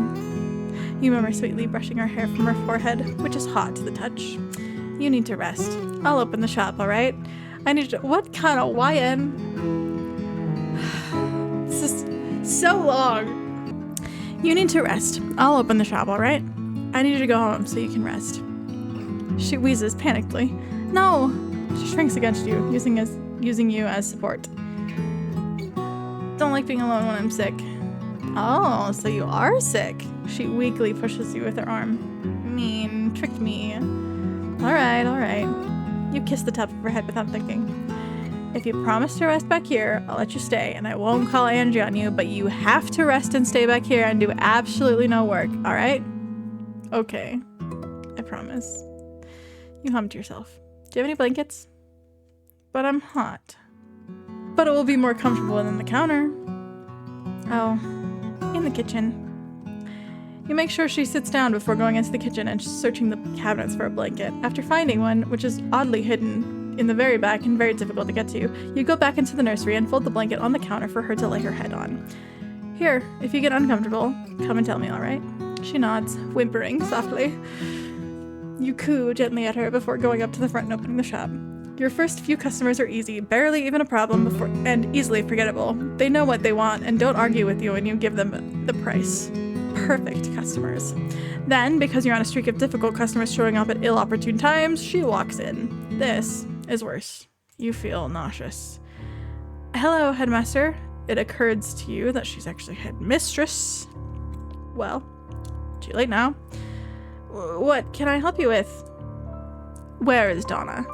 You murmur sweetly, brushing her hair from her forehead, which is hot to the touch. You need to rest. I'll open the shop, alright? I need to— what kind of YN? This is so long. You need to rest. I'll open the shop, alright? I need you to go home so you can rest. She wheezes panickedly. No! She shrinks against you, using you as support. Don't like being alone when I'm sick. Oh, so you are sick. She weakly pushes you with her arm. Mean, tricked me. Alright, alright. You kiss the top of her head without thinking. If you promise to rest back here, I'll let you stay, and I won't call Angie on you, but you have to rest and stay back here and do absolutely no work, alright? Okay. I promise. You hummed to yourself. Do you have any blankets? But I'm hot. But it will be more comfortable than the counter. Oh, in the kitchen. You make sure she sits down before going into the kitchen and searching the cabinets for a blanket. After finding one, which is oddly hidden in the very back and very difficult to get to, you go back into the nursery and fold the blanket on the counter for her to lay her head on. Here, if you get uncomfortable, come and tell me, alright? She nods, whimpering softly. You coo gently at her before going up to the front and opening the shop. Your first few customers are easy, barely even a problem, and easily forgettable. They know what they want and don't argue with you when you give them the price. Perfect customers. Then, because you're on a streak of difficult customers showing up at ill-opportune times, she walks in. This is worse. You feel nauseous. Hello, headmaster. It occurs to you that she's actually headmistress. Well, too late now. What can I help you with? Where is Donna?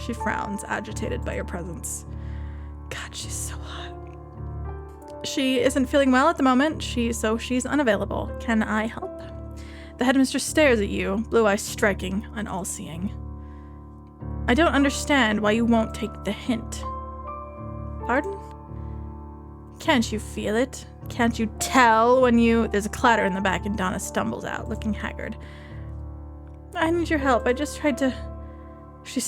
She frowns, agitated by your presence. God, she's so hot. She isn't feeling well at the moment, so she's unavailable. Can I help? The headmistress stares at you, blue eyes striking and all-seeing. I don't understand why you won't take the hint. Pardon? Can't you feel it? Can't you tell when you— There's a clatter in the back and Donna stumbles out, looking haggard. I need your help. I just tried to— She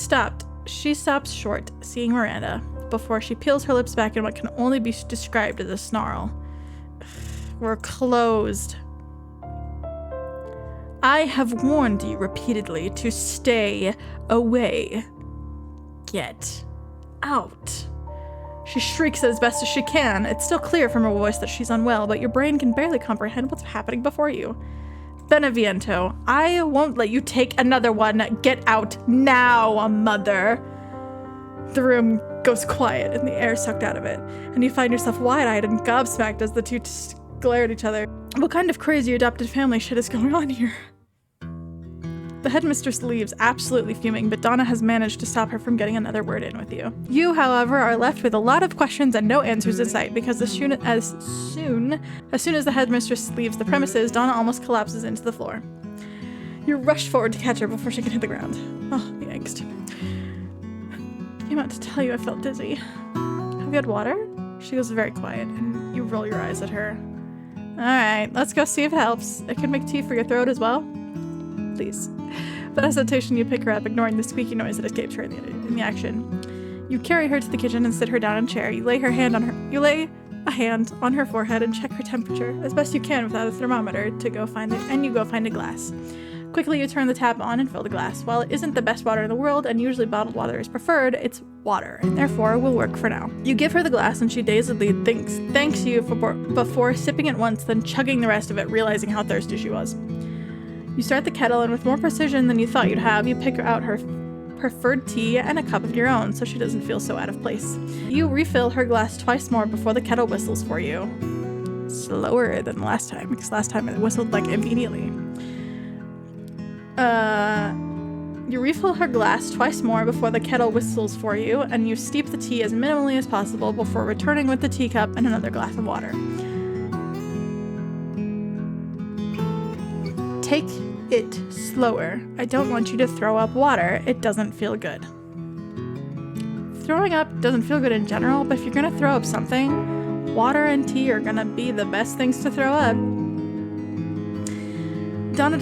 stops short, seeing Miranda, before she peels her lips back in what can only be described as a snarl. We're closed. I have warned you repeatedly to stay away. Get out. She shrieks as best as she can. It's still clear from her voice that she's unwell, but your brain can barely comprehend what's happening before you. Beneviento, I won't let you take another one. Get out now, mother. The room goes quiet and the air sucked out of it, and you find yourself wide-eyed and gobsmacked as the two glare at each other. What kind of crazy adopted family shit is going on here? The headmistress leaves, absolutely fuming, but Donna has managed to stop her from getting another word in with you. You, however, are left with a lot of questions and no answers in sight, because as soon as the headmistress leaves the premises, Donna almost collapses into the floor. You rush forward to catch her before she can hit the ground. Oh, the angst. I came out to tell you I felt dizzy. Have you had water? She goes very quiet, and you roll your eyes at her. Alright, let's go see if it helps. I could make tea for your throat as well. Please. With hesitation, you pick her up, ignoring the squeaky noise that escaped her in the action. You carry her to the kitchen and sit her down in a chair. You lay a hand on her forehead and check her temperature as best you can without a thermometer you go find a glass. Quickly, you turn the tap on and fill the glass. While it isn't the best water in the world, and usually bottled water is preferred, it's water, and therefore will work for now. You give her the glass, and she dazedly thanks you before sipping it once, then chugging the rest of it, realizing how thirsty she was. You start the kettle, and with more precision than you thought you'd have, you pick out her preferred tea and a cup of your own, so she doesn't feel so out of place. You refill her glass twice more before the kettle whistles for you. Slower than last time, because last time it whistled like immediately. You refill her glass twice more before the kettle whistles for you, and you steep the tea as minimally as possible before returning with the teacup and another glass of water. Take it slower. I don't want you to throw up water. It doesn't feel good. throwing up doesn't feel good in general, but if you're gonna throw up something, water and tea are gonna be the best things to throw up. Donna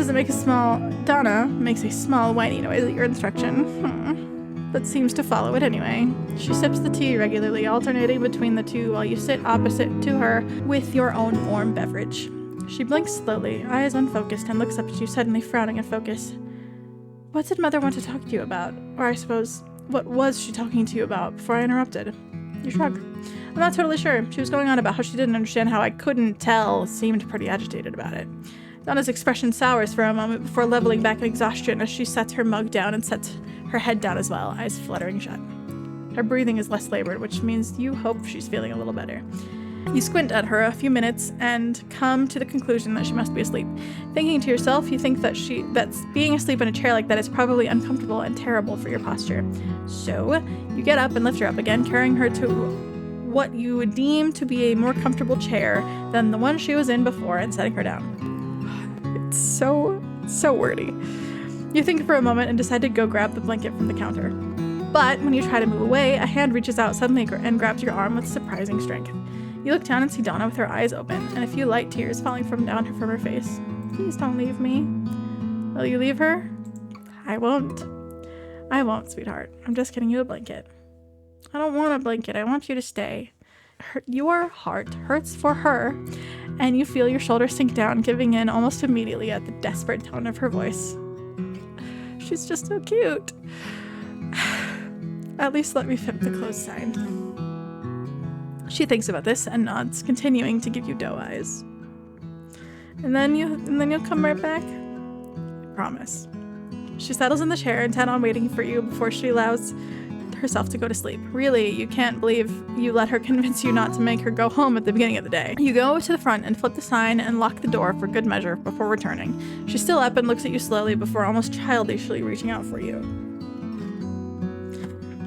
makes a small whiny noise at your instruction, but seems to follow it anyway. She sips the tea regularly, alternating between the two while you sit opposite to her with your own warm beverage. She blinks slowly, eyes unfocused, and looks up at you, suddenly frowning in focus. What did Mother want to talk to you about? Or I suppose, what was she talking to you about before I interrupted? You shrug. I'm not totally sure. She was going on about how she didn't understand how I couldn't tell, seemed pretty agitated about it. Donna's expression sours for a moment before leveling back in exhaustion as she sets her mug down and sets her head down as well, eyes fluttering shut. Her breathing is less labored, which means you hope she's feeling a little better. You squint at her a few minutes and come to the conclusion that she must be asleep. Thinking to yourself, you think that being asleep in a chair like that is probably uncomfortable and terrible for your posture. So, you get up and lift her up again, carrying her to what you would deem to be a more comfortable chair than the one she was in before and setting her down. It's so wordy. You think for a moment and decide to go grab the blanket from the counter. But when you try to move away, a hand reaches out suddenly and grabs your arm with surprising strength. You look down and see Donna with her eyes open and a few light tears falling from her face. Please don't leave me. Will you leave her? I won't. I won't, sweetheart. I'm just getting you a blanket. I don't want a blanket. I want you to stay. Your heart hurts for her, and you feel your shoulders sink down, giving in almost immediately at the desperate tone of her voice. She's just so cute. At least let me flip the closed sign. She thinks about this and nods, continuing to give you doe eyes. And then you'll come right back? I promise. She settles in the chair, intent on waiting for you before she allows herself to go to sleep. Really, you can't believe you let her convince you not to make her go home at the beginning of the day. You go to the front and flip the sign and lock the door for good measure before returning. She's still up and looks at you slowly before almost childishly reaching out for you.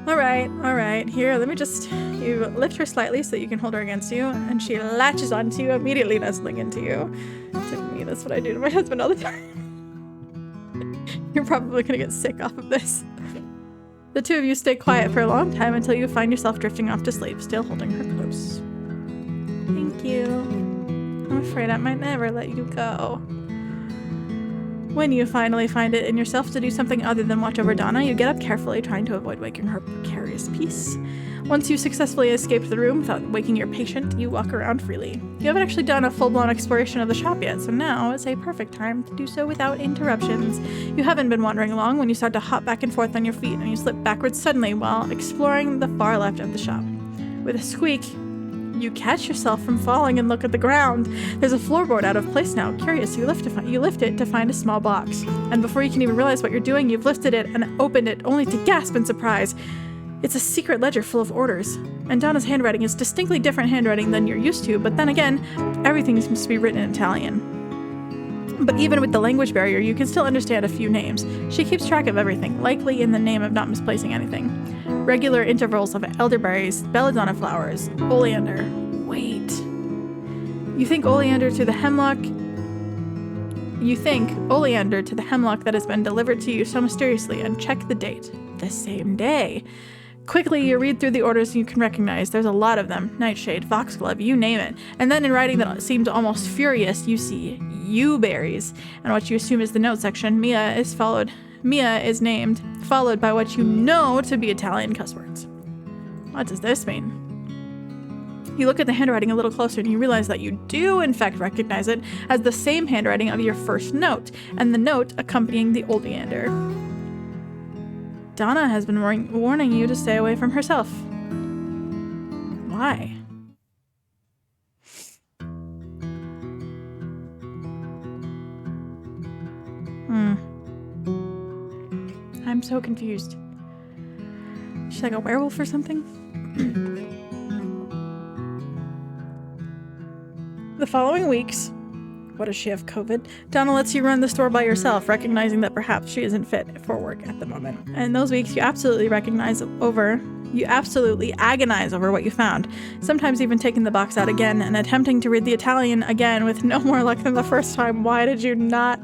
All right, here, you lift her slightly so you can hold her against you, and she latches onto you, immediately nuzzling into you. To me, that's what I do to my husband all the time. You're probably gonna get sick off of this. The two of you stay quiet for a long time until you find yourself drifting off to sleep, still holding her close. Thank you. I'm afraid I might never let you go. When you finally find it in yourself to do something other than watch over Donna, you get up carefully, trying to avoid waking her precarious peace. Once you successfully escape the room without waking your patient, you walk around freely. You haven't actually done a full-blown exploration of the shop yet, so now is a perfect time to do so without interruptions. You haven't been wandering along when you start to hop back and forth on your feet, and you slip backwards suddenly while exploring the far left of the shop. With a squeak, you catch yourself from falling and look at the ground. There's a floorboard out of place now. Curious, you lift it to find a small box. And before you can even realize what you're doing, you've lifted it and opened it, only to gasp in surprise. It's a secret ledger full of orders. And Donna's handwriting is distinctly different handwriting than you're used to, but then again, everything seems to be written in Italian. But even with the language barrier, you can still understand a few names. She keeps track of everything, likely in the name of not misplacing anything. Regular intervals of elderberries, belladonna flowers, oleander. Wait. You think oleander to the hemlock that has been delivered to you so mysteriously, and check the date. The same day. Quickly, you read through the orders you can recognize. There's a lot of them. Nightshade, foxglove, you name it. And then in writing that seems almost furious, you see yew berries. And what you assume is the note section, Mia is named, followed by what you know to be Italian cuss words. What does this mean? You look at the handwriting a little closer and you realize that you do in fact recognize it as the same handwriting of your first note, and the note accompanying the oleander. Donna has been warning you to stay away from herself. Why? I'm so confused. Is she like a werewolf or something? The following weeks, what does she have, COVID? Donna lets you run the store by yourself, recognizing that perhaps she isn't fit for work at the moment. And in those weeks, you absolutely agonize over what you found, sometimes even taking the box out again and attempting to read the Italian again with no more luck than the first time. Why did you not?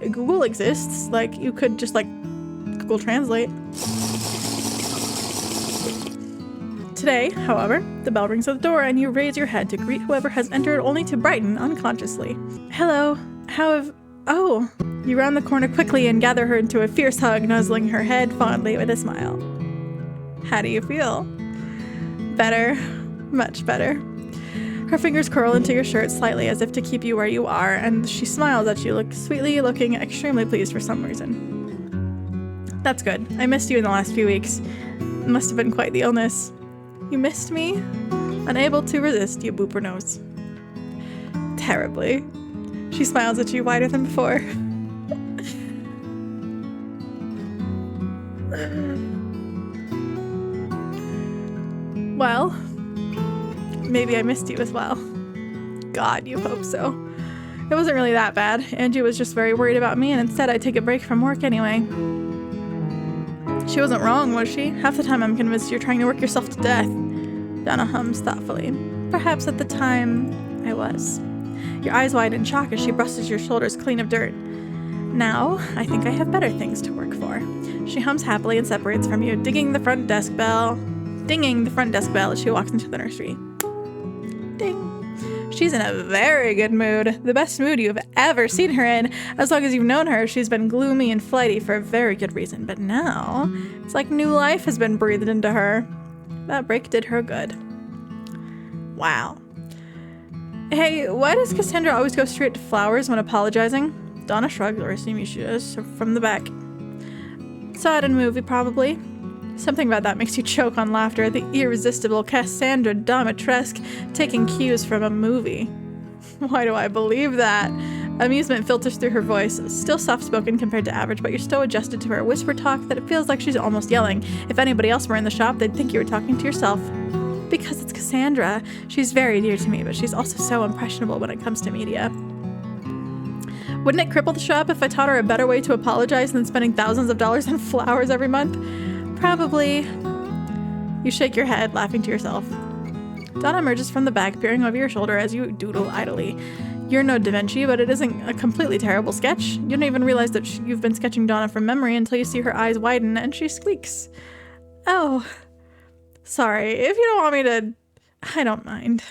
Google exists. Like, you could just, Google Translate. Today, however, the bell rings at the door and you raise your head to greet whoever has entered, only to brighten unconsciously. Hello, oh. You round the corner quickly and gather her into a fierce hug, nuzzling her head fondly with a smile. How do you feel? Better. Much better. Her fingers curl into your shirt slightly as if to keep you where you are, and she smiles at you, sweetly looking extremely pleased for some reason. That's good. I missed you in the last few weeks. It must have been quite the illness. You missed me? Unable to resist, you boop her nose. Terribly. She smiles at you wider than before. Well, maybe I missed you as well. God, you hope so. It wasn't really that bad. Angie was just very worried about me, and instead I'd take a break from work anyway. She wasn't wrong, was she? Half the time I'm convinced you're trying to work yourself to death. Donna hums thoughtfully. Perhaps at the time, I was. Your eyes widen in shock as she brushes your shoulders clean of dirt. Now, I think I have better things to work for. She hums happily and separates from you, dinging the front desk bell as she walks into the nursery. Ding. She's in a very good mood. The best mood you've ever seen her in. As long as you've known her, she's been gloomy and flighty for a very good reason. But now, it's like new life has been breathed into her. That break did her good. Wow. Hey, why does Cassandra always go straight to flowers when apologizing? Donna shrugs, or assuming she does, from the back. Saw it in a movie, probably. Something about that makes you choke on laughter. The irresistible Cassandra Dimitrescu taking cues from a movie. Why do I believe that? Amusement filters through her voice, still soft-spoken compared to average, but you're so adjusted to her whisper talk that it feels like she's almost yelling. If anybody else were in the shop, they'd think you were talking to yourself. Because it's Cassandra. She's very dear to me, but she's also so impressionable when it comes to media. Wouldn't it cripple the shop if I taught her a better way to apologize than spending thousands of dollars on flowers every month? Probably. You shake your head, laughing to yourself. Donna emerges from the back, peering over your shoulder as you doodle idly. You're no Da Vinci, but it isn't a completely terrible sketch. You don't even realize that you've been sketching Donna from memory until you see her eyes widen and she squeaks. Oh. Sorry, if you don't want me to... I don't mind.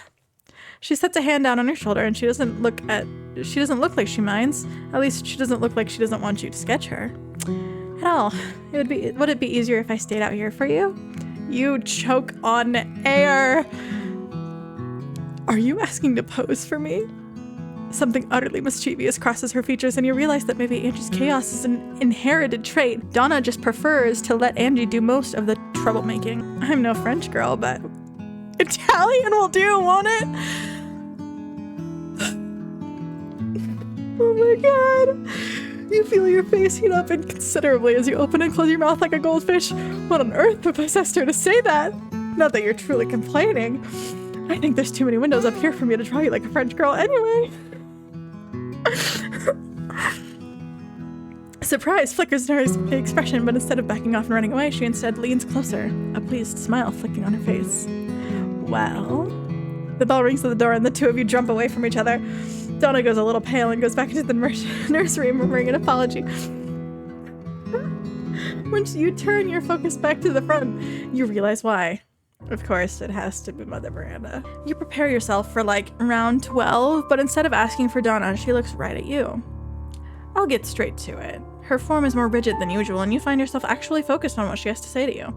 She sets a hand down on your shoulder and she doesn't look like she minds. At least she doesn't look like she doesn't want you to sketch her. At all. Would it be easier if I stayed out here for you? You choke on air. Are you asking to pose for me? Something utterly mischievous crosses her features and you realize that maybe Angie's chaos is an inherited trait. Donna just prefers to let Angie do most of the troublemaking. I'm no French girl, but Italian will do, won't it? Oh my god. You feel your face heat up inconsiderably as you open and close your mouth like a goldfish. What on earth possessed her to say that? Not that you're truly complaining. I think there's too many windows up here for me to draw you like a French girl anyway. Surprise flickers in her expression, but instead of backing off and running away, she instead leans closer, a pleased smile flicking on her face. Well? The bell rings at the door and the two of you jump away from each other. Donna goes a little pale and goes back into the nursery, murmuring an apology. Once you turn your focus back to the front, you realize why. Of course, it has to be Mother Miranda. You prepare yourself for like round 12, but instead of asking for Donna, she looks right at you. I'll get straight to it. Her form is more rigid than usual, and you find yourself actually focused on what she has to say to you.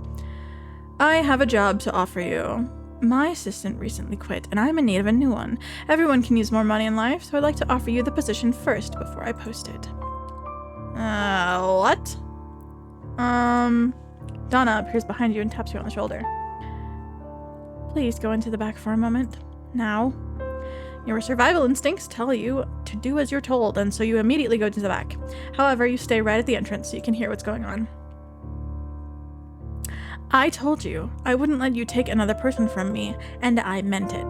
I have a job to offer you. My assistant recently quit, and I'm in need of a new one. Everyone can use more money in life, so I'd like to offer you the position first before I post it. What? Donna appears behind you and taps you on the shoulder. Please go into the back for a moment. Now. Your survival instincts tell you to do as you're told, and so you immediately go to the back. However, you stay right at the entrance so you can hear what's going on. I told you I wouldn't let you take another person from me, and I meant it.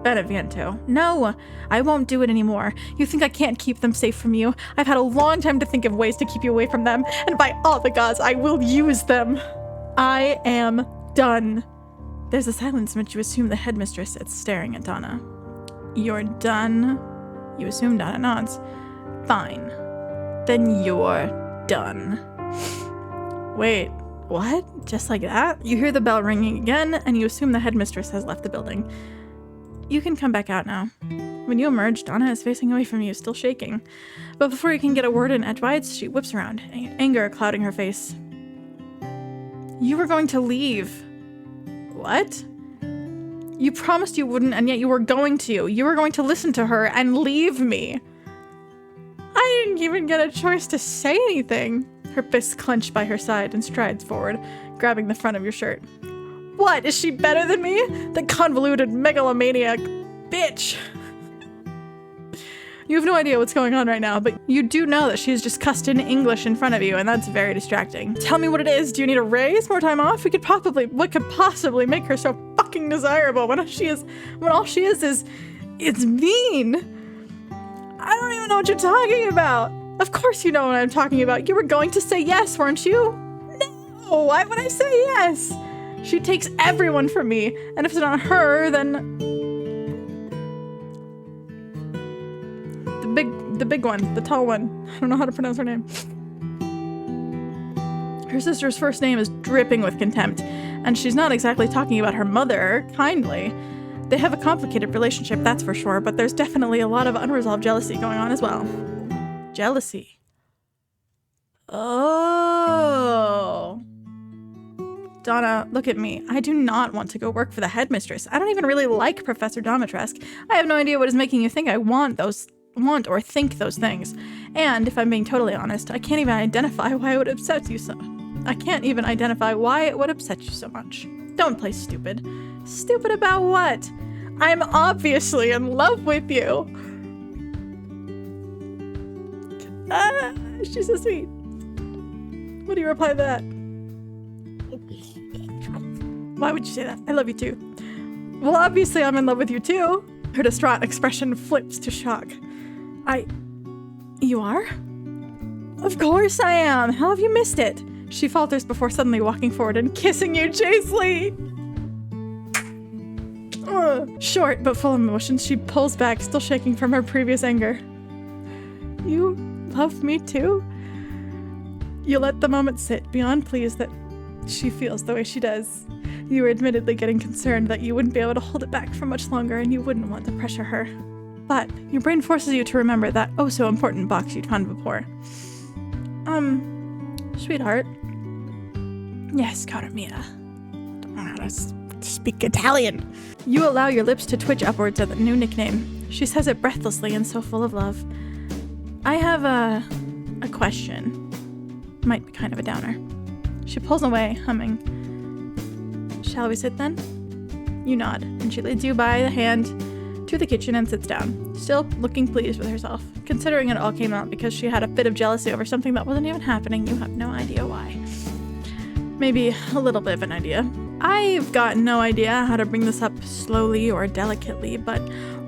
Beneviento. No, I won't do it anymore. You think I can't keep them safe from you? I've had a long time to think of ways to keep you away from them, and by all the gods, I will use them. I am done. There's a silence in which you assume the headmistress sits staring at Donna. You're done? You assume Donna nods. Fine. Then you're done. Wait, What? Just like that? You hear the bell ringing again, and you assume the headmistress has left the building. You can come back out now. When you emerge, Donna is facing away from you, still shaking. But before you can get a word in edgewise, she whips around, anger clouding her face. You were going to leave. What? You promised you wouldn't, and yet you were going to. You were going to listen to her and leave me. I didn't even get a choice to say anything. Her fists clenched by her side and strides forward, grabbing the front of your shirt. What? Is she better than me? The convoluted megalomaniac bitch. You have no idea what's going on right now, but you do know that she's just cussed in English in front of you, and that's very distracting. Tell me what it is. Do you need a raise? More time off? What could possibly make her so fucking desirable when all she is it's mean? I don't even know what you're talking about. Of course you know what I'm talking about. You were going to say yes, weren't you? No, why would I say yes? She takes everyone from me, and if it's not her, then the big one, the tall one. I don't know how to pronounce her name. Her sister's first name is dripping with contempt, and she's not exactly talking about her mother kindly. They have a complicated relationship, that's for sure, but there's definitely a lot of unresolved jealousy going on as well. Jealousy. Oh. Donna, look at me. I do not want to go work for the headmistress. I don't even really like Professor Dimitrescu. I have no idea what is making you think I want or think those things. And if I'm being totally honest, I can't even identify why it would upset you so. I can't even identify why it would upset you so much. Don't play stupid. Stupid about what? I'm obviously in love with you. She's so sweet. What do you reply to that? Why would you say that? I love you too. Well, obviously I'm in love with you too. Her distraught expression flips to shock. You are? Of course I am. How have you missed it? She falters before suddenly walking forward and kissing you chastely. Short but full of emotion, she pulls back, still shaking from her previous anger. You love me too? You let the moment sit, beyond pleased that she feels the way she does. You were admittedly getting concerned that you wouldn't be able to hold it back for much longer and you wouldn't want to pressure her. But your brain forces you to remember that oh-so-important box you'd found before. Sweetheart. Yes, cara mia. Don't know how to speak Italian. You allow your lips to twitch upwards at the new nickname. She says it breathlessly and so full of love. I have a question. Might be kind of a downer. She pulls away, humming. Shall we sit then? You nod, and she leads you by the hand to the kitchen and sits down, still looking pleased with herself. Considering it all came out because she had a fit of jealousy over something that wasn't even happening, you have no idea why. Maybe a little bit of an idea. I've got no idea how to bring this up slowly or delicately, but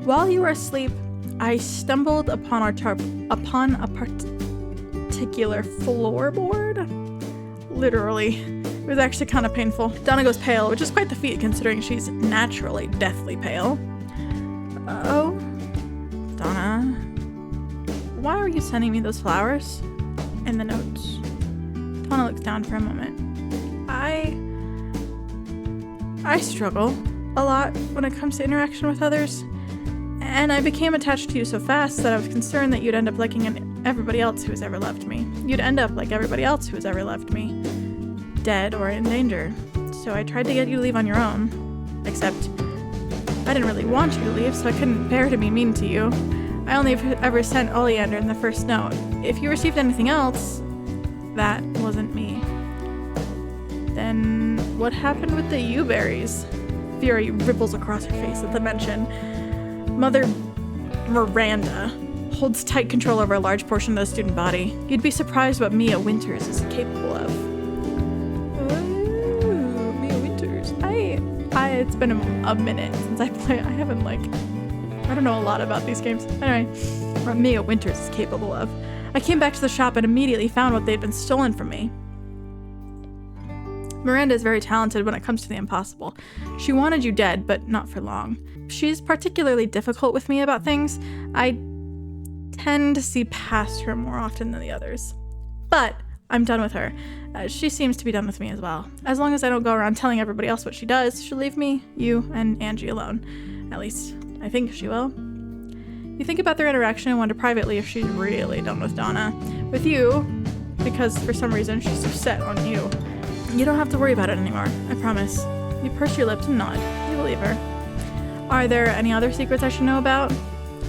while you were asleep, I stumbled upon a particular floorboard. Literally. It was actually kind of painful. Donna goes pale, which is quite the feat considering she's naturally deathly pale. Oh, Donna, why are you sending me those flowers? And the notes. Donna looks down for a moment. I struggle a lot when it comes to interaction with others, and I became attached to you so fast that I was concerned that you'd end up liking everybody else who has ever loved me. You'd end up like everybody else who has ever loved me, dead or in danger. So I tried to get you to leave on your own, except I didn't really want you to leave, so I couldn't bear to be mean to you. I only ever sent Oleander in the first note. If you received anything else, that wasn't me. Then what happened with the yew-berries? Fury ripples across her face at the mention. Mother Miranda holds tight control over a large portion of the student body. You'd be surprised what Mia Winters is capable of. Ooh, Mia Winters. It's been a minute since I play. I don't know a lot about these games. Anyway, what Mia Winters is capable of. I came back to the shop and immediately found what they'd been stolen from me. Miranda is very talented when it comes to the impossible. She wanted you dead, but not for long. She's particularly difficult with me about things. I tend to see past her more often than the others. But I'm done with her. She seems to be done with me as well. As long as I don't go around telling everybody else what she does, she'll leave me, you, and Angie alone. At least, I think she will. You think about their interaction and wonder privately if she's really done with Donna. With you, because for some reason she's so set on you. You don't have to worry about it anymore, I promise. You purse your lips and nod. You believe her. Are there any other secrets I should know about?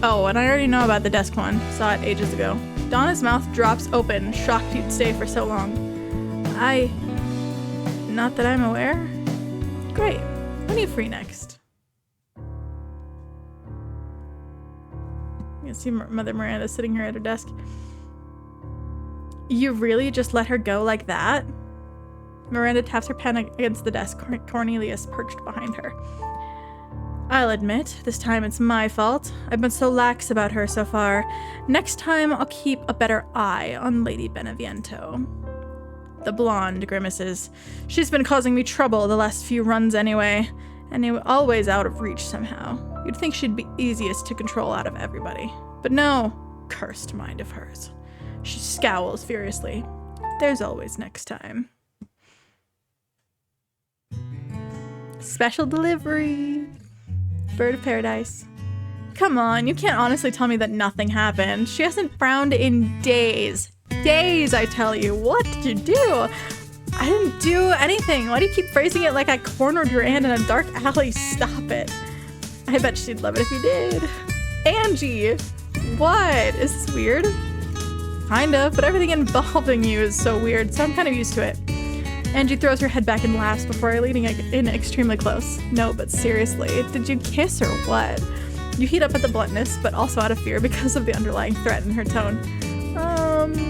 Oh, and I already know about the desk one. Saw it ages ago. Donna's mouth drops open, shocked you'd stay for so long. Not that I'm aware. Great. When are you free next? You can see Mother Miranda sitting here at her desk. You really just let her go like that? Miranda taps her pen against the desk. Cornelius perched behind her. I'll admit, this time it's my fault. I've been so lax about her so far. Next time, I'll keep a better eye on Lady Beneviento. The blonde grimaces. She's been causing me trouble the last few runs anyway, and always out of reach somehow. You'd think she'd be easiest to control out of everybody. But no, cursed mind of hers. She scowls furiously. There's always next time. Special delivery. Bird of paradise. Come on, you can't honestly tell me that nothing happened. She hasn't frowned in days. Days, I tell you. What did you do? I didn't do anything. Why do you keep phrasing it like I cornered your aunt in a dark alley? Stop it. I bet she'd love it if you did. Angie! What? Is this weird? Kind of, but everything involving you is so weird, so I'm kind of used to it. Angie throws her head back and laughs before leaning in extremely close. No, but seriously, did you kiss or what? You heat up at the bluntness, but also out of fear because of the underlying threat in her tone.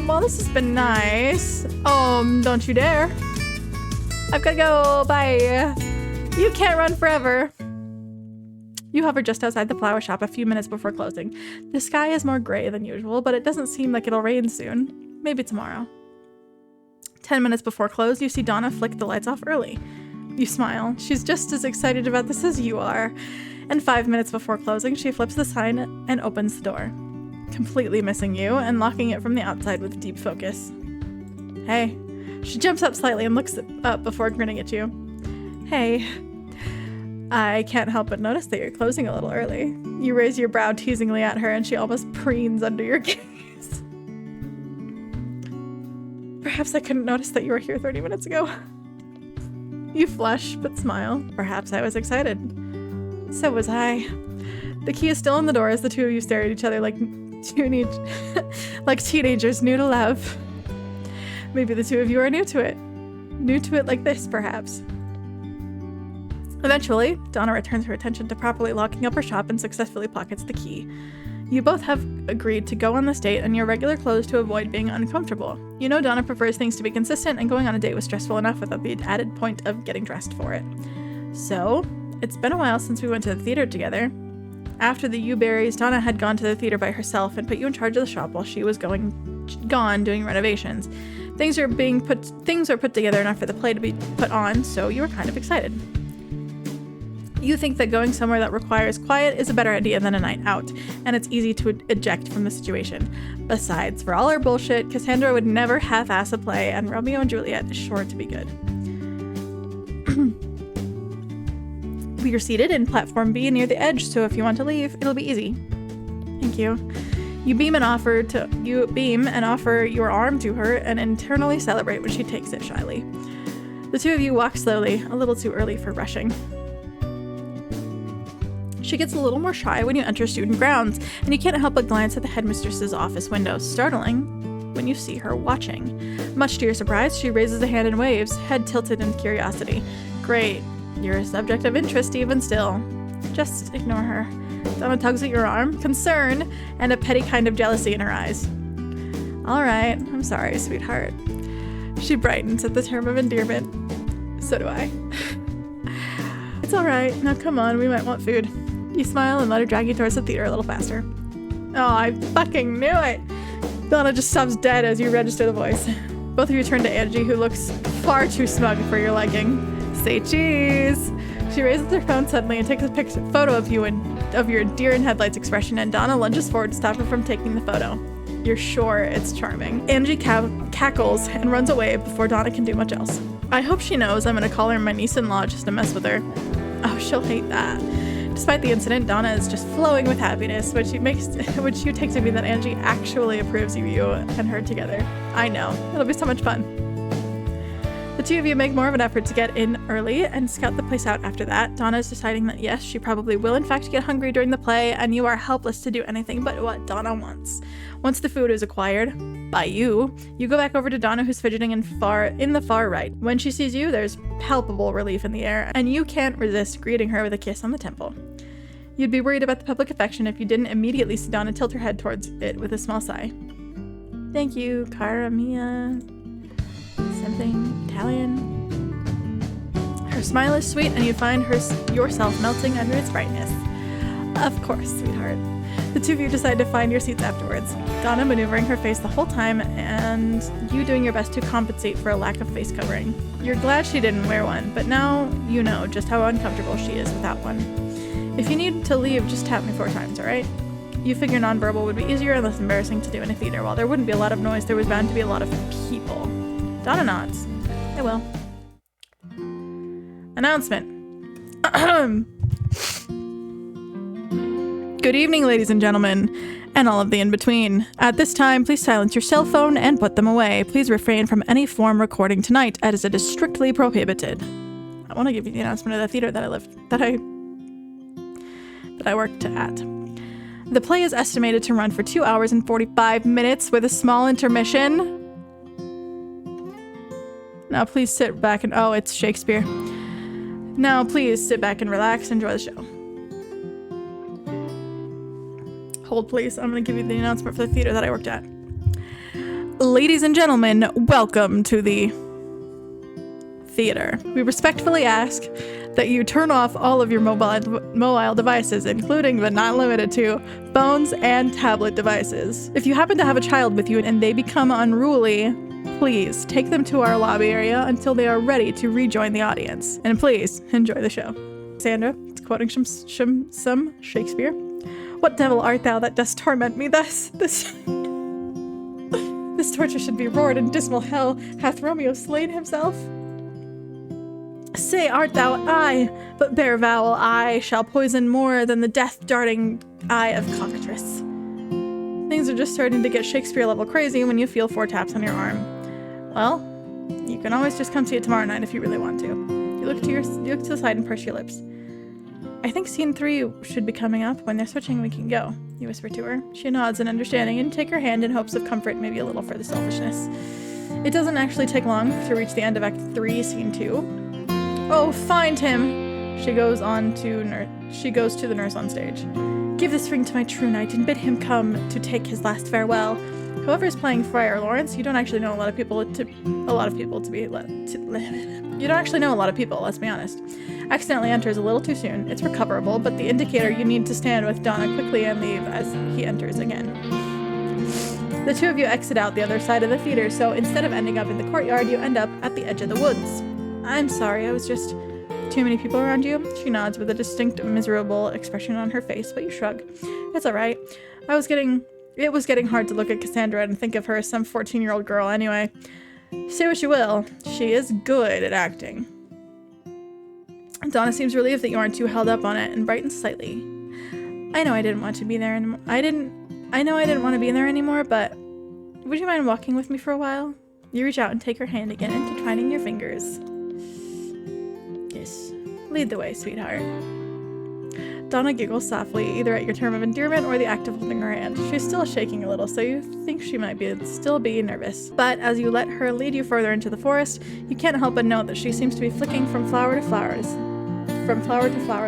Well, this has been nice. Don't you dare. I've gotta go, bye. You can't run forever. You hover just outside the flower shop a few minutes before closing. The sky is more gray than usual, but it doesn't seem like it'll rain soon. Maybe tomorrow. 10 minutes before close, you see Donna flick the lights off early. You smile. She's just as excited about this as you are. And 5 minutes before closing, she flips the sign and opens the door, completely missing you and locking it from the outside with deep focus. Hey. She jumps up slightly and looks up before grinning at you. Hey. I can't help but notice that you're closing a little early. You raise your brow teasingly at her and she almost preens under your gaze. Perhaps I couldn't notice that you were here 30 minutes ago. You flush, but smile. Perhaps I was excited. So was I. The key is still in the door as the two of you stare at each other like teenagers new to love. Maybe the two of you are new to it. New to it like this, perhaps. Eventually, Donna returns her attention to properly locking up her shop and successfully pockets the key. You both have agreed to go on this date in your regular clothes to avoid being uncomfortable. You know Donna prefers things to be consistent, and going on a date was stressful enough without the added point of getting dressed for it. So, it's been a while since we went to the theater together. After the Uberries, Donna had gone to the theater by herself and put you in charge of the shop while she was gone doing renovations. Things were put together enough for the play to be put on, so you were kind of excited. You think that going somewhere that requires quiet is a better idea than a night out, and it's easy to eject from the situation. Besides, for all our bullshit, Cassandra would never half-ass a play, and Romeo and Juliet is sure to be good. We are seated in platform B near the edge, so if you want to leave, it'll be easy. Thank you. You beam and offer your arm to her and internally celebrate when she takes it shyly. The two of you walk slowly, a little too early for rushing. She gets a little more shy when you enter student grounds, and you can't help but glance at the headmistress's office window, startling when you see her watching. Much to your surprise, she raises a hand and waves, head tilted in curiosity. Great. You're a subject of interest even still. Just ignore her. Donna tugs at your arm, concern, and a petty kind of jealousy in her eyes. All right, I'm sorry, sweetheart. She brightens at the term of endearment. So do I. It's all right. Now come on, we might want food. You smile and let her drag you towards the theater a little faster. Oh, I fucking knew it! Donna just stops dead as you register the voice. Both of you turn to Angie, who looks far too smug for your liking. Say cheese! She raises her phone suddenly and takes a photo of you and of your deer in headlights expression, and Donna lunges forward to stop her from taking the photo. you're sure it's charming. Angie cackles and runs away before Donna can do much else. I hope she knows I'm gonna call her my niece-in-law just to mess with her. Oh, she'll hate that. Despite the incident, Donna is just flowing with happiness, which you take to mean that Angie actually approves of you and her together. I know. It'll be so much fun. The two of you make more of an effort to get in early and scout the place out after that. Donna is deciding that yes, she probably will in fact get hungry during the play, and you are helpless to do anything but what Donna wants. Once the food is acquired, by you go back over to Donna, who's fidgeting in the far right. When she sees you, there's palpable relief in the air, and you can't resist greeting her with a kiss on the temple. You'd be worried about the public affection if you didn't immediately see Donna tilt her head towards it with a small sigh. Thank you, cara mia. Something Italian. Her smile is sweet, and you find yourself melting under its brightness. Of course, sweetheart. The two of you decide to find your seats afterwards. Donna maneuvering her face the whole time, and you doing your best to compensate for a lack of face covering. You're glad she didn't wear one, but now you know just how uncomfortable she is without one. If you need to leave, just tap me 4 times, alright? You figure nonverbal would be easier and less embarrassing to do in a theater. While there wouldn't be a lot of noise, there was bound to be a lot of people. Donna nods. I will. Announcement. Good evening, ladies and gentlemen, and all of the in-between. At this time, please silence your cell phone and put them away. Please refrain from any form recording tonight, as it is strictly prohibited. I want to give you the announcement of the theater that I worked at. The play is estimated to run for 2 hours and 45 minutes with a small intermission. Now please sit back and— oh, it's Shakespeare. Now please sit back and relax, enjoy the show. Hold please, I'm gonna give you the announcement for the theater that I worked at. Ladies and gentlemen, welcome to the theater. We respectfully ask that you turn off all of your mobile devices, including but not limited to phones and tablet devices. If you happen to have a child with you and they become unruly, please take them to our lobby area until they are ready to rejoin the audience. And please enjoy the show. Sandra, it's quoting some Shakespeare. What devil art thou that dost torment me thus? This torture should be roared in dismal hell. Hath Romeo slain himself? Say, art thou I, but bear vowel I shall poison more than the death-darting eye of cockatrice. Things are just starting to get Shakespeare-level crazy when you feel 4 taps on your arm. Well, you can always just come see it tomorrow night if you really want to. You look to the side and purse your lips. I think scene 3 should be coming up. When they're switching, we can go, you whisper to her. She nods in understanding and take her hand in hopes of comfort, maybe a little for the selfishness. It doesn't actually take long to reach the end of Act 3, Scene 2. Oh, find him! She goes to the nurse on stage. Give this ring to my true knight and bid him come to take his last farewell. Whoever is playing Friar Lawrence, you don't actually know a lot of people, let's be honest. Accidentally enters a little too soon. It's recoverable, but the indicator you need to stand with Donna quickly and leave as he enters again. The two of you exit out the other side of the theater, so instead of ending up in the courtyard, you end up at the edge of the woods. I'm sorry, I was just too many people around you. She nods with a distinct, miserable expression on her face, but you shrug. It's alright. It was getting hard to look at Cassandra and think of her as some 14-year-old girl anyway. Say what you will, she is good at acting. Donna seems relieved that you aren't too held up on it and brightens slightly. I know I didn't want to be there anymore. I know I didn't want to be there anymore, but would you mind walking with me for a while? You reach out and take her hand again, intertwining your fingers. Yes. Lead the way, sweetheart. Donna giggles softly, either at your term of endearment or the act of holding her hand. She's still shaking a little, so you think she might still be nervous. But as you let her lead you further into the forest, you can't help but note that she seems to be flicking from flower to flower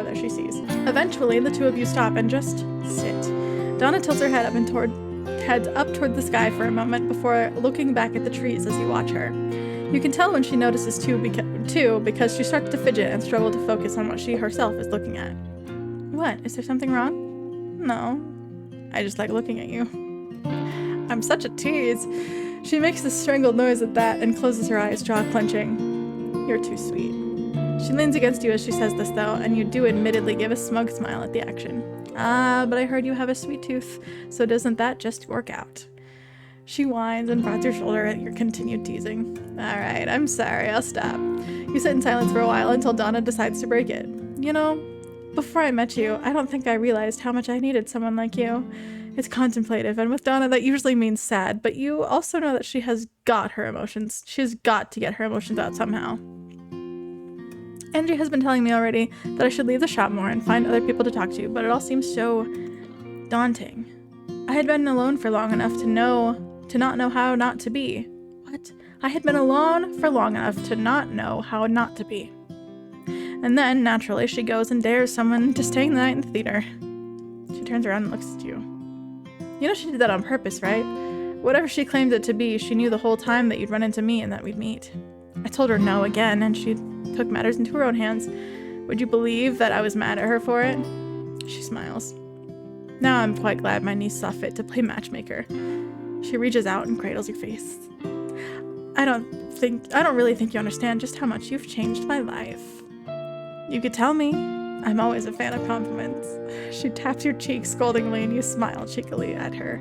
that she sees. Eventually, the two of you stop and just sit. Donna tilts her head up toward the sky for a moment before looking back at the trees as you watch her. You can tell when she notices too because she starts to fidget and struggle to focus on what she herself is looking at. What? Is there something wrong? No. I just like looking at you. I'm such a tease. She makes a strangled noise at that and closes her eyes, jaw clenching. You're too sweet. She leans against you as she says this, though, and you do admittedly give a smug smile at the action. But I heard you have a sweet tooth, so doesn't that just work out? She whines and prods your shoulder at your continued teasing. All right, I'm sorry, I'll stop. You sit in silence for a while until Donna decides to break it. You know, before I met you, I don't think I realized how much I needed someone like you. It's contemplative, and with Donna that usually means sad, but you also know that she has got her emotions. She's got to get her emotions out somehow. Angie has been telling me already that I should leave the shop more and find other people to talk to, but it all seems so daunting. I had been alone for long enough to not know how not to be. What? I had been alone for long enough to not know how not to be. And then, naturally, she goes and dares someone to staying the night in the theater. She turns around and looks at you. You know she did that on purpose, right? Whatever she claimed it to be, she knew the whole time that you'd run into me and that we'd meet. I told her no again, and she took matters into her own hands. Would you believe that I was mad at her for it? She smiles. Now I'm quite glad my niece saw fit to play matchmaker. She reaches out and cradles your face. I don't really think you understand just how much you've changed my life. You could tell me. I'm always a fan of compliments. She taps your cheek scoldingly and you smile cheekily at her.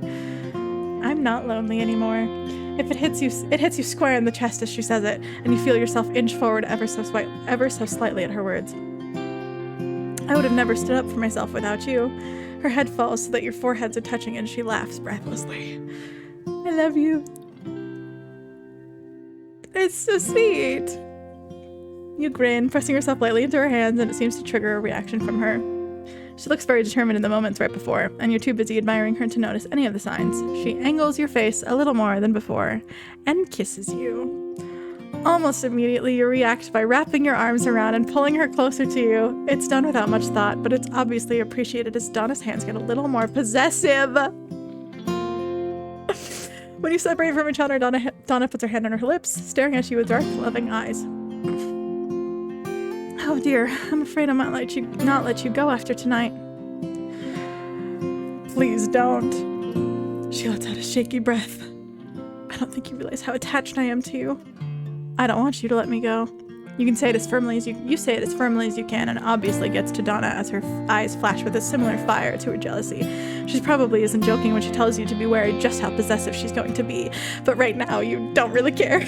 I'm not lonely anymore. If it hits you square in the chest as she says it, and you feel yourself inch forward ever so slightly at her words. I would have never stood up for myself without you. Her head falls so that your foreheads are touching and she laughs breathlessly. I love you. It's so sweet. You grin, pressing yourself lightly into her hands, and it seems to trigger a reaction from her. She looks very determined in the moments right before, and you're too busy admiring her to notice any of the signs. She angles your face a little more than before, and kisses you. Almost immediately, you react by wrapping your arms around and pulling her closer to you. It's done without much thought, but it's obviously appreciated as Donna's hands get a little more possessive. When you separate from each other, Donna puts her hand on her lips, staring at you with dark, loving eyes. Oh dear, I'm afraid I might not let you go after tonight. Please don't. She lets out a shaky breath. I don't think you realize how attached I am to you. I don't want you to let me go. You can say it as firmly as you say it as firmly as you can, and obviously gets to Donna as her eyes flash with a similar fire to her jealousy. She probably isn't joking when she tells you to be wary just how possessive she's going to be, but right now you don't really care.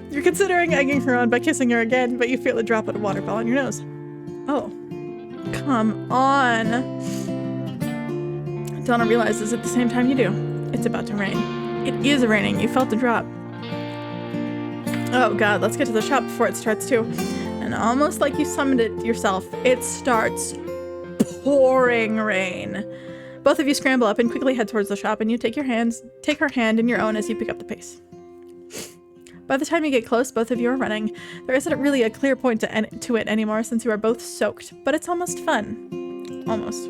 You're considering egging her on by kissing her again, but you feel a drop of water fall on your nose. Oh, come on. Donna realizes at the same time you do. It's about to rain. It is raining. You felt the drop. Oh god, let's get to the shop before it starts too. And almost like you summoned it yourself, it starts pouring rain. Both of you scramble up and quickly head towards the shop, and you take her hand in your own as you pick up the pace. By the time you get close, both of you are running. There isn't really a clear point to it anymore since you are both soaked, but it's almost fun. Almost.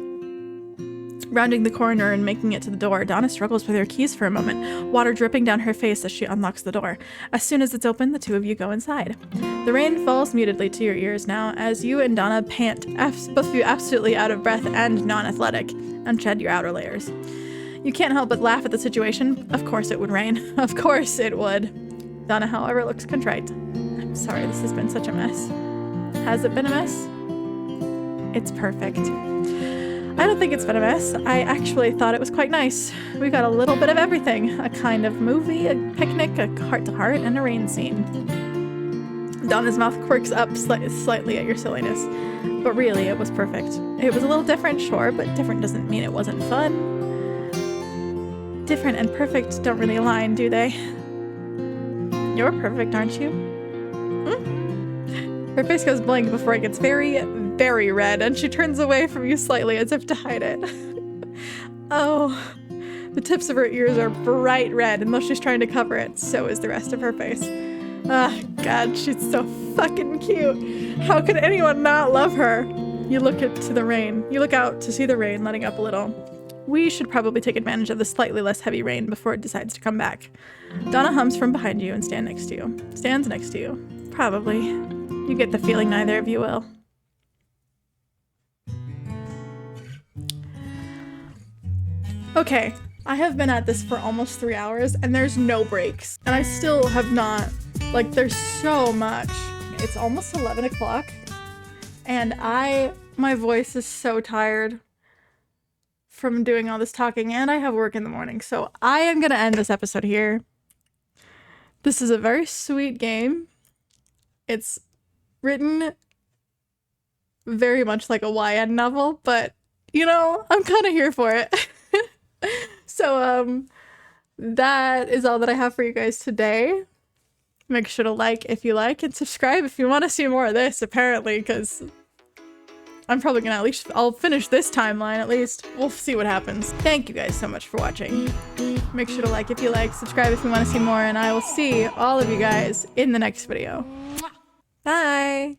Rounding the corner and making it to the door, Donna struggles with her keys for a moment, water dripping down her face as she unlocks the door. As soon as it's open, the two of you go inside. The rain falls mutedly to your ears now as you and Donna pant, both of you absolutely out of breath and non-athletic, and shed your outer layers. You can't help but laugh at the situation. Of course it would rain. Of course it would. Donna, however, looks contrite. I'm sorry this has been such a mess. Has it been a mess? It's perfect. I don't think it's been a mess. I actually thought it was quite nice. We got a little bit of everything. A kind of movie, a picnic, a heart-to-heart, and a rain scene. Donna's mouth quirks up slightly at your silliness. But really, it was perfect. It was a little different, sure, but different doesn't mean it wasn't fun. Different and perfect don't really align, do they? You're perfect, aren't you? Her face goes blank before it gets very, very red, and she turns away from you slightly as if to hide it. Oh, the tips of her ears are bright red, and though she's trying to cover it, so is the rest of her face. Ah, God, she's so fucking cute. How could anyone not love her? You look out to see the rain letting up a little. We should probably take advantage of the slightly less heavy rain before it decides to come back. Donna hums from behind you and stands next to you. Probably. You get the feeling neither of you will. Okay, I have been at this for almost 3 hours and there's no breaks. And I still have not, there's so much. It's almost 11 o'clock and I My voice is so tired from doing all this talking, and I have work in the morning, so I am gonna end this episode here. This is a very sweet game. It's written very much like a YA novel, but you know, I'm kind of here for it. So that is all that I have for you guys today. Make sure to like if you like and subscribe if you want to see more of this, apparently, because I'm probably gonna I'll finish this timeline at least. We'll see what happens. Thank you guys so much for watching. Make sure to like if you like, subscribe if you want to see more, and I will see all of you guys in the next video. Bye!